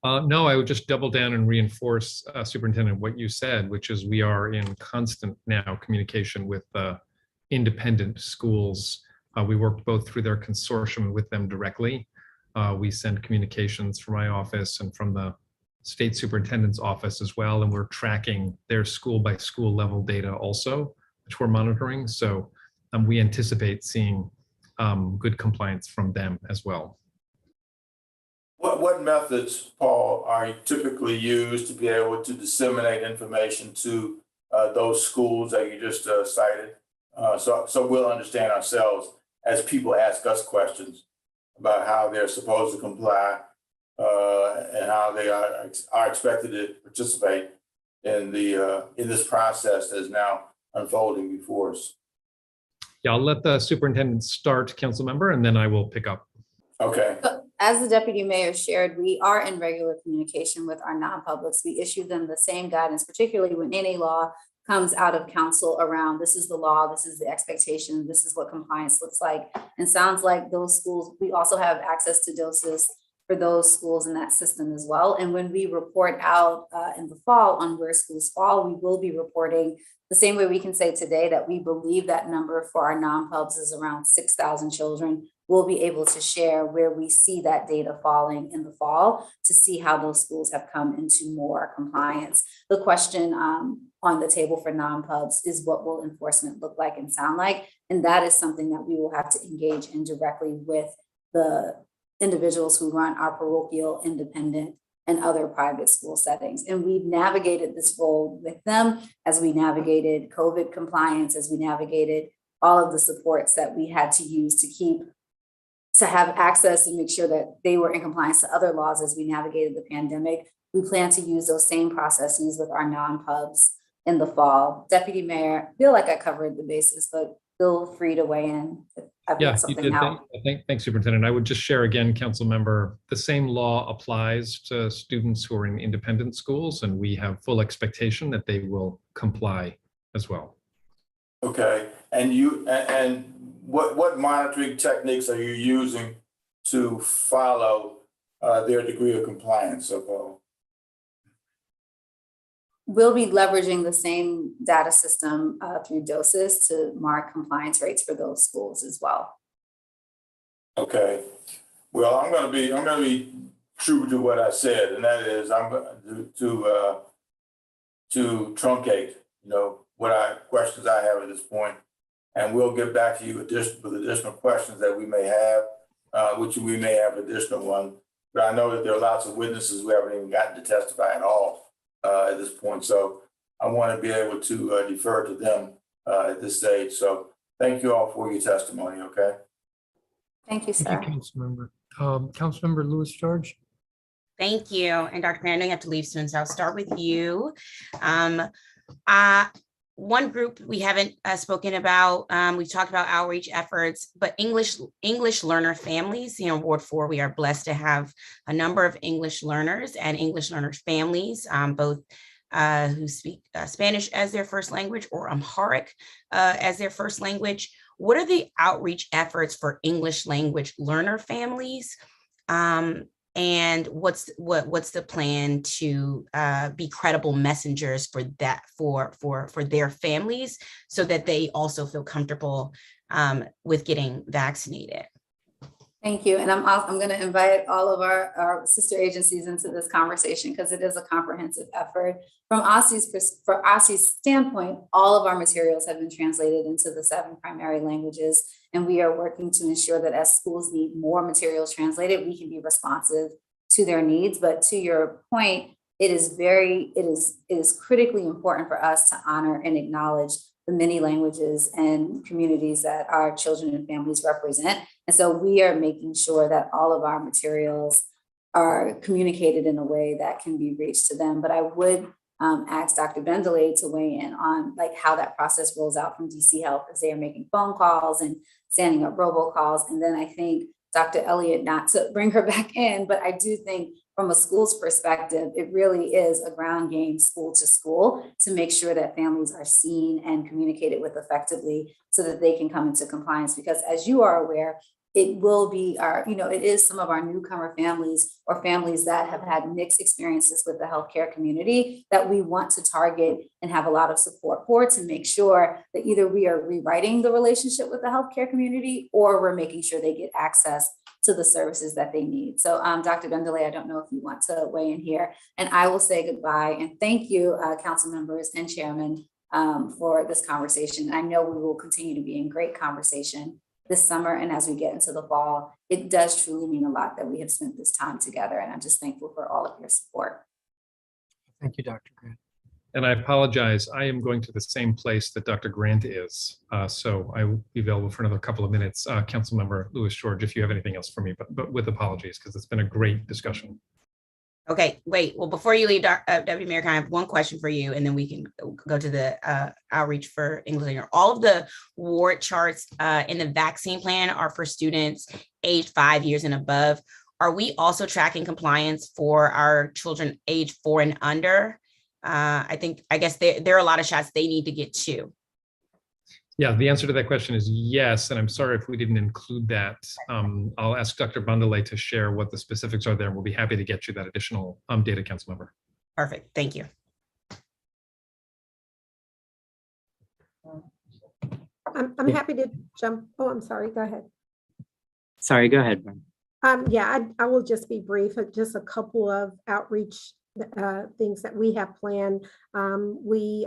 No, I would just double down and reinforce, Superintendent, what you said, which is we are in constant now communication with independent schools. We work both through their consortium and with them directly. We send communications from my office and from the state superintendent's office as well, and we're tracking their school by school level data also, which we're monitoring. So we anticipate seeing good compliance from them as well. What methods, Paul, are typically used to be able to disseminate information to those schools that you just cited? So we'll understand ourselves as people ask us questions about how they're supposed to comply and how they are expected to participate in this process that is now unfolding before us. Yeah, I'll let the superintendent start, council member, and then I will pick up. Okay. So, as the deputy mayor shared, we are in regular communication with our non-publics. We issue them the same guidance, particularly when any law comes out of council around this is the law, this is the expectation, this is what compliance looks like. And sounds like those schools, we also have access to doses for those schools in that system as well. And when we report out in the fall on where schools fall, we will be reporting the same way we can say today that we believe that number for our non-pubs is around 6,000 children. We'll be able to share where we see that data falling in the fall to see how those schools have come into more compliance. The question on the table for non-pubs is what will enforcement look like and sound like? And that is something that we will have to engage in directly with the individuals who run our parochial, independent, and other private school settings. And we've navigated this role with them as we navigated COVID compliance, as we navigated all of the supports that we had to use to have access and make sure that they were in compliance to other laws as we navigated the pandemic. We plan to use those same processes with our non-pubs in the fall. Deputy Mayor, I feel like I covered the bases, but feel free to weigh in if I've Yeah, left you something did. out. Thanks, Superintendent. I would just share again, Council Member, the same law applies to students who are in independent schools, and we have full expectation that they will comply as well. Okay, and what monitoring techniques are you using to follow their degree of compliance? So, We'll be leveraging the same data system through doses to mark compliance rates for those schools as well. okay, well, I'm gonna be true to what I said, and that is I'm going to truncate, what questions I have at this point, and we'll get back to you with additional questions that we may have, which we may have additional one. But I know that there are lots of witnesses who haven't even gotten to testify at all at this point. So I want to be able to defer to them at this stage. So thank you all for your testimony, okay? Thank you, sir. Thank you, Councilmember. Councilmember Lewis George. Thank you. And Dr. Mayor, I know you have to leave soon, so I'll start with you. One group we haven't spoken about, we've talked about outreach efforts, but English learner families, Ward 4, we are blessed to have a number of English learners and English learners families, both who speak Spanish as their first language or Amharic as their first language. What are the outreach efforts for English language learner families? And what's the plan to be credible messengers for that for their families so that they also feel comfortable with getting vaccinated? Thank you. And I'm going to invite all of our sister agencies into this conversation because it is a comprehensive effort. From OSCE's standpoint, all of our materials have been translated into the 7 primary languages, and we are working to ensure that as schools need more materials translated, we can be responsive to their needs. But to your point, it is critically important for us to honor and acknowledge the many languages and communities that our children and families represent. And so we are making sure that all of our materials are communicated in a way that can be reached to them. But I would ask Dr. Bendelay to weigh in on how that process rolls out from DC Health as they are making phone calls and standing up robocalls. And then I think Dr. Elliott, not to bring her back in, but I do think from a school's perspective, it really is a ground game school to school to make sure that families are seen and communicated with effectively so that they can come into compliance. Because as you are aware, it will be it is some of our newcomer families or families that have had mixed experiences with the healthcare community that we want to target and have a lot of support for to make sure that either we are rewriting the relationship with the healthcare community or we're making sure they get access to the services that they need. So Dr. Bendelay, I don't know if you want to weigh in here, and I will say goodbye and thank you, council members and chairman for this conversation. I know we will continue to be in great conversation this summer and as we get into the fall. It does truly mean a lot that we have spent this time together, and I'm just thankful for all of your support. Thank you, Dr. Grant. And I apologize, I am going to the same place that Dr. Grant is. So I will be available for another couple of minutes. Councilmember Lewis George, if you have anything else for me, but with apologies, because it's been a great discussion. Okay, wait. Well, before you leave, Deputy Mayor, I have one question for you, and then we can go to the outreach for English learner. All of the ward charts in the vaccine plan are for students aged 5 years and above. Are we also tracking compliance for our children age 4 and under? I guess there are a lot of shots they need to get too. Yeah, the answer to that question is yes, and I'm sorry if we didn't include that. I'll ask Dr. Bandele to share what the specifics are there, and we'll be happy to get you that additional data, council member. Perfect, thank you. I'm happy to jump. Oh, I'm sorry. Go ahead. Sorry, go ahead, Brian. Yeah, I will just be brief. Just a couple of outreach things that we have planned. We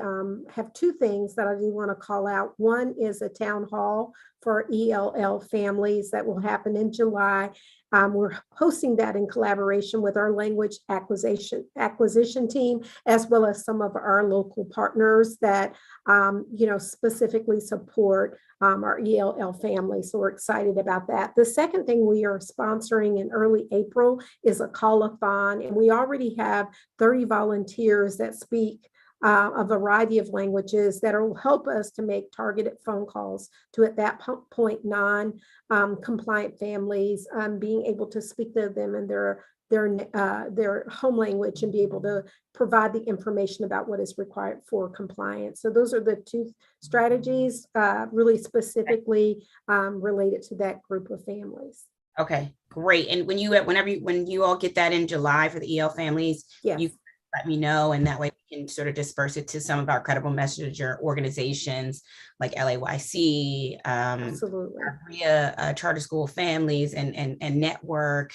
have two things that I do want to call out. One is a town hall for ELL families that will happen in July. We're hosting that in collaboration with our language acquisition team, as well as some of our local partners that specifically support our ELL families. So we're excited about that. The second thing we are sponsoring in early April is a call-a-thon, and we already have 30 volunteers that speak a variety of languages that will help us to make targeted phone calls to, at that point, non-compliant families, being able to speak to them in their home language and be able to provide the information about what is required for compliance. So those are the two strategies really specifically related to that group of families. Okay, great. And when you all get that in July for the EL families, yes, you let me know, and that way we can sort of disperse it to some of our credible messenger organizations like LAYC, absolutely, charter school families, and network.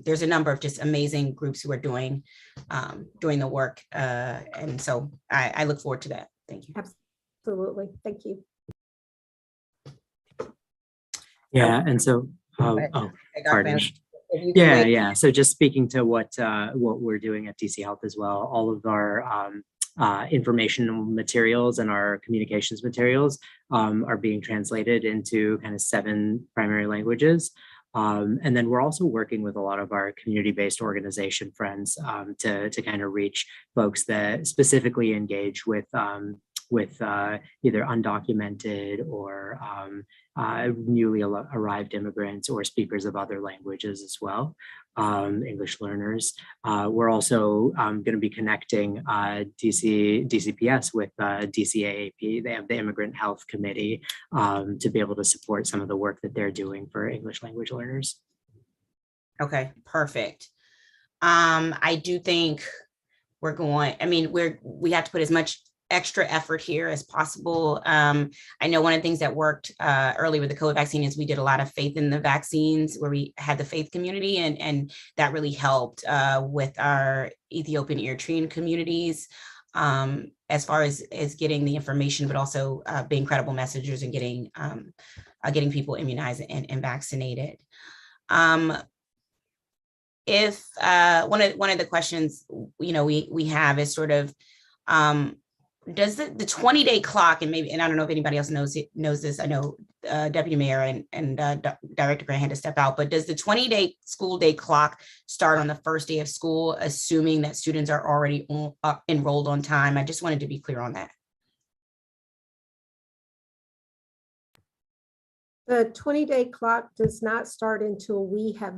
There's a number of just amazing groups who are doing the work, and so I look forward to that. Thank you. Absolutely, thank you. Yeah, and so pardon. Yeah. So just speaking to what we're doing at DC Health as well, all of our informational materials and our communications materials are being translated into kind of 7 primary languages. And then we're also working with a lot of our community-based organization friends to kind of reach folks that specifically engage with either undocumented or newly arrived immigrants or speakers of other languages as well, English learners. We're also going to be connecting DCPS with DCAAP. They have the Immigrant Health Committee to be able to support some of the work that they're doing for English language learners. Okay, perfect. I do think we have to put as much extra effort here as possible. I know one of the things that worked early with the COVID vaccine is we did a lot of faith in the vaccines, where we had the faith community, and that really helped with our Ethiopian Eritrean communities as far as getting the information, but also being credible messengers and getting people immunized and vaccinated. If one of the questions we have is sort of does the 20-day clock, and I don't know if anybody else knows this. I know Deputy Mayor and Director Grant had to step out, but does the 20-day school day clock start on the first day of school, assuming that students are already enrolled on time? I just wanted to be clear on that. The 20-day clock does not start until we have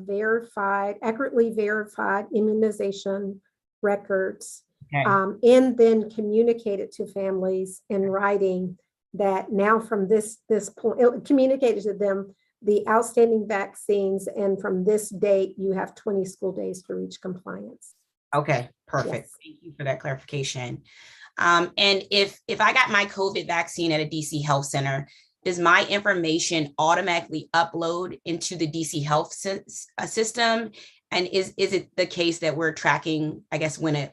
accurately verified immunization records. Okay. And then communicated to families in writing that now from this point, communicated to them the outstanding vaccines, and from this date, you have 20 school days to reach compliance. Okay, perfect. Yes. Thank you for that clarification. And if I got my COVID vaccine at a DC Health Center, does my information automatically upload into the DC Health system? And is it the case that we're tracking, I guess, when a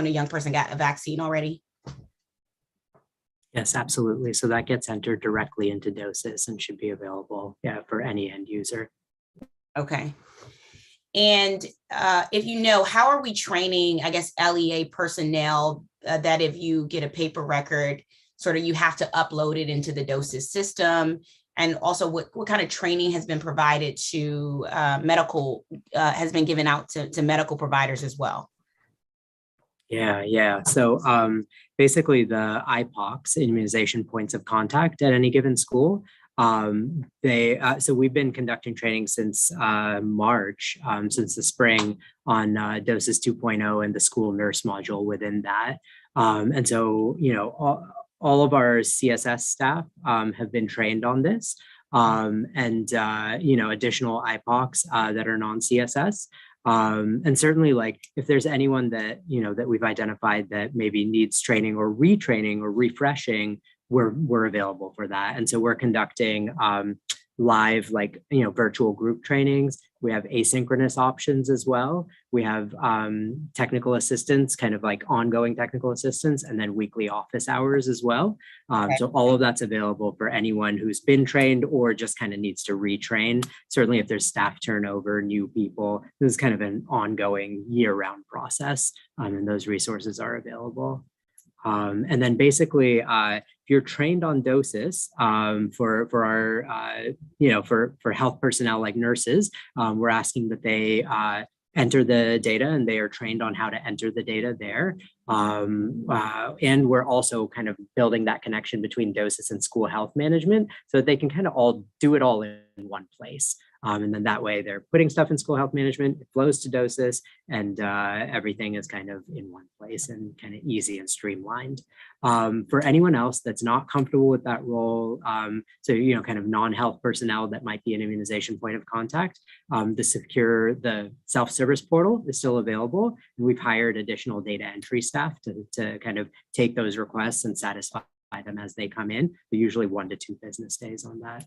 young person got a vaccine already? Yes, absolutely. So that gets entered directly into DOSIS and should be available, for any end user. Okay. And if how are we training, I guess, LEA personnel that if you get a paper record, sort of you have to upload it into the DOSIS system? And also what kind of training has been provided to has been given out to medical providers as well? Yeah. So basically the IPOCs, immunization points of contact at any given school, So we've been conducting training since March, since the spring, on doses 2.0 and the school nurse module within that. And so, all of our CSS staff have been trained on this, and additional IPOCs that are non-CSS. And certainly, like, if there's anyone that that we've identified that maybe needs training or retraining or refreshing, we're available for that. And so we're conducting live, virtual group trainings. We have asynchronous options as well. We have technical assistance, kind of like ongoing technical assistance, and then weekly office hours as well. So all of that's available for anyone who's been trained or just kind of needs to retrain. Certainly if there's staff turnover, new people, this is kind of an ongoing year-round process, and those resources are available. And then basically, if you're trained on doses for our, for health personnel like nurses, we're asking that they enter the data, and they are trained on how to enter the data there. And we're also kind of building that connection between doses and school health management so that they can kind of all do it all in one place. And then that way they're putting stuff in school health management, it flows to doses, and everything is kind of in one place and kind of easy and streamlined. For anyone else that's not comfortable with that role, so, kind of non-health personnel that might be an immunization point of contact, the self-service portal is still available. And we've hired additional data entry staff to kind of take those requests and satisfy them as they come in. They're usually 1 to 2 business days on that.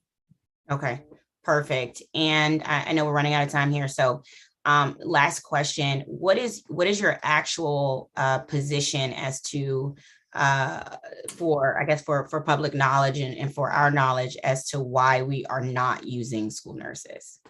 Okay, perfect. And I know we're running out of time here. So last question, what is your actual position as to for public knowledge and for our knowledge as to why we are not using school nurses?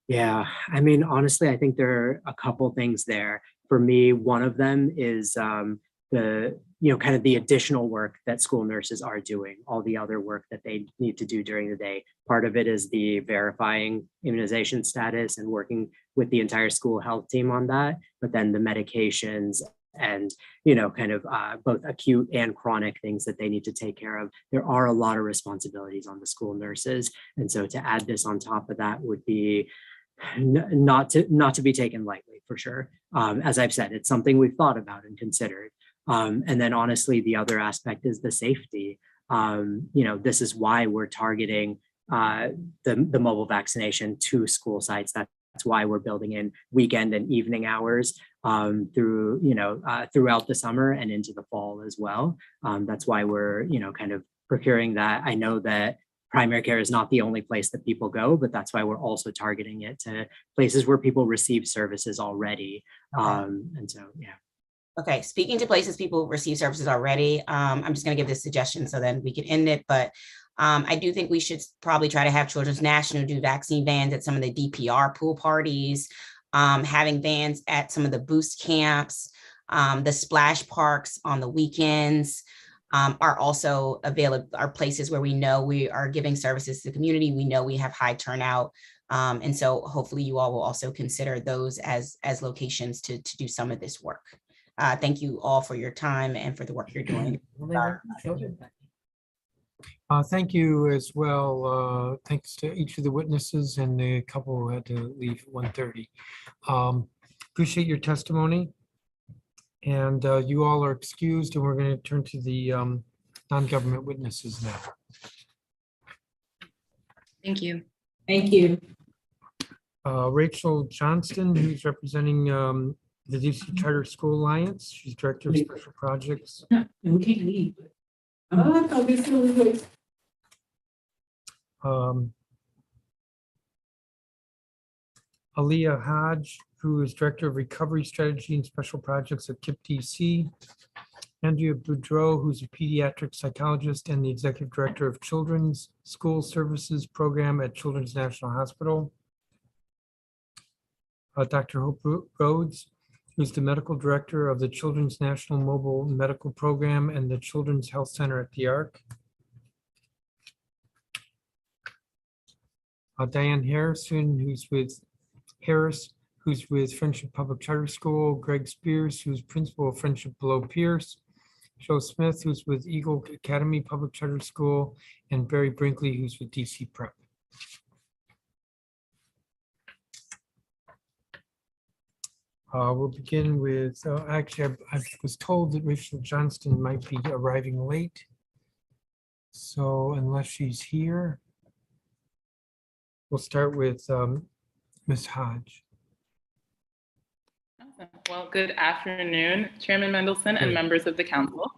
Yeah, I mean, honestly, I think there are a couple things there. For me, one of them is kind of the additional work that school nurses are doing, all the other work that they need to do during the day. Part of it is the verifying immunization status and working with the entire school health team on that, but then the medications and, kind of both acute and chronic things that they need to take care of. There are a lot of responsibilities on the school nurses. And so to add this on top of that would be not to be taken lightly, for sure. As I've said, it's something we've thought about and considered. And then honestly, the other aspect is the safety. This is why we're targeting the mobile vaccination to school sites. That's why we're building in weekend and evening hours throughout the summer and into the fall as well. That's why we're, kind of procuring that. I know that primary care is not the only place that people go, but that's why we're also targeting it to places where people receive services already. And so, yeah. Okay, speaking to places people receive services already, I'm just going to give this suggestion so then we can end it. But I do think we should probably try to have Children's National do vaccine vans at some of the DPR pool parties, having vans at some of the boost camps, the splash parks on the weekends. Are also available, are places where we know we are giving services to the community. We know we have high turnout. And so hopefully you all will also consider those as locations to do some of this work. Thank you all for your time and for the work you're doing. Thank you as well. Thanks to each of the witnesses and the couple who had to leave at 1:30. Appreciate your testimony. And you all are excused, and we're going to turn to the non-government witnesses now. Thank you. Thank you. Rachel Johnston, who's representing the DC Charter School Alliance. She's Director of Special Projects. We can't leave. Aaliyah Hodge, who is Director of Recovery Strategy and Special Projects at KIP DC. Andrea Boudreau, who's a pediatric psychologist and the Executive Director of Children's School Services Program at Children's National Hospital. Dr. Hope Rhodes, who's the Medical Director of the Children's National Mobile Medical Program and the Children's Health Center at the ARC. Diane Harrison, who's with Friendship Public Charter School. Greg Spears, who's Principal of Friendship Below Pierce. Joe Smith, who's with Eagle Academy Public Charter School, and Barry Brinkley, who's with DC Prep. We'll begin with, actually, I was told that Rachel Johnston might be arriving late. So unless she's here, we'll start with Ms. Hodge. Awesome. Well, good afternoon, Chairman Mendelson and Good. members of the council.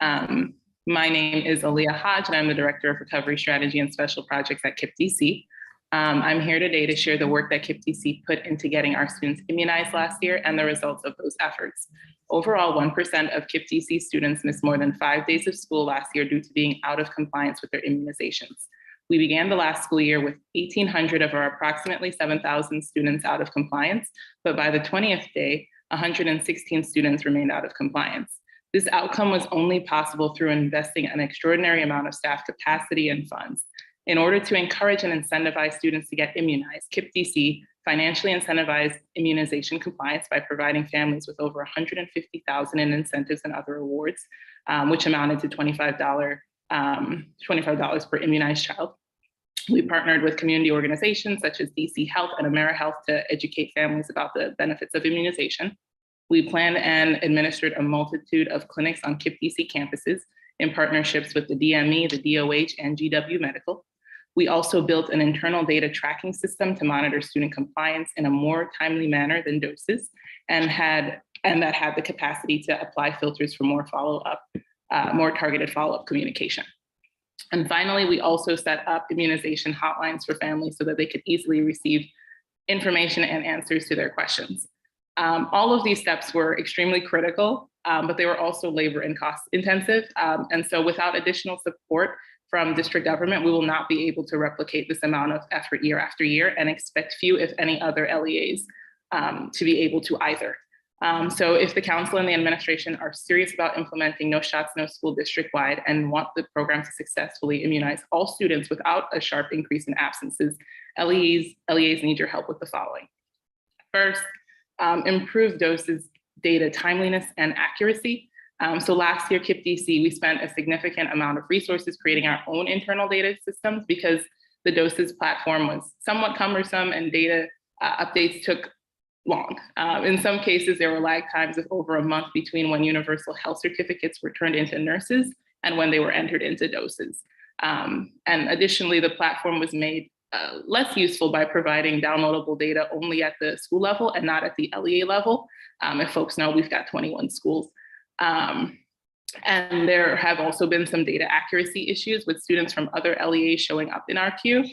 My name is Aaliyah Hodge, and I'm the Director of Recovery Strategy and Special Projects at KIPP DC. I'm here today to share the work that KIPP DC put into getting our students immunized last year and the results of those efforts. Overall, 1% of KIPP DC students missed more than 5 days of school last year due to being out of compliance with their immunizations. We began the last school year with 1,800 of our approximately 7,000 students out of compliance, but by the 20th day, 116 students remained out of compliance. This outcome was only possible through investing an extraordinary amount of staff capacity and funds. In order to encourage and incentivize students to get immunized, KIPP DC financially incentivized immunization compliance by providing families with over $150,000 in incentives and other awards, which amounted to $25 per immunized child. We partnered with community organizations such as DC Health and AmeriHealth to educate families about the benefits of immunization. We planned and administered a multitude of clinics on KIPP DC campuses in partnerships with the DME, the DOH, and GW Medical. We also built an internal data tracking system to monitor student compliance in a more timely manner than doses, and that had the capacity to apply filters for more follow-up, more targeted follow-up communication. And finally, we also set up immunization hotlines for families so that they could easily receive information and answers to their questions. All of these steps were extremely critical, but they were also labor and cost intensive. And so without additional support from district government, we will not be able to replicate this amount of effort year after year and expect few, if any, other LEAs to be able to either. So if the council and the administration are serious about implementing No Shots, No School district-wide and want the program to successfully immunize all students without a sharp increase in absences, LEAs need your help with the following. First, improve doses, data timeliness, and accuracy. So last year, KIPP DC, we spent a significant amount of resources creating our own internal data systems because the doses platform was somewhat cumbersome and data updates took long. In some cases, there were lag times of over a month between when universal health certificates were turned into nurses and when they were entered into doses. And additionally, the platform was made less useful by providing downloadable data only at the school level and not at the LEA level. If folks know, we've got 21 schools. And there have also been some data accuracy issues with students from other LEAs showing up in our queue.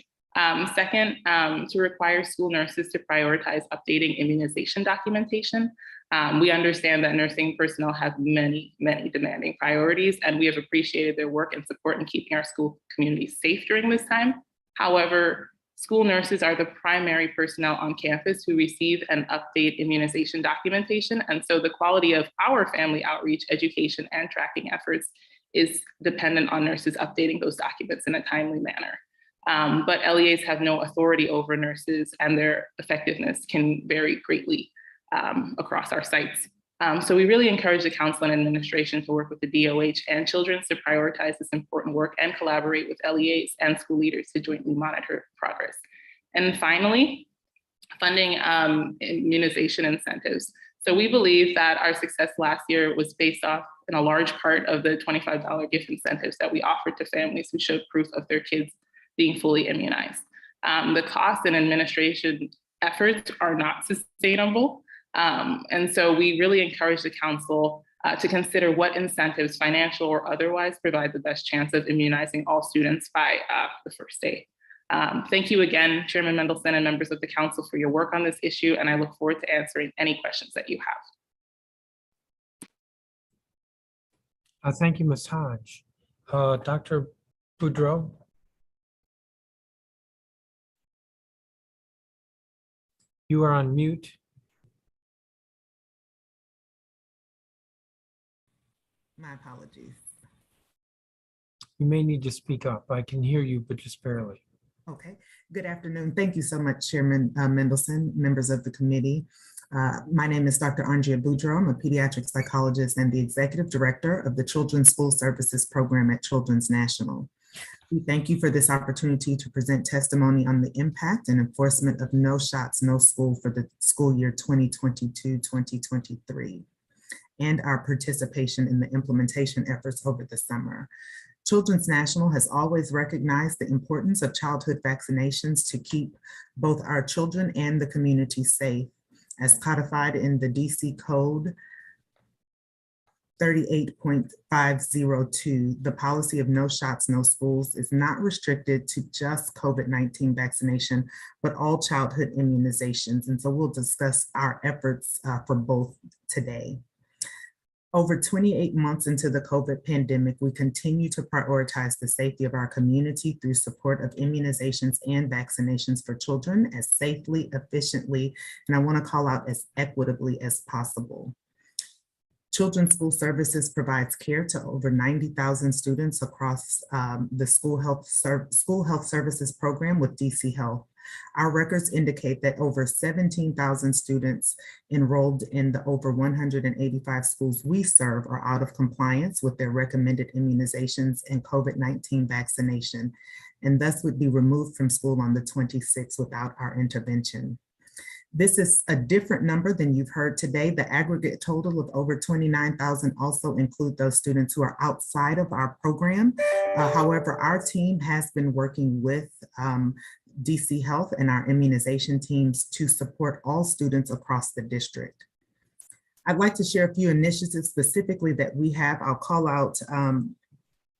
Second, to require school nurses to prioritize updating immunization documentation. We understand that nursing personnel have many, many demanding priorities, and we have appreciated their work and support in keeping our school community safe during this time. However, school nurses are the primary personnel on campus who receive and update immunization documentation. And so the quality of our family outreach, education, and tracking efforts is dependent on nurses updating those documents in a timely manner. But LEAs have no authority over nurses, and their effectiveness can vary greatly across our sites. So we really encourage the council and administration to work with the DOH and Children's to prioritize this important work and collaborate with LEAs and school leaders to jointly monitor progress. And finally, funding immunization incentives. So we believe that our success last year was based off in a large part of the $25 gift incentives that we offered to families who showed proof of their kids being fully immunized. The cost and administration efforts are not sustainable. And so we really encourage the council to consider what incentives, financial or otherwise, provide the best chance of immunizing all students by the first day. Thank you again, Chairman Mendelson and members of the council for your work on this issue, and I look forward to answering any questions that you have. Thank you, Ms. Hodge. Dr. Boudreau. You are on mute. My apologies. You may need to speak up. I can hear you, but just barely. Okay. Good afternoon. Thank you so much, Chairman Mendelson, members of the committee. My name is Dr. Andrea Boudreau. I'm a pediatric psychologist and the executive director of the Children's School Services Program at Children's National. We thank you for this opportunity to present testimony on the impact and enforcement of No Shots, No School for the school year 2022-2023, and our participation in the implementation efforts over the summer. Children's National has always recognized the importance of childhood vaccinations to keep both our children and the community safe. As codified in the DC Code 38.502, the policy of no shots, no schools is not restricted to just COVID-19 vaccination, but all childhood immunizations. And so we'll discuss our efforts for both today. Over 28 months into the COVID pandemic, we continue to prioritize the safety of our community through support of immunizations and vaccinations for children as safely, efficiently, and I want to call out as equitably as possible. Children's School Services provides care to over 90,000 students across the School Health Services program with DC Health. Our records indicate that over 17,000 students enrolled in the over 185 schools we serve are out of compliance with their recommended immunizations and COVID-19 vaccination, and thus would be removed from school on the 26th without our intervention. This is a different number than you've heard today. The aggregate total of over 29,000 also include those students who are outside of our program. However, our team has been working with DC Health and our immunization teams to support all students across the district. I'd like to share a few initiatives specifically that we have. I'll call out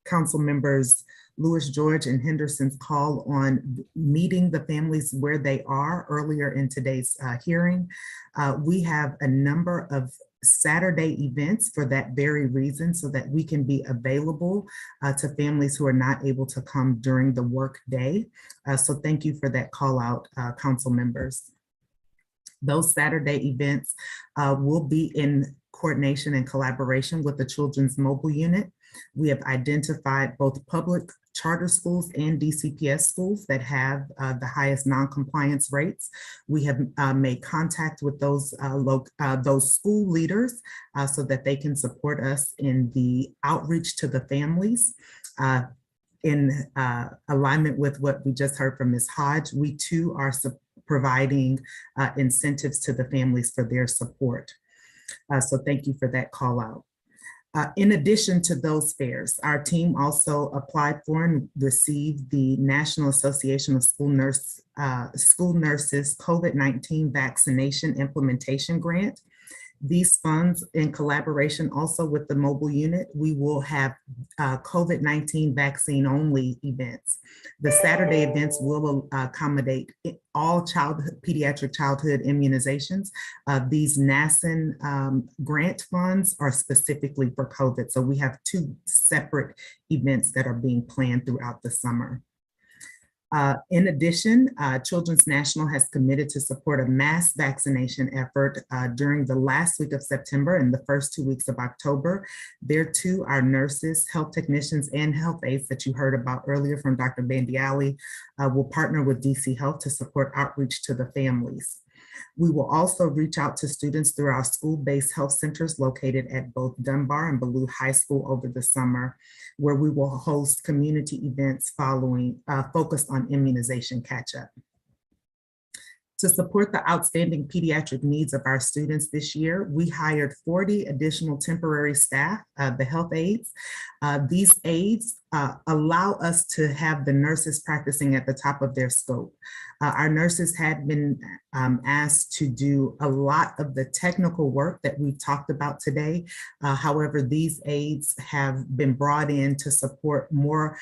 Council members Lewis, George, and Henderson's call on meeting the families where they are earlier in today's hearing. We have a number of Saturday events for that very reason, so that we can be available to families who are not able to come during the work day. So thank you for that call out, council members. Those Saturday events will be in coordination and collaboration with the Children's Mobile Unit. We have identified both public charter schools and DCPS schools that have the highest non-compliance rates. We have made contact with those school leaders so that they can support us in the outreach to the families. In alignment with what we just heard from Ms. Hodge, we too are providing incentives to the families for their support. So thank you for that call out. In addition to those fairs, our team also applied for and received the National Association of School Nurses COVID-19 Vaccination Implementation Grant. These funds, in collaboration also with the mobile unit, we will have COVID-19 vaccine only events. The Saturday events will accommodate all pediatric childhood immunizations. These NASN grant funds are specifically for COVID. So we have two separate events that are being planned throughout the summer. In addition, Children's National has committed to support a mass vaccination effort during the last week of September and the first 2 weeks of October. There too, our nurses, health technicians, and health aides that you heard about earlier from Dr. Bandiali will partner with DC Health to support outreach to the families. We will also reach out to students through our school-based health centers located at both Dunbar and Ballou High School over the summer, where we will host community events focused on immunization catch-up. To support the outstanding pediatric needs of our students this year, we hired 40 additional temporary staff, the health aides. These aides allow us to have the nurses practicing at the top of their scope. Our nurses had been asked to do a lot of the technical work that we've talked about today. However, these aides have been brought in to support more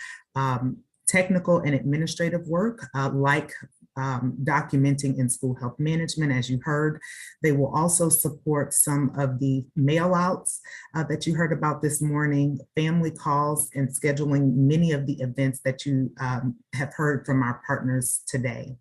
technical and administrative work, like documenting in school health management, as you heard. They will also support some of the mail outs that you heard about this morning, family calls, and scheduling many of the events that you have heard from our partners today.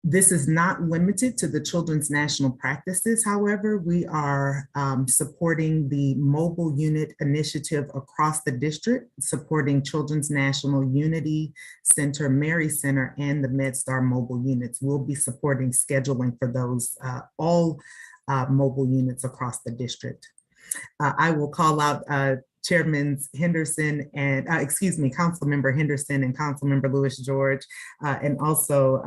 This is not limited to the Children's National Practices. However, we are supporting the mobile unit initiative across the district, supporting Children's National Unity Center, Mary Center, and the MedStar mobile units. We'll be supporting scheduling for those all mobile units across the district. I will call out Chairman Henderson and, Councilmember Henderson and Councilmember Lewis George, and also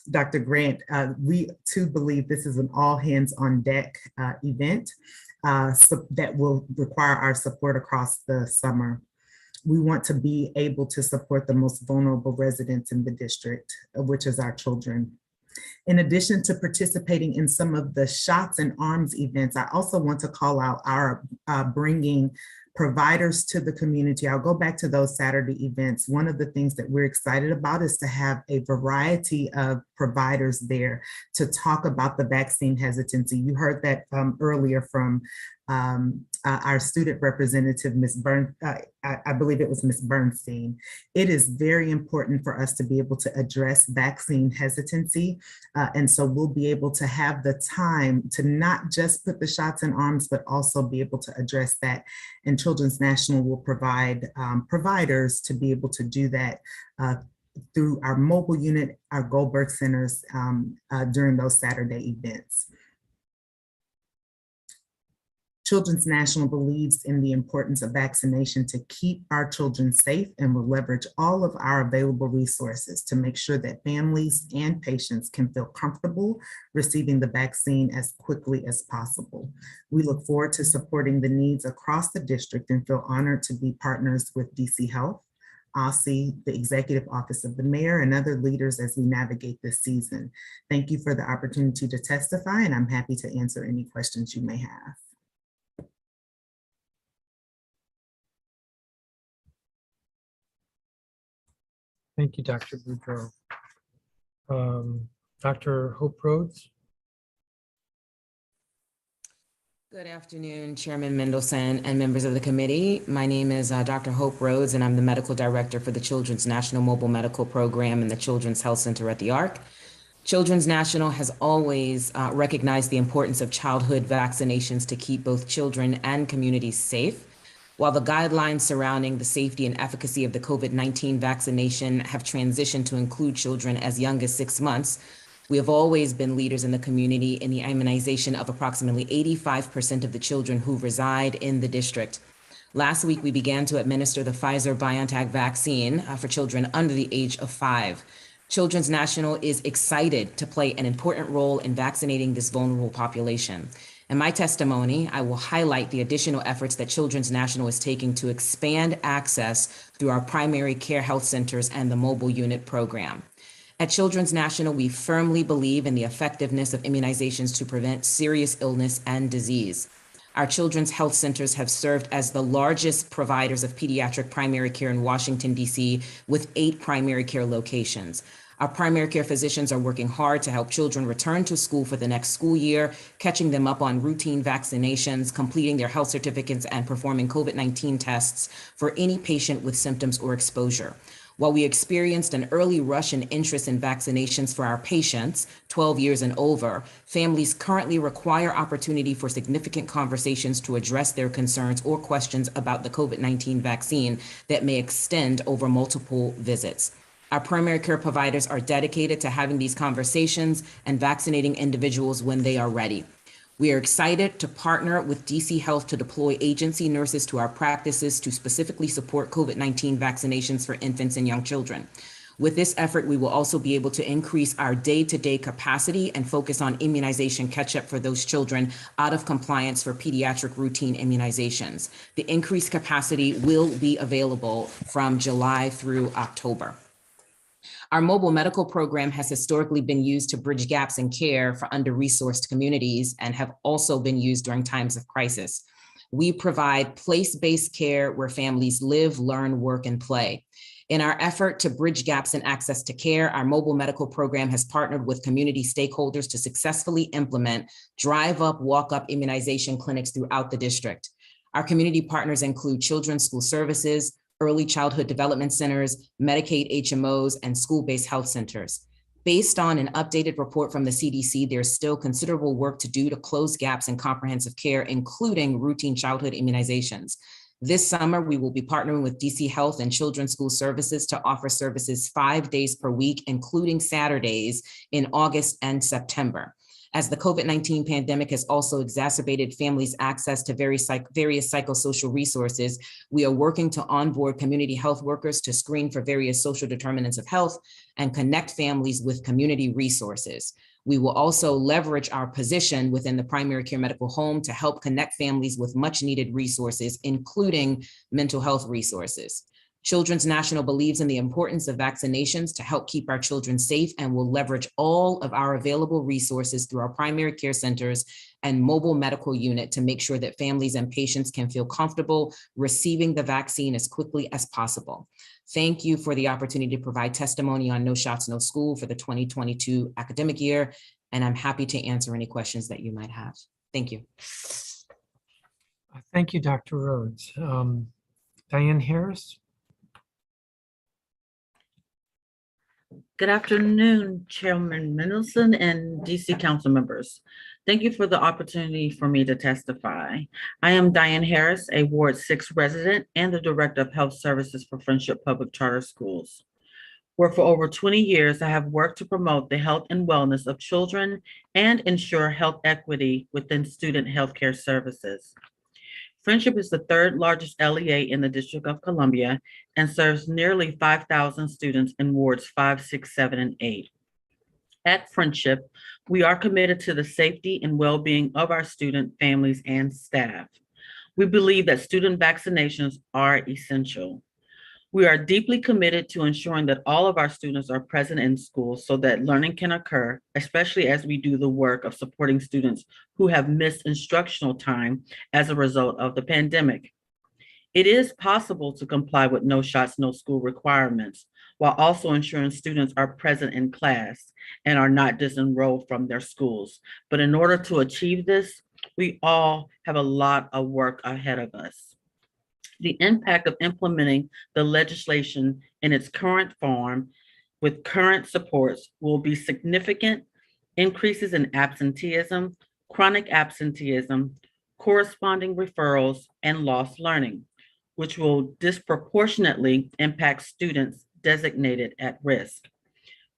Dr. Grant. We too believe this is an all hands on deck event that will require our support across the summer. We want to be able to support the most vulnerable residents in the district, which is our children. In addition to participating in some of the shots and arms events, I also want to call out our bringing providers to the community. I'll go back to those Saturday events. One of the things that we're excited about is to have a variety of providers there to talk about the vaccine hesitancy. You heard that earlier from our student representative, I believe it was Ms. Bernstein. It is very important for us to be able to address vaccine hesitancy. And so we'll be able to have the time to not just put the shots in arms, but also be able to address that. And Children's National will provide providers to be able to do that through our mobile unit, our Goldberg centers during those Saturday events. Children's National believes in the importance of vaccination to keep our children safe and will leverage all of our available resources to make sure that families and patients can feel comfortable receiving the vaccine as quickly as possible. We look forward to supporting the needs across the district and feel honored to be partners with DC Health, OSSI, the Executive Office of the Mayor, and other leaders as we navigate this season. Thank you for the opportunity to testify, and I'm happy to answer any questions you may have. Thank you, Dr. Boudreau. Dr. Hope Rhodes. Good afternoon, Chairman Mendelson and members of the committee. My name is Dr. Hope Rhodes, and I'm the Medical Director for the Children's National Mobile Medical Program and the Children's Health Center at the ARC. Children's National has always recognized the importance of childhood vaccinations to keep both children and communities safe. While the guidelines surrounding the safety and efficacy of the COVID-19 vaccination have transitioned to include children as young as 6 months, we have always been leaders in the community in the immunization of approximately 85% of the children who reside in the district. Last week, we began to administer the Pfizer-BioNTech vaccine for children under the age of 5. Children's National is excited to play an important role in vaccinating this vulnerable population. In my testimony, I will highlight the additional efforts that Children's National is taking to expand access through our primary care health centers and the mobile unit program. At Children's National, we firmly believe in the effectiveness of immunizations to prevent serious illness and disease. Our children's health centers have served as the largest providers of pediatric primary care in Washington, D.C., with 8 primary care locations. Our primary care physicians are working hard to help children return to school for the next school year, catching them up on routine vaccinations, completing their health certificates, and performing COVID-19 tests for any patient with symptoms or exposure. While we experienced an early rush in interest in vaccinations for our patients, 12 years and over, families currently require opportunity for significant conversations to address their concerns or questions about the COVID-19 vaccine that may extend over multiple visits. Our primary care providers are dedicated to having these conversations and vaccinating individuals when they are ready. We are excited to partner with DC Health to deploy agency nurses to our practices to specifically support COVID-19 vaccinations for infants and young children. With this effort, we will also be able to increase our day-to-day capacity and focus on immunization catch-up for those children out of compliance for pediatric routine immunizations. The increased capacity will be available from July through October. Our mobile medical program has historically been used to bridge gaps in care for under-resourced communities and have also been used during times of crisis. We provide place-based care where families live, learn, work, and play. In our effort to bridge gaps in access to care, our mobile medical program has partnered with community stakeholders to successfully implement drive-up, walk-up immunization clinics throughout the district. Our community partners include Children's School Services, Early Childhood Development Centers, Medicaid HMOs, and school-based health centers. Based on an updated report from the CDC, there's still considerable work to do to close gaps in comprehensive care, including routine childhood immunizations. This summer, we will be partnering with DC Health and Children's School Services to offer services 5 days per week, including Saturdays in August and September. As the COVID-19 pandemic has also exacerbated families' access to various psychosocial resources, we are working to onboard community health workers to screen for various social determinants of health and connect families with community resources. We will also leverage our position within the primary care medical home to help connect families with much needed resources, including mental health resources. Children's National believes in the importance of vaccinations to help keep our children safe and will leverage all of our available resources through our primary care centers and mobile medical unit to make sure that families and patients can feel comfortable receiving the vaccine as quickly as possible. Thank you for the opportunity to provide testimony on No Shots, No School for the 2022 academic year, and I'm happy to answer any questions that you might have. Thank you. Thank you, Dr. Rhodes. Diane Harris. Good afternoon, Chairman Mendelson and DC Council members. Thank you for the opportunity for me to testify. I am Diane Harris, a Ward 6 resident and the Director of Health Services for Friendship Public Charter Schools, where for over 20 years, I have worked to promote the health and wellness of children and ensure health equity within student healthcare services. Friendship is the third largest LEA in the District of Columbia and serves nearly 5,000 students in wards 5, 6, 7, and 8. At Friendship, we are committed to the safety and well-being of our student families and staff. We believe that student vaccinations are essential. We are deeply committed to ensuring that all of our students are present in school so that learning can occur, especially as we do the work of supporting students who have missed instructional time as a result of the pandemic. It is possible to comply with No Shots, No School requirements while also ensuring students are present in class and are not disenrolled from their schools. But in order to achieve this, we all have a lot of work ahead of us. The impact of implementing the legislation in its current form with current supports will be significant increases in absenteeism, chronic absenteeism, corresponding referrals, and lost learning, which will disproportionately impact students designated at risk.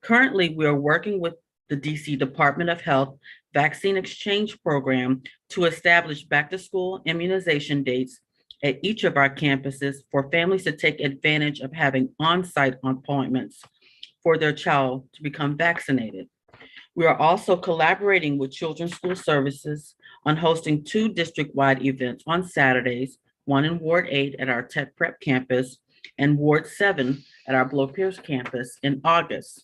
Currently, we are working with the DC Department of Health Vaccine Exchange Program to establish back-to-school immunization dates at each of our campuses for families to take advantage of having on-site appointments for their child to become vaccinated. We are also collaborating with Children's School Services on hosting 2 district-wide events on Saturdays, one in Ward 8 at our Tech Prep campus and Ward 7 at our Blow Pierce campus in August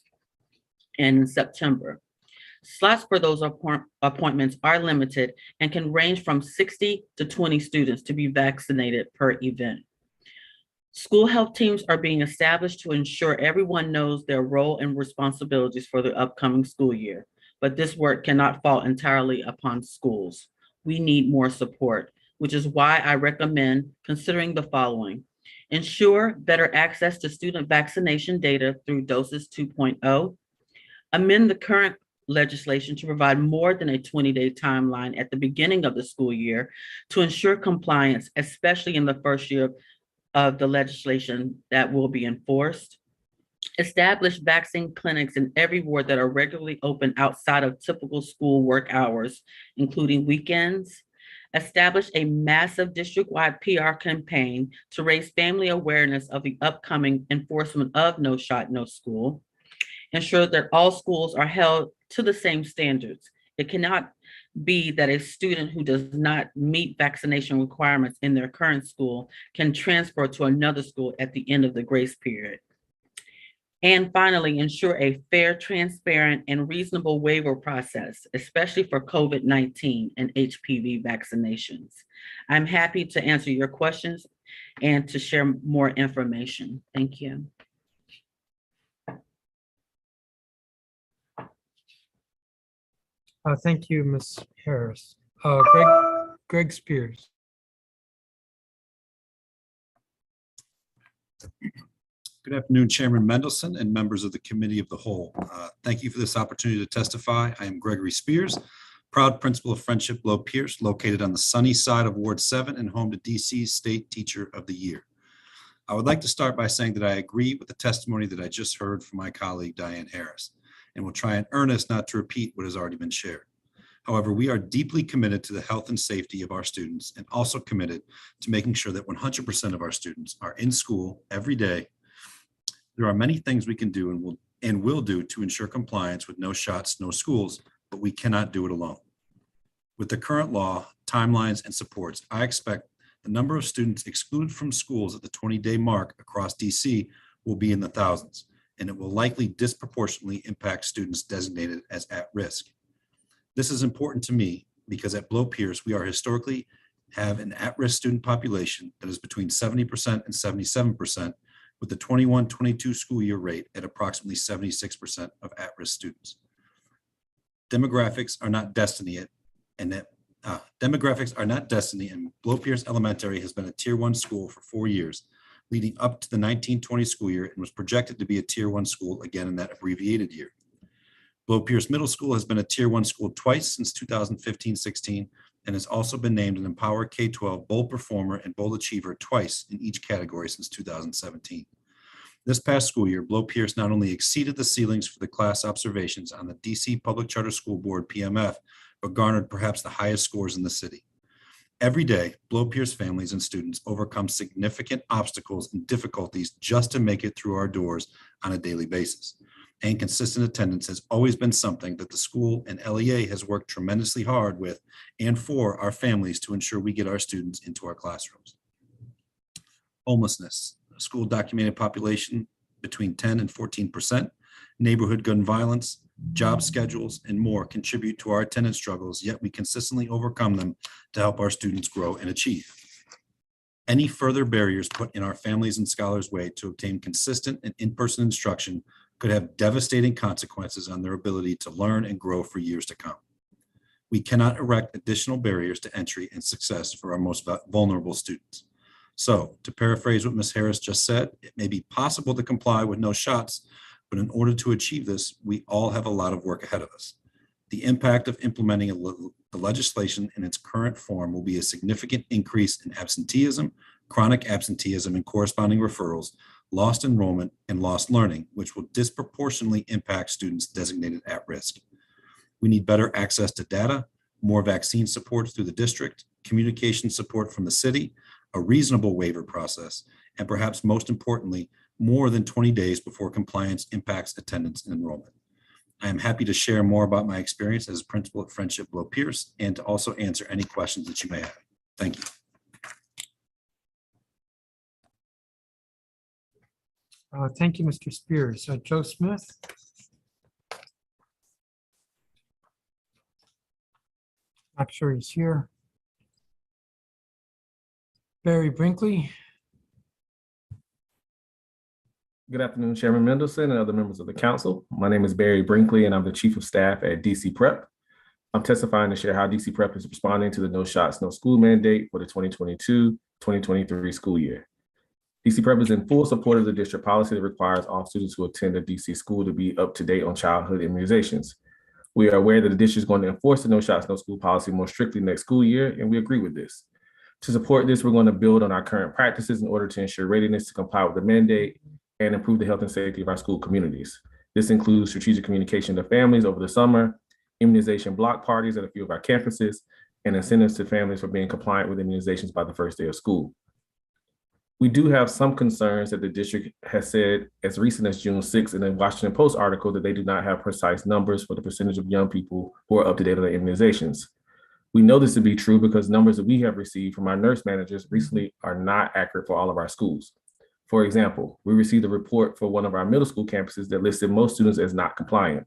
and in September. Slots for those appointments are limited and can range from 60 to 20 students to be vaccinated per event. School health teams are being established to ensure everyone knows their role and responsibilities for the upcoming school year, but this work cannot fall entirely upon schools. We need more support, which is why I recommend considering the following. Ensure better access to student vaccination data through Doses 2.0. Amend the current legislation to provide more than a 20-day timeline at the beginning of the school year to ensure compliance, especially in the first year of the legislation that will be enforced. Establish vaccine clinics in every ward that are regularly open outside of typical school work hours, including weekends. Establish a massive district-wide PR campaign to raise family awareness of the upcoming enforcement of No Shot, No School. Ensure that all schools are held to the same standards. It cannot be that a student who does not meet vaccination requirements in their current school can transfer to another school at the end of the grace period. And finally, ensure a fair, transparent, and reasonable waiver process, especially for COVID-19 and HPV vaccinations. I'm happy to answer your questions and to share more information. Thank you. Thank you, Ms. Harris. Greg Spears. Good afternoon, Chairman Mendelson and members of the Committee of the Whole. Thank you for this opportunity to testify. I am Gregory Spears, proud principal of Friendship Low Pierce, located on the sunny side of Ward 7 and home to DC's State Teacher of the Year. I would like to start by saying that I agree with the testimony that I just heard from my colleague Diane Harris, and will try in earnest not to repeat what has already been shared. However, we are deeply committed to the health and safety of our students and also committed to making sure that 100% of our students are in school every day. There are many things we can do and will do to ensure compliance with no shots, no schools, but we cannot do it alone. With the current law, timelines, and supports, I expect the number of students excluded from schools at the 20-day mark across DC will be in the thousands, and it will likely disproportionately impact students designated as at risk. This is important to me because at Blow Pierce, we are historically have an at-risk student population that is between 70% and 77%, with the 21-22 school year rate at approximately 76% of at-risk students. Demographics are not destiny, and Blow Pierce Elementary has been a Tier 1 school for 4 years, leading up to the 1920 school year, and was projected to be a Tier 1 school again in that abbreviated year. Blow Pierce Middle School has been a Tier 1 school twice since 2015-16, and has also been named an Empower K-12 Bold Performer and Bold Achiever twice in each category since 2017. This past school year, Blow Pierce not only exceeded the ceilings for the class observations on the DC Public Charter School Board PMF, but garnered perhaps the highest scores in the city. Every day, Blow Pierce families and students overcome significant obstacles and difficulties just to make it through our doors on a daily basis. And consistent attendance has always been something that the school and LEA has worked tremendously hard with and for our families to ensure we get our students into our classrooms. Homelessness, school documented population between 10 and 14%, neighborhood gun violence, job schedules, and more contribute to our attendance struggles, yet we consistently overcome them to help our students grow and achieve. Any further barriers put in our families and scholars' way to obtain consistent and in-person instruction could have devastating consequences on their ability to learn and grow for years to come. We cannot erect additional barriers to entry and success for our most vulnerable students. So, to paraphrase what Ms. Harris just said, it may be possible to comply with no shots, but in order to achieve this, we all have a lot of work ahead of us. The impact of implementing the legislation in its current form will be a significant increase in absenteeism, chronic absenteeism, and corresponding referrals, lost enrollment, and lost learning, which will disproportionately impact students designated at risk. We need better access to data, more vaccine support through the district, communication support from the city, a reasonable waiver process, and perhaps most importantly, more than 20 days before compliance impacts attendance and enrollment. I am happy to share more about my experience as a principal at Friendship Blow Pierce and to also answer any questions that you may have. Thank you. Thank you, Mr. Spears. Joe Smith. Not sure he's here. Barry Brinkley. Good afternoon, Chairman Mendelson and other members of the council. My name is Barry Brinkley, and I'm the Chief of Staff at DC Prep. I'm testifying to share how DC Prep is responding to the No Shots, No School mandate for the 2022-2023 school year. DC Prep is in full support of the district policy that requires all students who attend a DC school to be up to date on childhood immunizations. We are aware that the district is going to enforce the No Shots, No School policy more strictly next school year, and we agree with this. To support this, we're going to build on our current practices in order to ensure readiness to comply with the mandate and improve the health and safety of our school communities. This includes strategic communication to families over the summer, immunization block parties at a few of our campuses, and incentives to families for being compliant with immunizations by the first day of school. We do have some concerns that the district has said as recent as June 6th in a Washington Post article that they do not have precise numbers for the percentage of young people who are up to date on their immunizations. We know this to be true because numbers that we have received from our nurse managers recently are not accurate for all of our schools. For example, we received a report for one of our middle school campuses that listed most students as not compliant.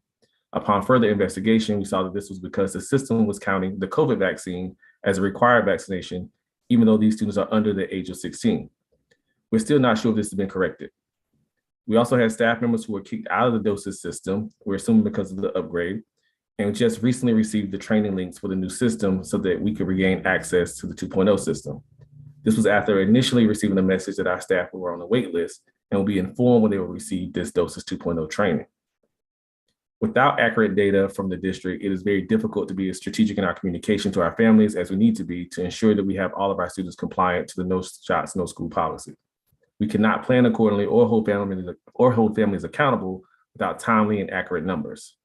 Upon further investigation, we saw that this was because the system was counting the COVID vaccine as a required vaccination, even though these students are under the age of 16. We're still not sure if this has been corrected. We also had staff members who were kicked out of the dosage system, we're assuming because of the upgrade, and we just recently received the training links for the new system so that we could regain access to the 2.0 system. This was after initially receiving a message that our staff were on the wait list and will be informed when they will receive this doses 2.0 training. Without accurate data from the district, it is very difficult to be as strategic in our communication to our families as we need to be to ensure that we have all of our students compliant to the no shots, no school policy. We cannot plan accordingly or hold families accountable without timely and accurate numbers.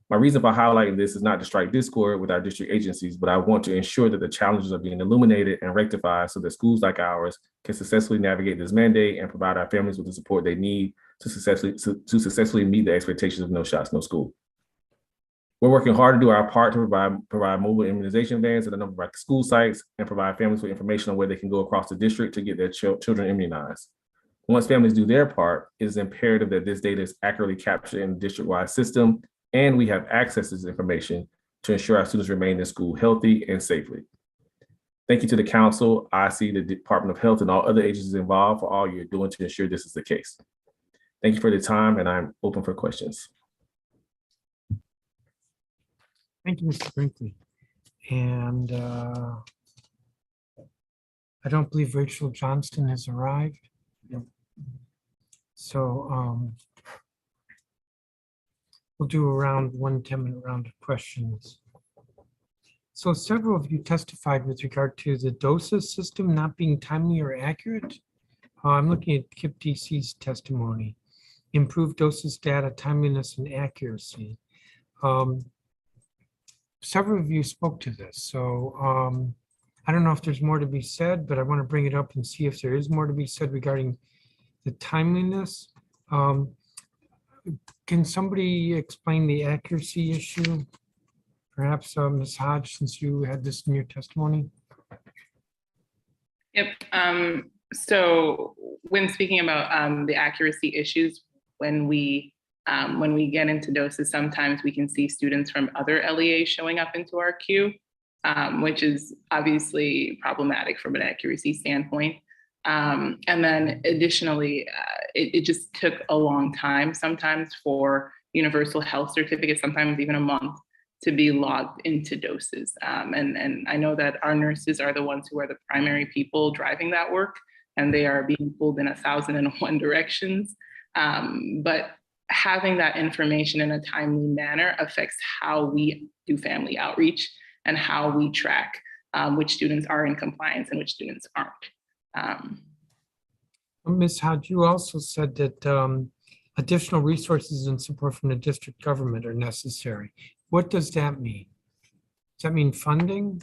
My reason for highlighting this is not to strike discord with our district agencies, but I want to ensure that the challenges are being illuminated and rectified so that schools like ours can successfully navigate this mandate and provide our families with the support they need to successfully meet the expectations of no shots, no school. We're working hard to do our part to provide mobile immunization vans at a number of our school sites and provide families with information on where they can go across the district to get their children immunized. Once families do their part, it is imperative that this data is accurately captured in the district-wide system, and we have access to this information to ensure our students remain in school healthy and safely. Thank you to the council, IC, the Department of Health, and all other agencies involved for all you're doing to ensure this is the case. Thank you for the time, and I'm open for questions. Thank you, Mr. Brinkley. And I don't believe Rachel Johnston has arrived. Yep. So we'll do around 1 10-minute round of questions. So several of you testified with regard to the doses system not being timely or accurate. I'm looking at KIP DC's testimony. Improved doses data, timeliness, and accuracy. Several of you spoke to this, so I don't know if there's more to be said, but I want to bring it up and see if there is more to be said regarding the timeliness. Can somebody explain the accuracy issue? Perhaps Ms. Hodge, since you had this in your testimony. Yep. So when speaking about the accuracy issues, when we get into doses, sometimes we can see students from other LEAs showing up into our queue, which is obviously problematic from an accuracy standpoint. And then additionally, it just took a long time sometimes for universal health certificates, sometimes even a month, to be logged into doses. And I know that our nurses are the ones who are the primary people driving that work, and they are being pulled in 1,001 directions. But having that information in a timely manner affects how we do family outreach and how we track which students are in compliance and which students aren't. Ms. Hodge, you also said that additional resources and support from the district government are necessary. What does that mean? Does that mean funding?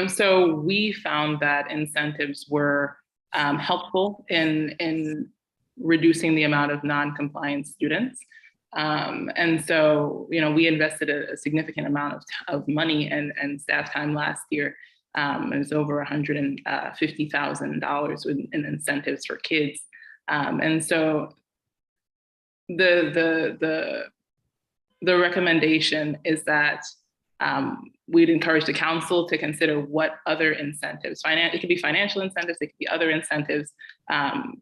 So we found that incentives were helpful in reducing the amount of non-compliant students. And so, we invested a significant amount of money and staff time last year. It was over $150,000 in incentives for kids. And so the recommendation is that we'd encourage the council to consider what other incentives, it could be financial incentives, it could be other incentives,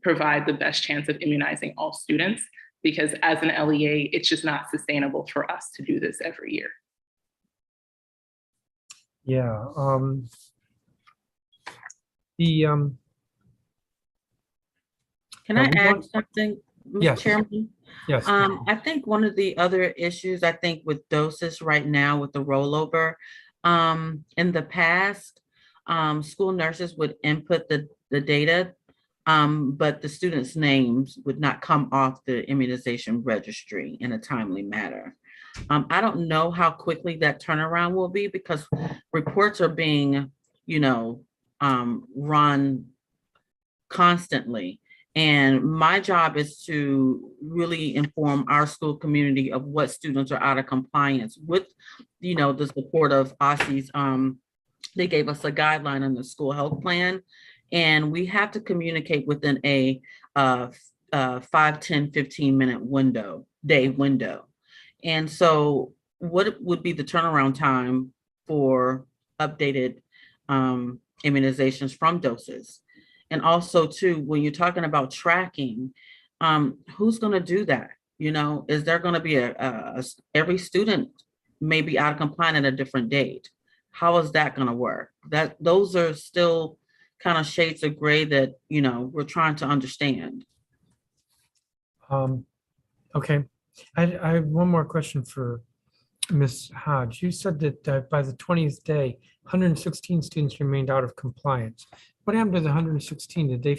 provide the best chance of immunizing all students, because as an LEA, it's just not sustainable for us to do this every year. Yeah. Can I add something, Mr. Yes. Chairman? Yes. I think one of the other issues, I think with doses right now with the rollover, in the past, school nurses would input the data, but the students' names would not come off the immunization registry in a timely manner. I don't know how quickly that turnaround will be, because reports are being, run constantly. And my job is to really inform our school community of what students are out of compliance with, the support of OSCE's. They gave us a guideline on the school health plan, and we have to communicate within a 5, 10, 15-minute day window. And so what would be the turnaround time for updated immunizations from doses? And also too, when you're talking about tracking, who's going to do that? Is there going to be every student may be out of compliance at a different date? How is that going to work? Those are still kind of shades of gray that, we're trying to understand. Okay, I have one more question for Ms. Hodge. You said that by the 20th day, 116 students remained out of compliance. What happened to the 116? Did they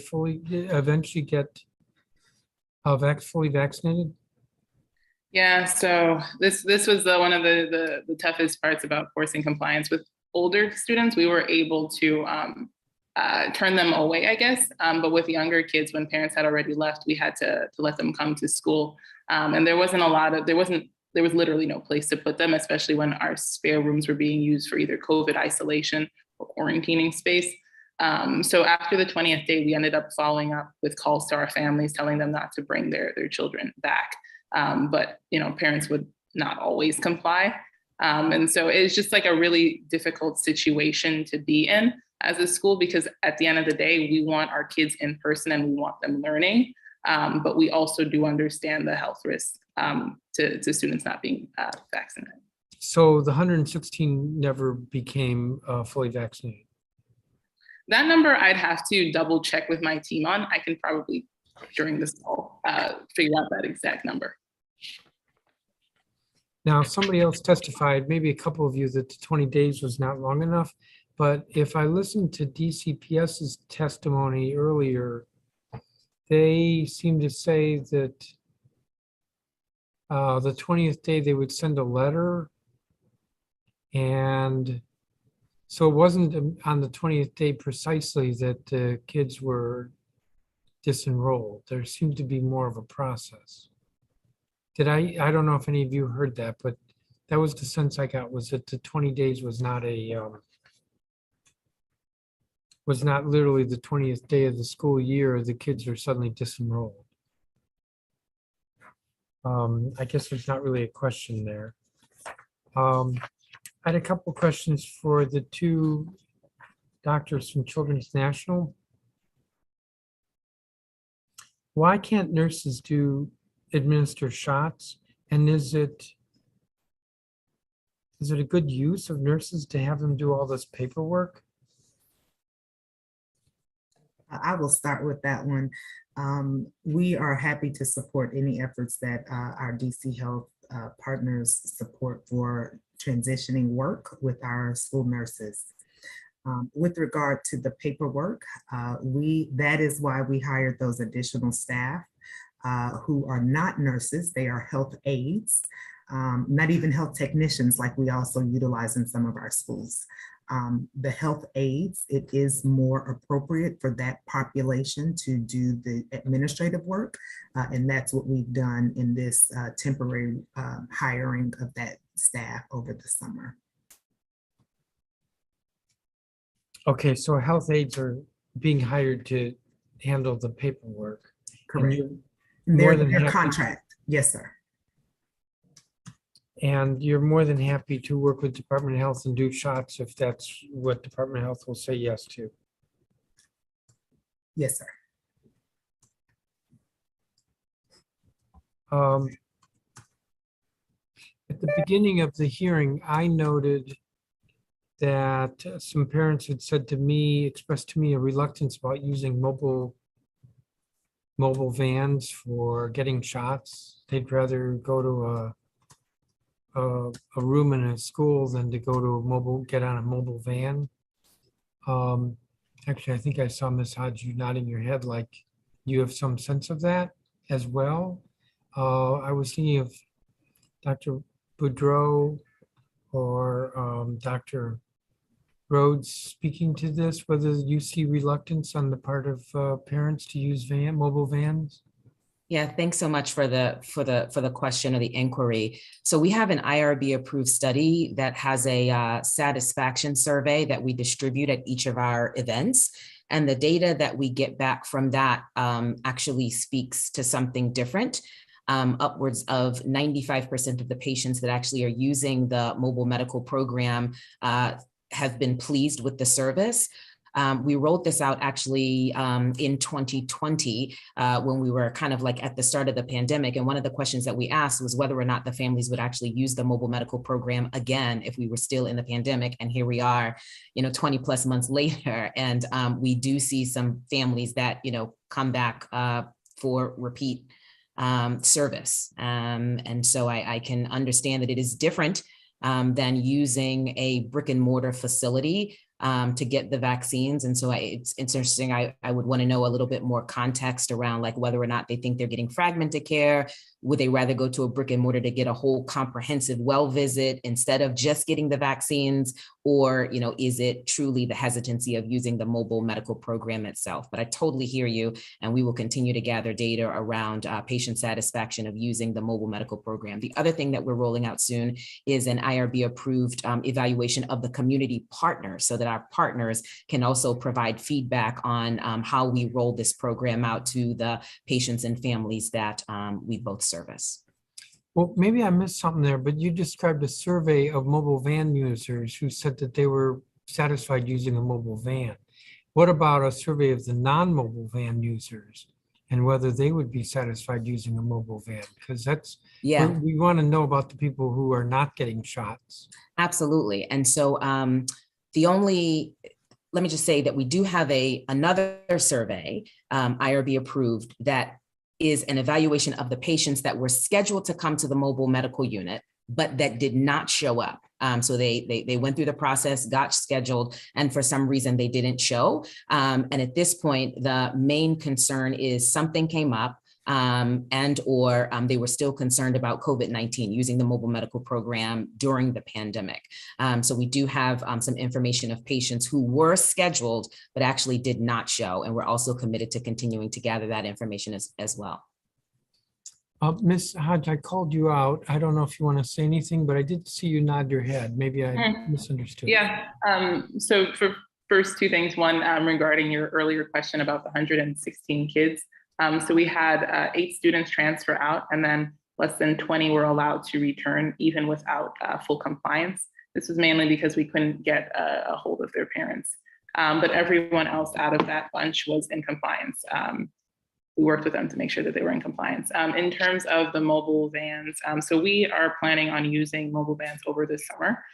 eventually get fully vaccinated? Yeah, so this was one of the toughest parts about forcing compliance. With older students, we were able to turn them away, I guess. But with younger kids, when parents had already left, we had to let them come to school. And there was literally no place to put them, especially when our spare rooms were being used for either COVID isolation or quarantining space. So after the 20th day, we ended up following up with calls to our families, telling them not to bring their children back. But parents would not always comply. And so it's just like a really difficult situation to be in as a school, because at the end of the day, we want our kids in person and we want them learning. But we also do understand the health risks to students not being vaccinated. So the 116 never became fully vaccinated? That number I'd have to double check with my team on. I can probably, during this call, figure out that exact number. Now, somebody else testified, maybe a couple of you, that the 20 days was not long enough. But if I listened to DCPS's testimony earlier, they seem to say that the 20th day they would send a letter. And so it wasn't on the 20th day precisely that the kids were disenrolled. There seemed to be more of a process. I don't know if any of you heard that, but that was the sense I got, was that the 20 days was not literally the 20th day of the school year, the kids are suddenly disenrolled. I guess there's not really a question there. I had a couple questions for the two doctors from Children's National. Why can't nurses administer shots? And is it a good use of nurses to have them do all this paperwork? I will start with that one. We are happy to support any efforts that our DC Health partners support for transitioning work with our school nurses. With regard to the paperwork, that is why we hired those additional staff who are not nurses. They are health aides, not even health technicians like we also utilize in some of our schools. The health aides, it is more appropriate for that population to do the administrative work. And that's what we've done in this temporary hiring of that staff over the summer. Okay, so health aides are being hired to handle the paperwork. Correct. Their contract. Yes, sir. And you're more than happy to work with Department of Health and do shots if that's what Department of Health will say yes to? Yes, sir. At the beginning of the hearing, I noted that some parents had expressed to me a reluctance about using mobile vans for getting shots. They'd rather go to a room in a school than to go to get on a mobile van. Actually, I think I saw Ms. Hodge, you nodding your head like you have some sense of that as well. I was thinking of Dr. Boudreau or Dr. Rhodes speaking to this, whether you see reluctance on the part of parents to use mobile vans. Yeah, thanks so much for the question or the inquiry. So we have an IRB approved study that has a satisfaction survey that we distribute at each of our events. And the data that we get back from that actually speaks to something different. Upwards of 95% of the patients that actually are using the mobile medical program have been pleased with the service. We rolled this out actually in 2020 when we were kind of like at the start of the pandemic. And one of the questions that we asked was whether or not the families would actually use the mobile medical program again if we were still in the pandemic. And here we are, 20 plus months later. And we do see some families that, come back for repeat service. And so I can understand that it is different than using a brick and mortar facility to get the vaccines. And so it's interesting. I would want to know a little bit more context around like whether or not they think they're getting fragmented care. Would they rather go to a brick and mortar to get a whole comprehensive well visit instead of just getting the vaccines? Or, is it truly the hesitancy of using the mobile medical program itself? But I totally hear you. And we will continue to gather data around patient satisfaction of using the mobile medical program. The other thing that we're rolling out soon is an IRB approved evaluation of the community partners so that our partners can also provide feedback on how we roll this program out to the patients and families that we both service. Well, maybe I missed something there, but you described a survey of mobile van users who said that they were satisfied using a mobile van. What about a survey of the non-mobile van users and whether they would be satisfied using a mobile van? Because that's, we want to know about the people who are not getting shots. Absolutely. And so let me just say that we do have another survey, IRB approved, that is an evaluation of the patients that were scheduled to come to the mobile medical unit, but that did not show up. So they went through the process, got scheduled, and for some reason they didn't show. And at this point, the main concern is something came up or they were still concerned about COVID-19 using the mobile medical program during the pandemic. So we do have some information of patients who were scheduled, but actually did not show. And we're also committed to continuing to gather that information as well. Ms. Hodge, I called you out. I don't know if you want to say anything, but I did see you nod your head. Maybe I misunderstood. Yeah. So for first two things, one regarding your earlier question about the 116 kids. So we had 8 students transfer out, and then less than 20 were allowed to return even without full compliance. This was mainly because we couldn't get a hold of their parents. But everyone else out of that bunch was in compliance. We worked with them to make sure that they were in compliance. In terms of the mobile vans, so we are planning on using mobile vans over the summer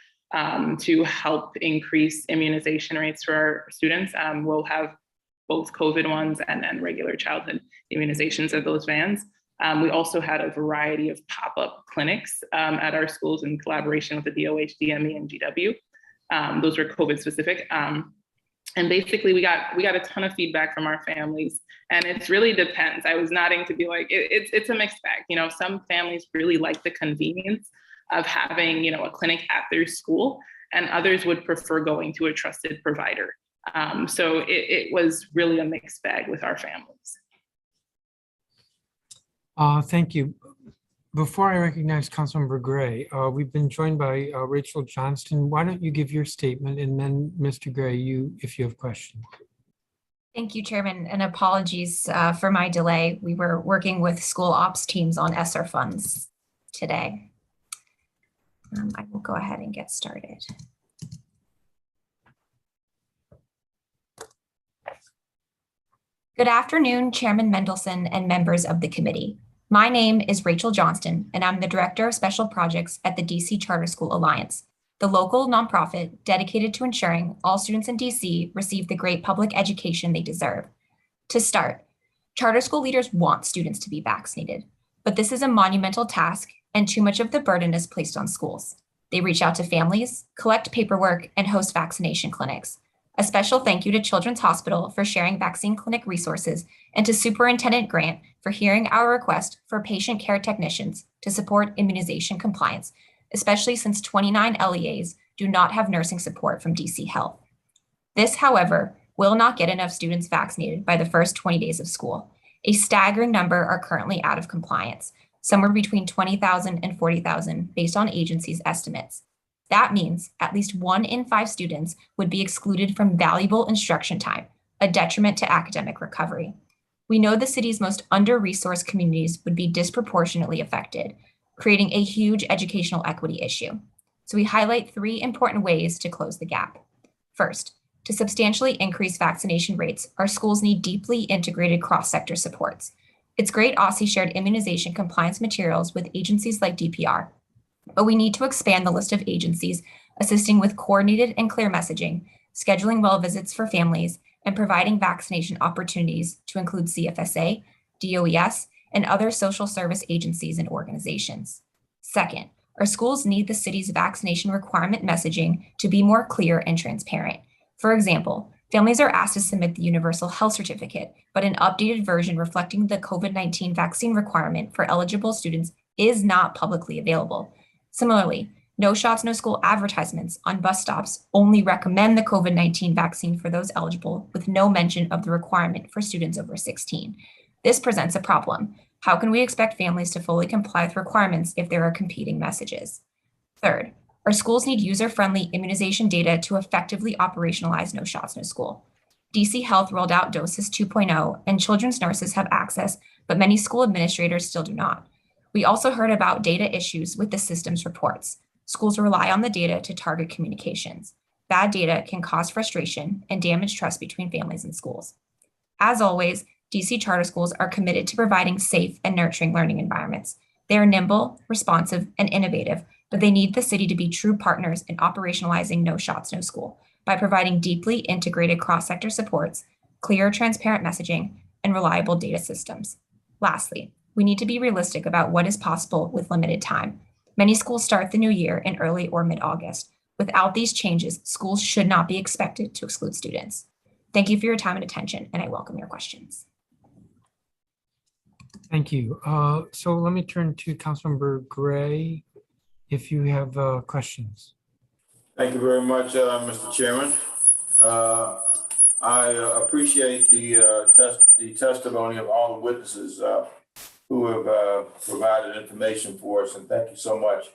to help increase immunization rates for our students. We'll have both COVID ones and then regular childhood immunizations of those vans. We also had a variety of pop-up clinics at our schools in collaboration with the DOH, DME, and GW. Those were COVID specific. And basically we got a ton of feedback from our families, and it really depends. I was nodding to be like, it's a mixed bag. Some families really like the convenience of having, a clinic at their school, and others would prefer going to a trusted provider. So it was really a mixed bag with our families. Thank you. Before I recognize Councilmember Gray, we've been joined by Rachel Johnston. Why don't you give your statement, and then Mr. Gray, if you have questions. Thank you, Chairman, and apologies for my delay. We were working with school ops teams on ESSER funds today. I will go ahead and get started. Good afternoon, Chairman Mendelson and members of the committee. My name is Rachel Johnston, and I'm the Director of Special Projects at the DC Charter School Alliance, the local nonprofit dedicated to ensuring all students in DC receive the great public education they deserve. To start, charter school leaders want students to be vaccinated, but this is a monumental task, and too much of the burden is placed on schools. They reach out to families, collect paperwork, and host vaccination clinics. A special thank you to Children's Hospital for sharing vaccine clinic resources, and to Superintendent Grant for hearing our request for patient care technicians to support immunization compliance, especially since 29 LEAs do not have nursing support from DC Health. This, however, will not get enough students vaccinated by the first 20 days of school. A staggering number are currently out of compliance, somewhere between 20,000 and 40,000 based on agencies' estimates. That means at least 1 in 5 students would be excluded from valuable instruction time, a detriment to academic recovery. We know the city's most under-resourced communities would be disproportionately affected, creating a huge educational equity issue. So we highlight 3 important ways to close the gap. First, To substantially increase vaccination rates, our schools need deeply integrated cross-sector supports. It's great OSCE shared immunization compliance materials with agencies like DPR, but we need to expand the list of agencies assisting with coordinated and clear messaging, scheduling well visits for families, and providing vaccination opportunities to include CFSA, DOES, and other social service agencies and organizations. Second, our schools need the city's vaccination requirement messaging to be more clear and transparent. For example, families are asked to submit the Universal Health Certificate, but an updated version reflecting the COVID-19 vaccine requirement for eligible students is not publicly available. Similarly, no shots, no school advertisements on bus stops only recommend the COVID-19 vaccine for those eligible, with no mention of the requirement for students over 16. This presents a problem. How can we expect families to fully comply with requirements if there are competing messages? Third, our schools need user-friendly immunization data to effectively operationalize no shots, no school. DC Health rolled out Doses 2.0, and children's nurses have access, but many school administrators still do not. We also heard about data issues with the system's reports. Schools rely on the data to target communications. Bad data can cause frustration and damage trust between families and schools. As always, DC charter schools are committed to providing safe and nurturing learning environments. They are nimble, responsive, and innovative, but they need the city to be true partners in operationalizing no shots, no school by providing deeply integrated cross-sector supports, clear, transparent messaging, and reliable data systems. Lastly, we need to be realistic about what is possible with limited time. Many schools start the new year in early or mid-August. Without these changes, schools should not be expected to exclude students. Thank you for your time and attention, and I welcome your questions. Thank you. So let me turn to Councilmember Gray if you have questions. Thank you very much, Mr. Chairman. I appreciate the testimony of all the witnesses who have provided information for us, and thank you so much.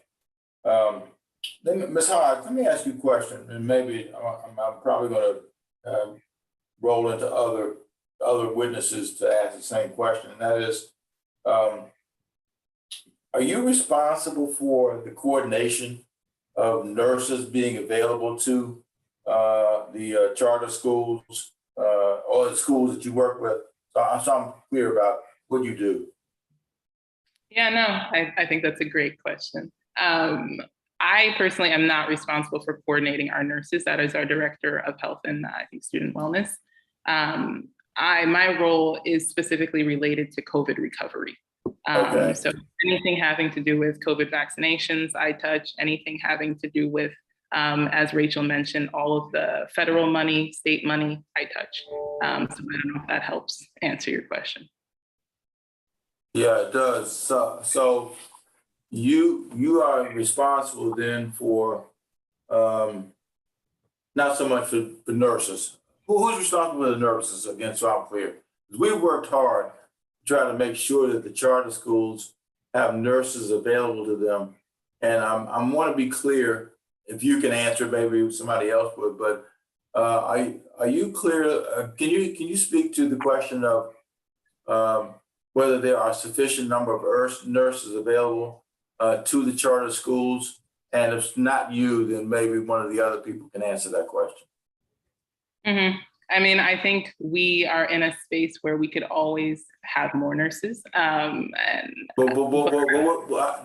Ms. Hodge, let me ask you a question, and maybe I'm probably going to roll into other witnesses to ask the same question, and that is, are you responsible for the coordination of nurses being available to the charter schools or the schools that you work with? So I'm clear about what you do. Yeah, no, I think that's a great question. I personally am not responsible for coordinating our nurses. That is our Director of Health and I think Student Wellness. My role is specifically related to COVID recovery. Okay. So anything having to do with COVID vaccinations, I touch. Anything having to do with, as Rachel mentioned, all of the federal money, state money, I touch. So I don't know if that helps answer your question. Yeah, it does. So you are responsible then for not so much for the nurses. Who's responsible for the nurses again? So I'm clear. We worked hard to try to make sure that the charter schools have nurses available to them, and I want to be clear. If you can answer, maybe somebody else would. But are you clear? Can you speak to the question of whether there are sufficient number of nurses available to the charter schools? And if not you, then maybe one of the other people can answer that question. Mm-hmm. I mean, I think we are in a space where we could always have more nurses. But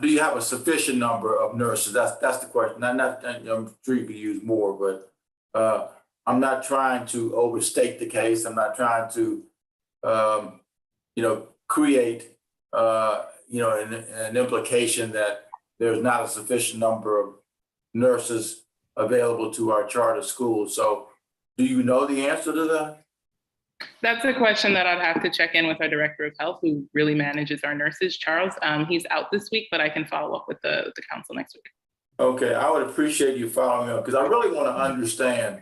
do you have a sufficient number of nurses? That's the question. I'm sure you could use more, but I'm not trying to overstate the case. I'm not trying to, create, an implication that there's not a sufficient number of nurses available to our charter schools. So do you know the answer to that? That's a question that I'd have to check in with our Director of Health, who really manages our nurses, Charles. He's out this week, but I can follow up with the council next week. Okay, I would appreciate you following up because I really want to understand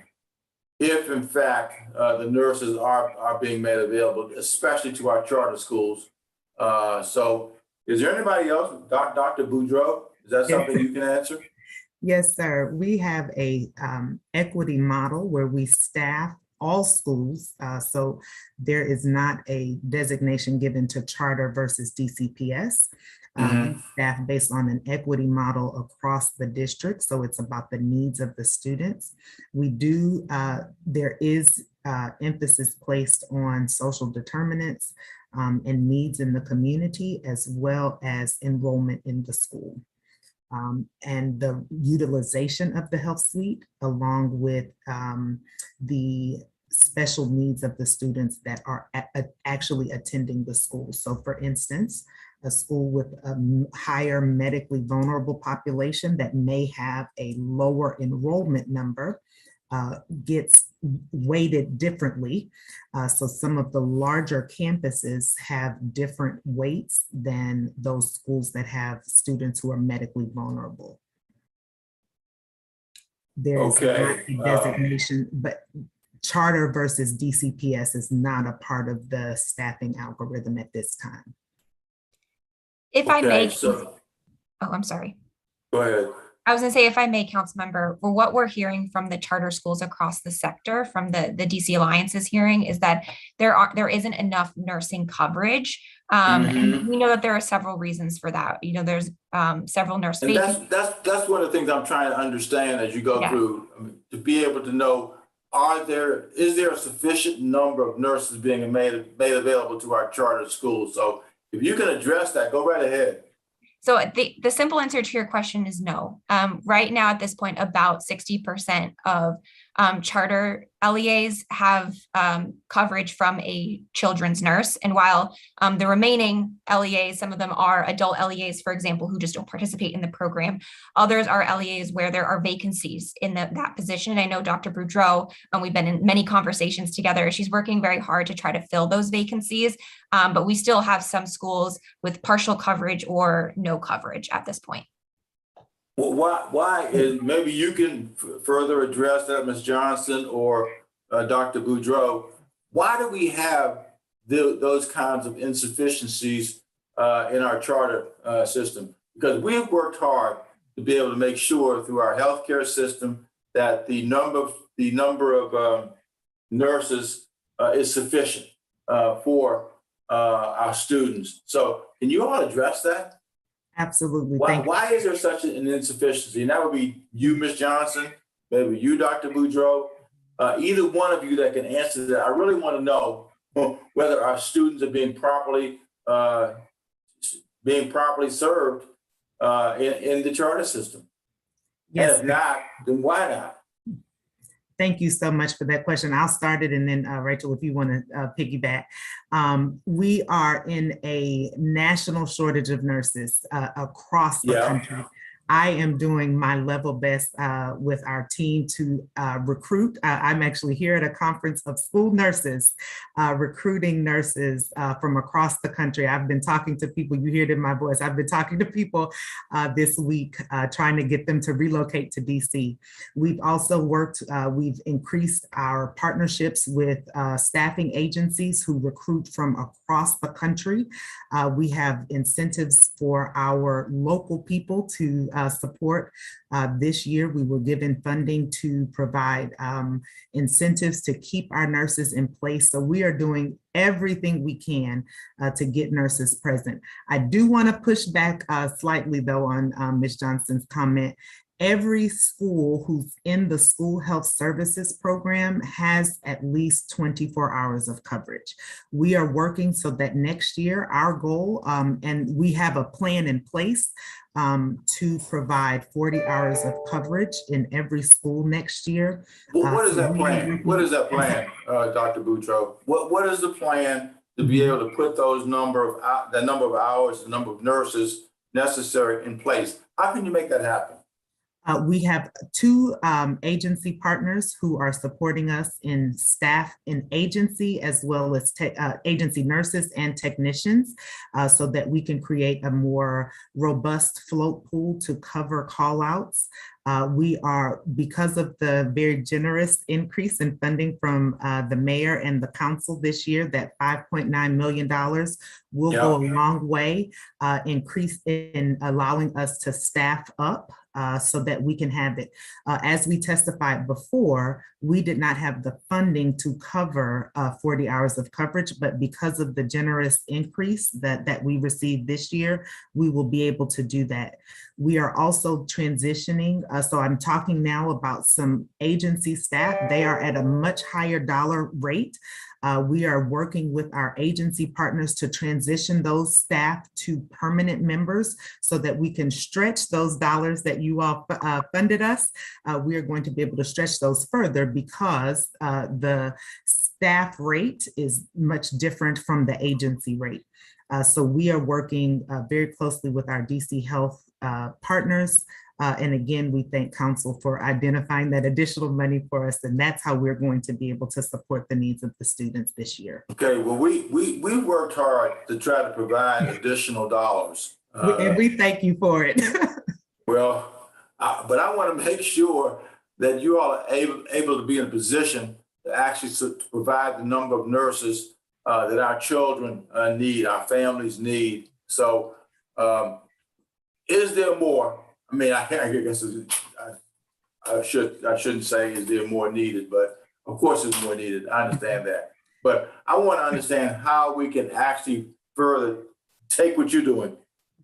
if, in fact, the nurses are being made available, especially to our charter schools. So is there anybody else? Dr. Boudreau, is that something you can answer? Yes, sir. We have a equity model where we staff all schools. So there is not a designation given to charter versus DCPS. staff based on an equity model across the district. So it's about the needs of the students. There is emphasis placed on social determinants and needs in the community, as well as enrollment in the school. And the utilization of the health suite, along with the special needs of the students that are actually attending the school. So for instance, a school with a higher medically vulnerable population that may have a lower enrollment number gets weighted differently. So some of the larger campuses have different weights than those schools that have students who are medically vulnerable. There's not a designation, but charter versus DCPS is not a part of the staffing algorithm at this time. If I may, so I'm sorry. go ahead. I was gonna say, if I may, council member, for what we're hearing from the charter schools across the sector, from the DC Alliance's hearing, is that there isn't enough nursing coverage. And we know that there are several reasons for that. You know, there's several nurse And vacancies. that's one of the things I'm trying to understand as you go through, to be able to know, is there a sufficient number of nurses being made available to our charter schools? So if you can address that, go right ahead. So the simple answer to your question is no. Right now, at this point, about 60% of charter LEAs have coverage from a children's nurse. And while the remaining LEAs, some of them are adult LEAs, for example, who just don't participate in the program. Others are LEAs where there are vacancies in that position. And I know Dr. Boudreau, we've been in many conversations together. She's working very hard to try to fill those vacancies. But we still have some schools with partial coverage or no coverage at this point. Well, why is, maybe you can further address that, Ms. Johnson or Dr. Boudreau. Why do we have those kinds of insufficiencies in our charter system? Because we've worked hard to be able to make sure through our healthcare system that the number of nurses is sufficient for our students. So can you all address that? Absolutely. Why is there such an insufficiency? And that would be you, Ms. Johnson, maybe you, Dr. Boudreau, either one of you that can answer that. I really want to know whether our students are being properly served in the charter system. Yes. And if not, then why not? Thank you so much for that question. I'll start it, and then Rachel, if you want to piggyback. We are in a national shortage of nurses across the country. I am doing my level best with our team to recruit. I'm actually here at a conference of school nurses, recruiting nurses from across the country. I've been talking to people, you hear it in my voice, I've been talking to people this week, trying to get them to relocate to DC. We've also worked, we've increased our partnerships with staffing agencies who recruit from across the country. We have incentives for our local people to support. This year, we were given funding to provide incentives to keep our nurses in place. So we are doing everything we can to get nurses present. I do want to push back slightly though on Ms. Johnson's comment. Every school who's in the school health services program has at least 24 hours of coverage. We are working so that next year, our goal, and we have a plan in place to provide 40 hours of coverage in every school next year. Well, what is that plan? What is that plan, Dr. Boudreau? What is the plan to be able to put those number of hours, the number of nurses necessary in place? How can you make that happen? We have two agency partners who are supporting us in staff in agency, as well as agency nurses and technicians, so that we can create a more robust float pool to cover call outs. We are, because of the very generous increase in funding from the mayor and the council this year, that $5.9 million will go a long way, increase in allowing us to staff up so that we can have it. As we testified before, we did not have the funding to cover 40 hours of coverage, but because of the generous increase that we received this year, we will be able to do that. We are also transitioning. So I'm talking now about some agency staff. They are at a much higher dollar rate. We are working with our agency partners to transition those staff to permanent members so that we can stretch those dollars that you all funded us. We are going to be able to stretch those further because the staff rate is much different from the agency rate. So we are working very closely with our DC Health partners. And again, we thank Council for identifying that additional money for us. And that's how we're going to be able to support the needs of the students this year. Okay, well, we worked hard to try to provide additional dollars. And we thank you for it. Well, but I want to make sure that you all are able to be in a position to actually provide the number of nurses that our children need, our families need. So is there more? I mean, I guess I shouldn't say is there more needed, but of course there's more needed. I understand that. But I want to understand how we can actually further take what you're doing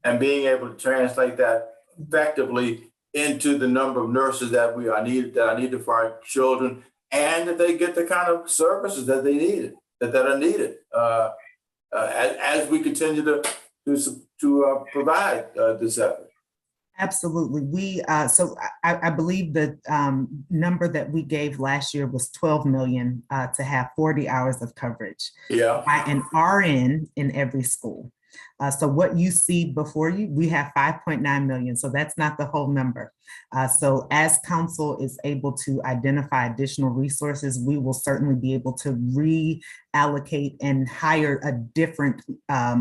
and being able to translate that effectively into the number of nurses that are needed for our children, and that they get the kind of services that they needed, that are needed as we continue to provide this effort. Absolutely. So I believe the number that we gave last year was 12 million to have 40 hours of coverage. Yeah. By an RN in every school. So what you see before you, we have 5.9 million. So that's not the whole number. So as Council is able to identify additional resources, we will certainly be able to reallocate and hire a different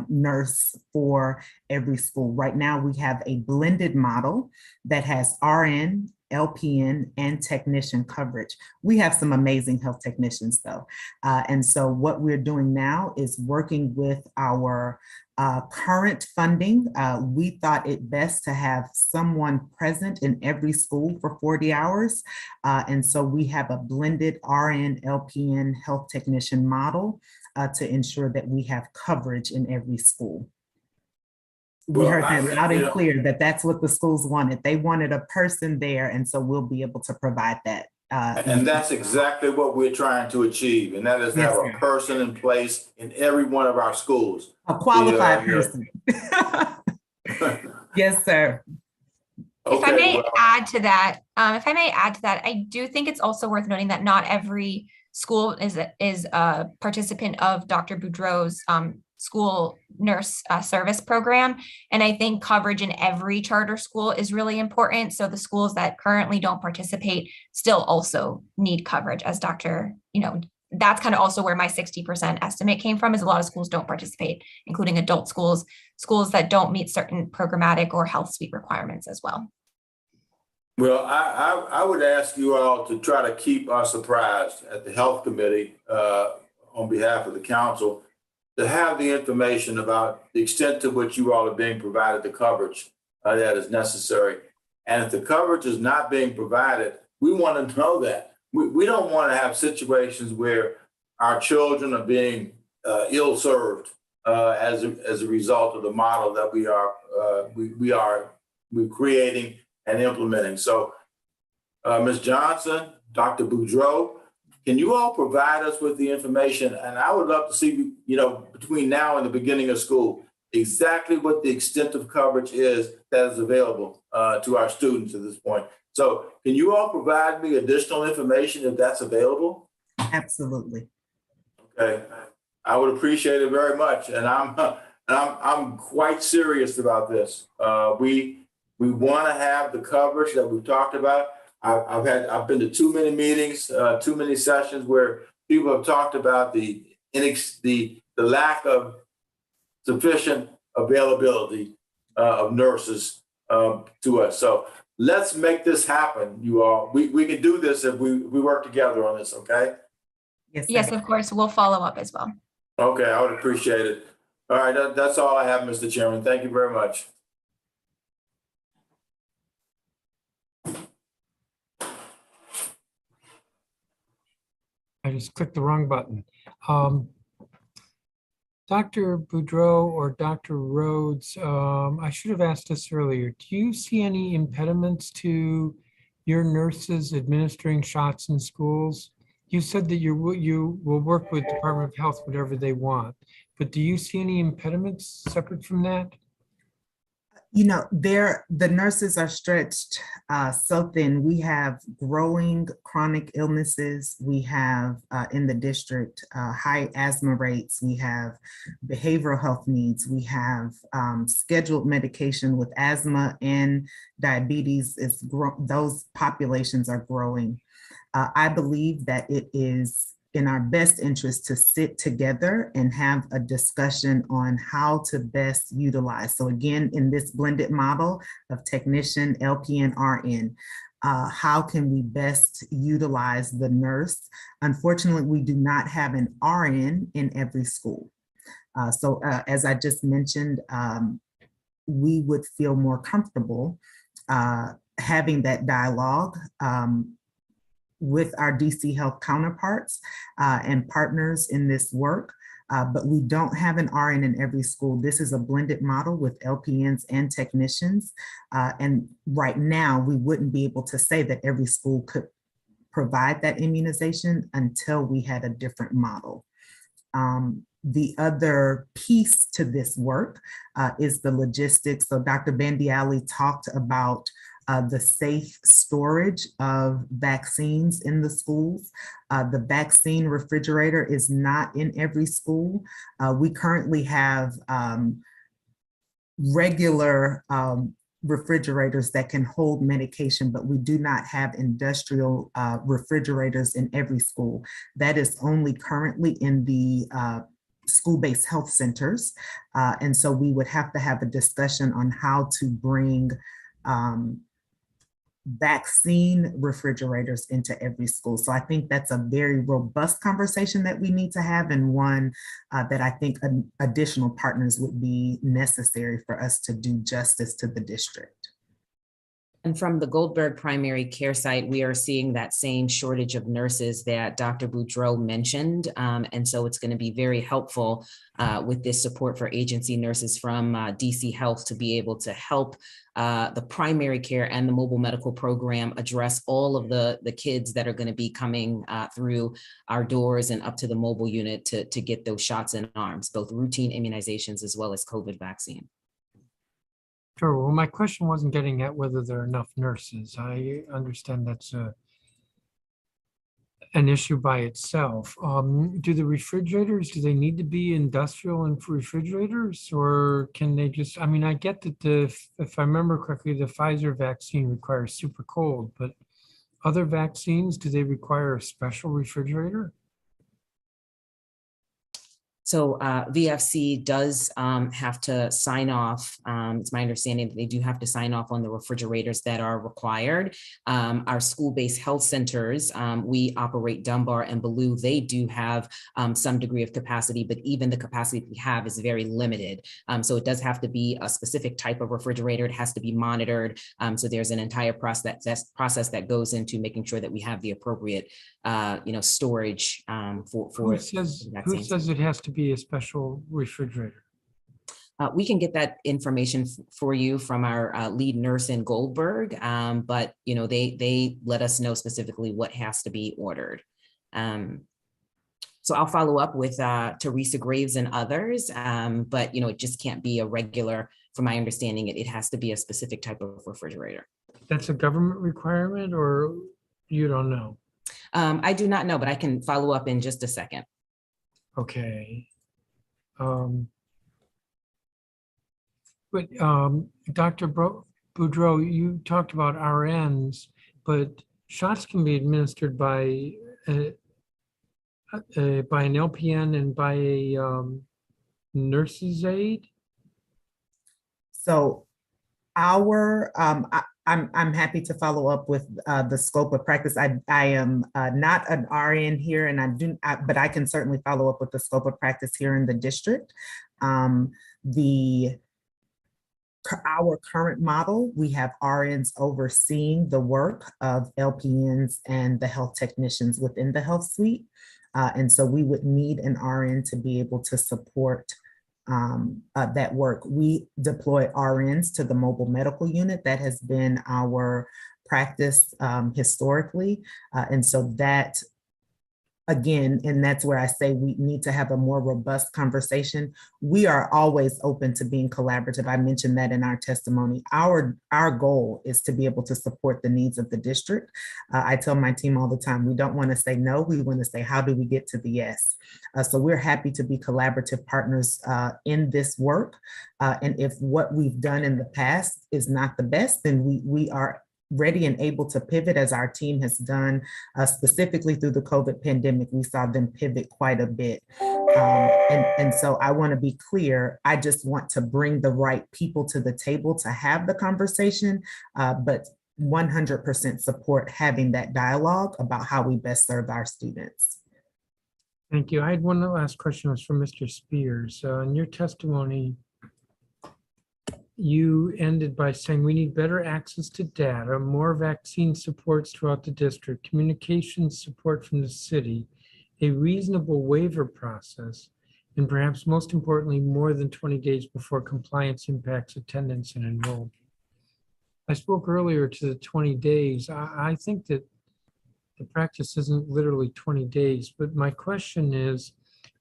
nurse for every school. Right now, we have a blended model that has RN, LPN, and technician coverage. We have some amazing health technicians though. And so what we're doing now is working with our current funding. We thought it best to have someone present in every school for 40 hours. And so we have a blended RN, LPN health technician model to ensure that we have coverage in every school. We heard that loud and clear that that's what the schools wanted. They wanted a person there, and so we'll be able to provide that. And that's exactly what we're trying to achieve, and that is to have a person in place in every one of our schools. A qualified person. Yes, sir. If I may add to that, I do think it's also worth noting that not every school is a participant of Dr. Boudreau's school nurse service program. And I think coverage in every charter school is really important. So the schools that currently don't participate still also need coverage, as that's kind of also where my 60% estimate came from, is a lot of schools don't participate, including adult schools that don't meet certain programmatic or health suite requirements as well. Well, I would ask you all to try to keep us apprised at the Health Committee on behalf of the Council, to have the information about the extent to which you all are being provided the coverage that is necessary. And if the coverage is not being provided, we want to know that. We don't want to have situations where our children are being ill-served as a result of the model that we're creating and implementing. So, Ms. Johnson, Dr. Boudreau, can you all provide us with the information? And I would love to see, between now and the beginning of school, exactly what the extent of coverage is that is available to our students at this point. So can you all provide me additional information if that's available? Absolutely. Okay, I would appreciate it very much. And I'm quite serious about this. We want to have the coverage that we've talked about. I've been to too many meetings, too many sessions where people have talked about the lack of sufficient availability of nurses to us. So let's make this happen, you all. We can do this if we work together on this, okay? Yes, of course. We'll follow up as well. Okay, I would appreciate it. All right, that's all I have, Mr. Chairman. Thank you very much. I just clicked the wrong button. Dr. Boudreau or Dr. Rhodes, I should have asked this earlier. Do you see any impediments to your nurses administering shots in schools? You said that you will work with Department of Health, whatever they want, but do you see any impediments separate from that? You know, the nurses are stretched so thin. We have growing chronic illnesses. We have in the district high asthma rates. We have behavioral health needs. We have scheduled medication with asthma and diabetes. Those populations are growing. I believe that it is in our best interest to sit together and have a discussion on how to best utilize. So again, in this blended model of technician, LPN, RN, how can we best utilize the nurse? Unfortunately, we do not have an RN in every school. So as I just mentioned, we would feel more comfortable having that dialogue with our DC Health counterparts and partners in this work, but we don't have an RN in every school. This is a blended model with LPNs and technicians. And right now, we wouldn't be able to say that every school could provide that immunization until we had a different model. The other piece to this work is the logistics. So Dr. Bandiali talked about the safe storage of vaccines in the schools. The vaccine refrigerator is not in every school. We currently have regular refrigerators that can hold medication, but we do not have industrial refrigerators in every school. That is only currently in the school-based health centers. And so we would have to have a discussion on how to bring vaccine refrigerators into every school. So I think that's a very robust conversation that we need to have, and one that I think additional partners would be necessary for us to do justice to the district. And from the Goldberg primary care site, we are seeing that same shortage of nurses that Dr. Boudreau mentioned. And so it's going to be very helpful with this support for agency nurses from DC Health to be able to help the primary care and the mobile medical program address all of the kids that are going to be coming through our doors and up to the mobile unit to get those shots in arms, both routine immunizations as well as COVID vaccine. Sure. Well, my question wasn't getting at whether there are enough nurses. I understand that's an issue by itself. Do the refrigerators, do they need to be industrial and refrigerators, or can they just, I mean, I get that if I remember correctly, the Pfizer vaccine requires super cold, but other vaccines, do they require a special refrigerator? So VFC does have to sign off. It's my understanding that they do have to sign off on the refrigerators that are required. Our school-based health centers, we operate Dunbar and Ballou. They do have some degree of capacity, but even the capacity we have is very limited. So it does have to be a specific type of refrigerator. It has to be monitored. So there's an entire process that goes into making sure that we have the appropriate storage for Who says it has to be a special refrigerator? We can get that information for you from our lead nurse in Goldberg, but they let us know specifically what has to be ordered. So I'll follow up with Teresa Graves and others, but it just can't be a regular. From my understanding, it has to be a specific type of refrigerator. That's a government requirement, or you don't know? I do not know, but I can follow up in just a second. Okay. But Dr. Boudreau, you talked about RNs, but shots can be administered by an LPN and by a nurse's aide. So I'm happy to follow up with the scope of practice. I am not an RN here, and but I can certainly follow up with the scope of practice here in the district. Our current model, we have RNs overseeing the work of LPNs and the health technicians within the health suite. And so we would need an RN to be able to support that work. We deploy RNs to the mobile medical unit. That has been our practice historically. And so that, again, and that's where I say we need to have a more robust conversation. We are always open to being collaborative. I mentioned that in our testimony. Our goal is to be able to support the needs of the district. I tell my team all the time, we don't want to say no, we want to say, how do we get to the yes? So we're happy to be collaborative partners in this work. And if what we've done in the past is not the best, then we are ready and able to pivot, as our team has done specifically through the COVID pandemic. We saw them pivot quite a bit. And so I want to be clear, I just want to bring the right people to the table to have the conversation, but 100% support having that dialogue about how we best serve our students. Thank you. I had one last question, was from Mr. Spears. In your testimony, you ended by saying we need better access to data, more vaccine supports throughout the district, communication support from the city, a reasonable waiver process, and perhaps most importantly, more than 20 days before compliance impacts attendance and enrollment. I spoke earlier to the 20 days. I think that the practice isn't literally 20 days, but my question is,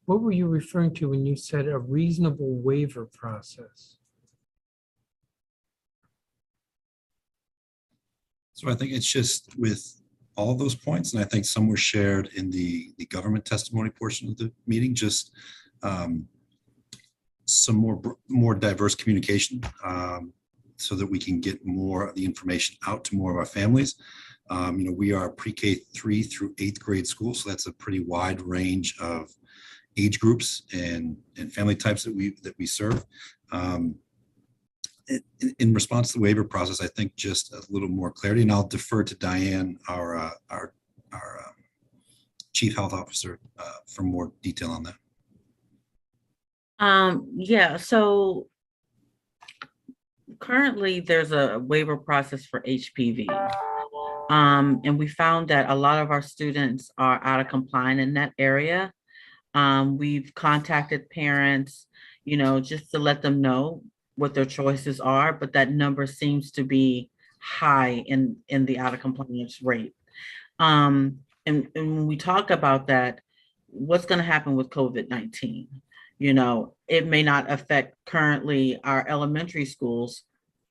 what were you referring to when you said a reasonable waiver process? So I think it's just with all those points, and I think some were shared in the government testimony portion of the meeting, just some more diverse communication so that we can get more of the information out to more of our families. We are pre-K 3 through 8th grade school, so that's a pretty wide range of age groups and family types that we serve. In response to the waiver process, I think just a little more clarity, and I'll defer to Diane, our Chief Health Officer, for more detail on that. Yeah, so currently there's a waiver process for HPV. And we found that a lot of our students are out of compliance in that area. We've contacted parents, just to let them know what their choices are, but that number seems to be high in the out of compliance rate. And when we talk about that, what's going to happen with COVID-19? It may not affect currently our elementary schools,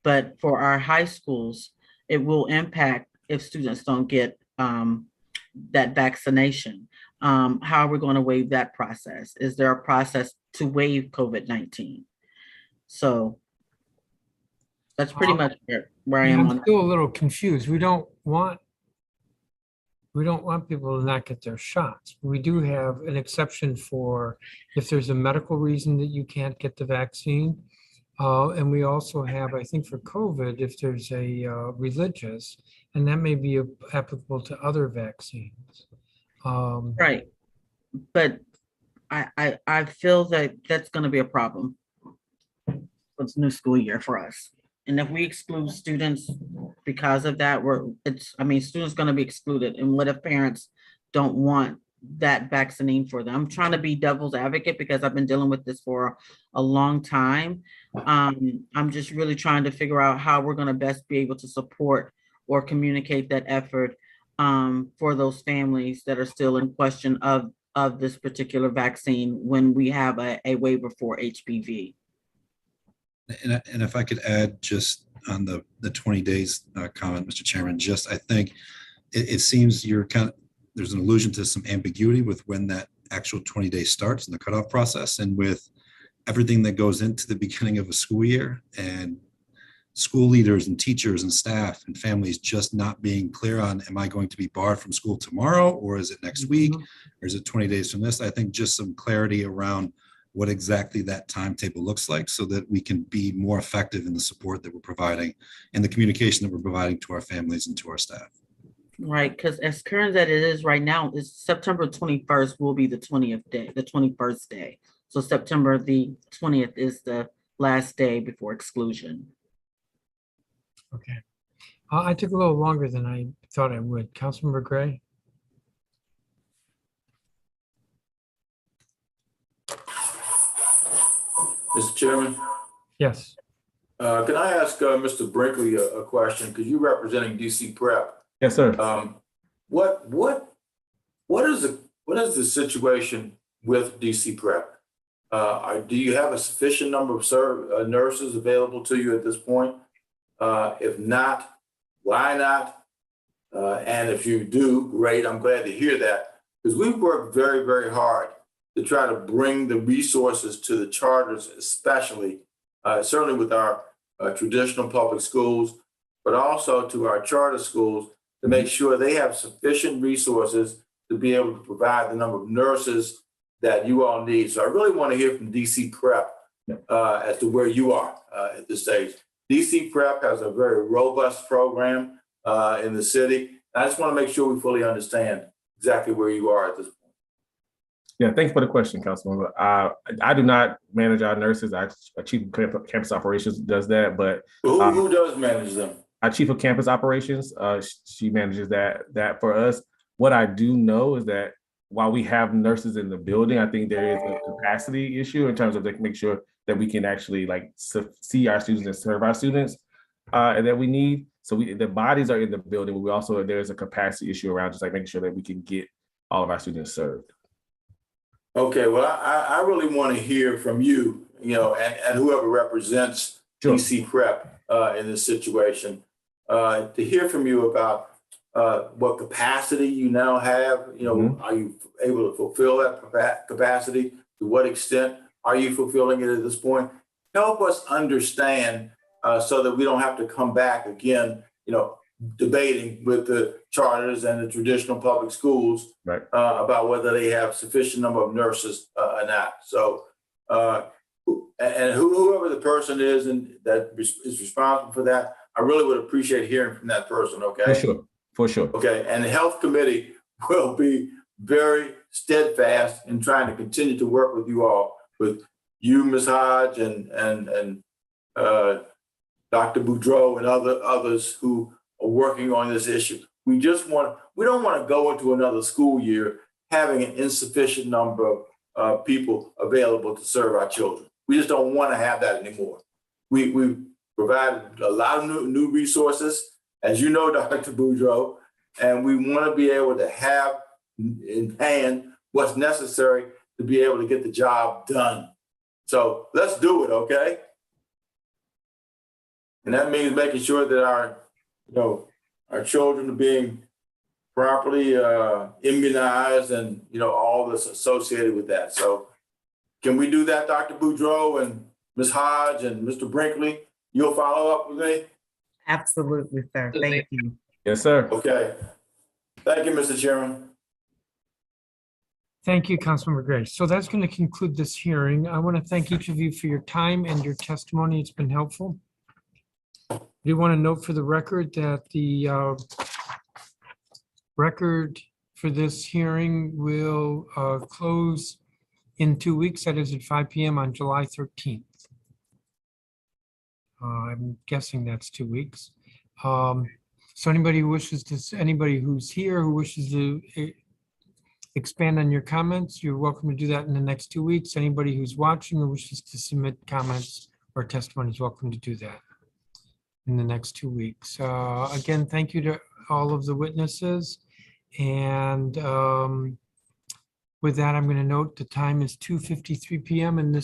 but for our high schools, it will impact if students don't get that vaccination. How are we going to waive that process? Is there a process to waive COVID-19? So that's pretty much where I am. I'm still a little confused. We don't want people to not get their shots. We do have an exception for if there's a medical reason that you can't get the vaccine. And we also have, I think for COVID, if there's a religious, and that may be applicable to other vaccines. Right. But I feel that that's going to be a problem. It's new school year for us. And if we exclude students because of that, students going to be excluded. And what if parents don't want that vaccine for them? I'm trying to be devil's advocate because I've been dealing with this for a long time. I'm just really trying to figure out how we're going to best be able to support or communicate that effort for those families that are still in question of this particular vaccine when we have a waiver for HPV. And if I could add just on the 20 days comment, Mr. Chairman, I think it seems there's an allusion to some ambiguity with when that actual 20 days starts in the cutoff process, and with everything that goes into the beginning of a school year and school leaders and teachers and staff and families just not being clear on, am I going to be barred from school tomorrow, or is it next week, or is it 20 days from this? I think just some clarity around what exactly that timetable looks like so that we can be more effective in the support that we're providing and the communication that we're providing to our families and to our staff. Right, because as current that it is right now, is September 21st will be the 20th day, the 21st day. So September the 20th is the last day before exclusion. Okay. I took a little longer than I thought I would. Councilmember Gray? Mr. Chairman, Yes. can I ask Mr. Brinkley a question? Because you're representing DC Prep. Yes, sir. What is the situation with DC Prep? Do you have a sufficient number of nurses available to you at this point? If not, why not? And if you do, great, I'm glad to hear that, because we've worked very, very hard to try to bring the resources to the charters, especially, certainly with our traditional public schools, but also to our charter schools to make sure they have sufficient resources to be able to provide the number of nurses that you all need. So I really want to hear from DC Prep as to where you are at this stage. DC Prep has a very robust program in the city. I just want to make sure we fully understand exactly where you are at this point. Yeah, thanks for the question, Councilmember. I do not manage our nurses. Our chief of campus operations does that, but who does manage them? Our chief of campus operations, she manages that for us. What I do know is that while we have nurses in the building, I think there is a capacity issue in terms of making sure that we can actually see our students and serve our students and that we need. So the bodies are in the building, but there's a capacity issue around just making sure that we can get all of our students served. Okay, well, I really want to hear from you, and whoever represents DC Prep in this situation, to hear from you about what capacity you now have. Are you able to fulfill that capacity? To what extent are you fulfilling it at this point? Help us understand so that we don't have to come back again, debating with the charters and the traditional public schools about whether they have sufficient number of nurses or not. So, and whoever the person is and that is responsible for that, I really would appreciate hearing from that person. Okay. For sure. Okay. And the health committee will be very steadfast in trying to continue to work with you all, with you, Ms. Hodge, and Dr. Boudreau and others who are working on this issue. We don't want to go into another school year having an insufficient number of people available to serve our children. We just don't want to have that anymore. We provided a lot of new resources, as you know, Dr. Boudreau, and we want to be able to have in hand what's necessary to be able to get the job done. So let's do it, okay? And that means making sure that our children are being properly immunized and, all that's associated with that. So can we do that, Dr. Boudreau and Ms. Hodge and Mr. Brinkley? You'll follow up with me? Absolutely, sir. Thank you. Yes, sir. Okay. Thank you, Mr. Chairman. Thank you, Councilmember Gray. So that's going to conclude this hearing. I want to thank each of you for your time and your testimony. It's been helpful. I do want to note for the record that the record for this hearing will close in 2 weeks. That is at 5 p.m. on July 13th. I'm guessing that's 2 weeks. So anybody who's here who wishes to expand on your comments, you're welcome to do that in the next 2 weeks. Anybody who's watching who wishes to submit comments or testimony is welcome to do that in the next 2 weeks. Again, thank you to all of the witnesses. And with that, I'm going to note the time is 2:53 p.m. and this